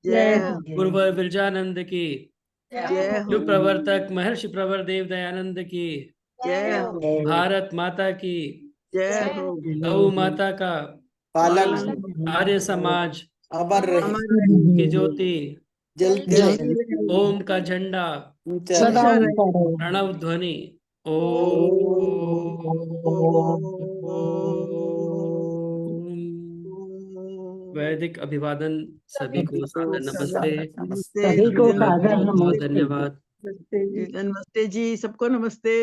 जय। गुरुवर विरजानंद की जय हो। युग प्रवर्तक महर्षि प्रवर देव दयानंद की जय हो। भारत माता की जय हो। गौ माता का पालन आर्य समाज अमर रहे, की ज्योति जलती रहे, ओम का झंडा ऊंचा रहे। प्रणव ध्वनि वैदिक अभिवादन। सभी को सादर नमस्ते। नमस्ते। सभी को सादर बहुत नमस्ते। धन्यवाद। नमस्ते जी, सबको नमस्ते।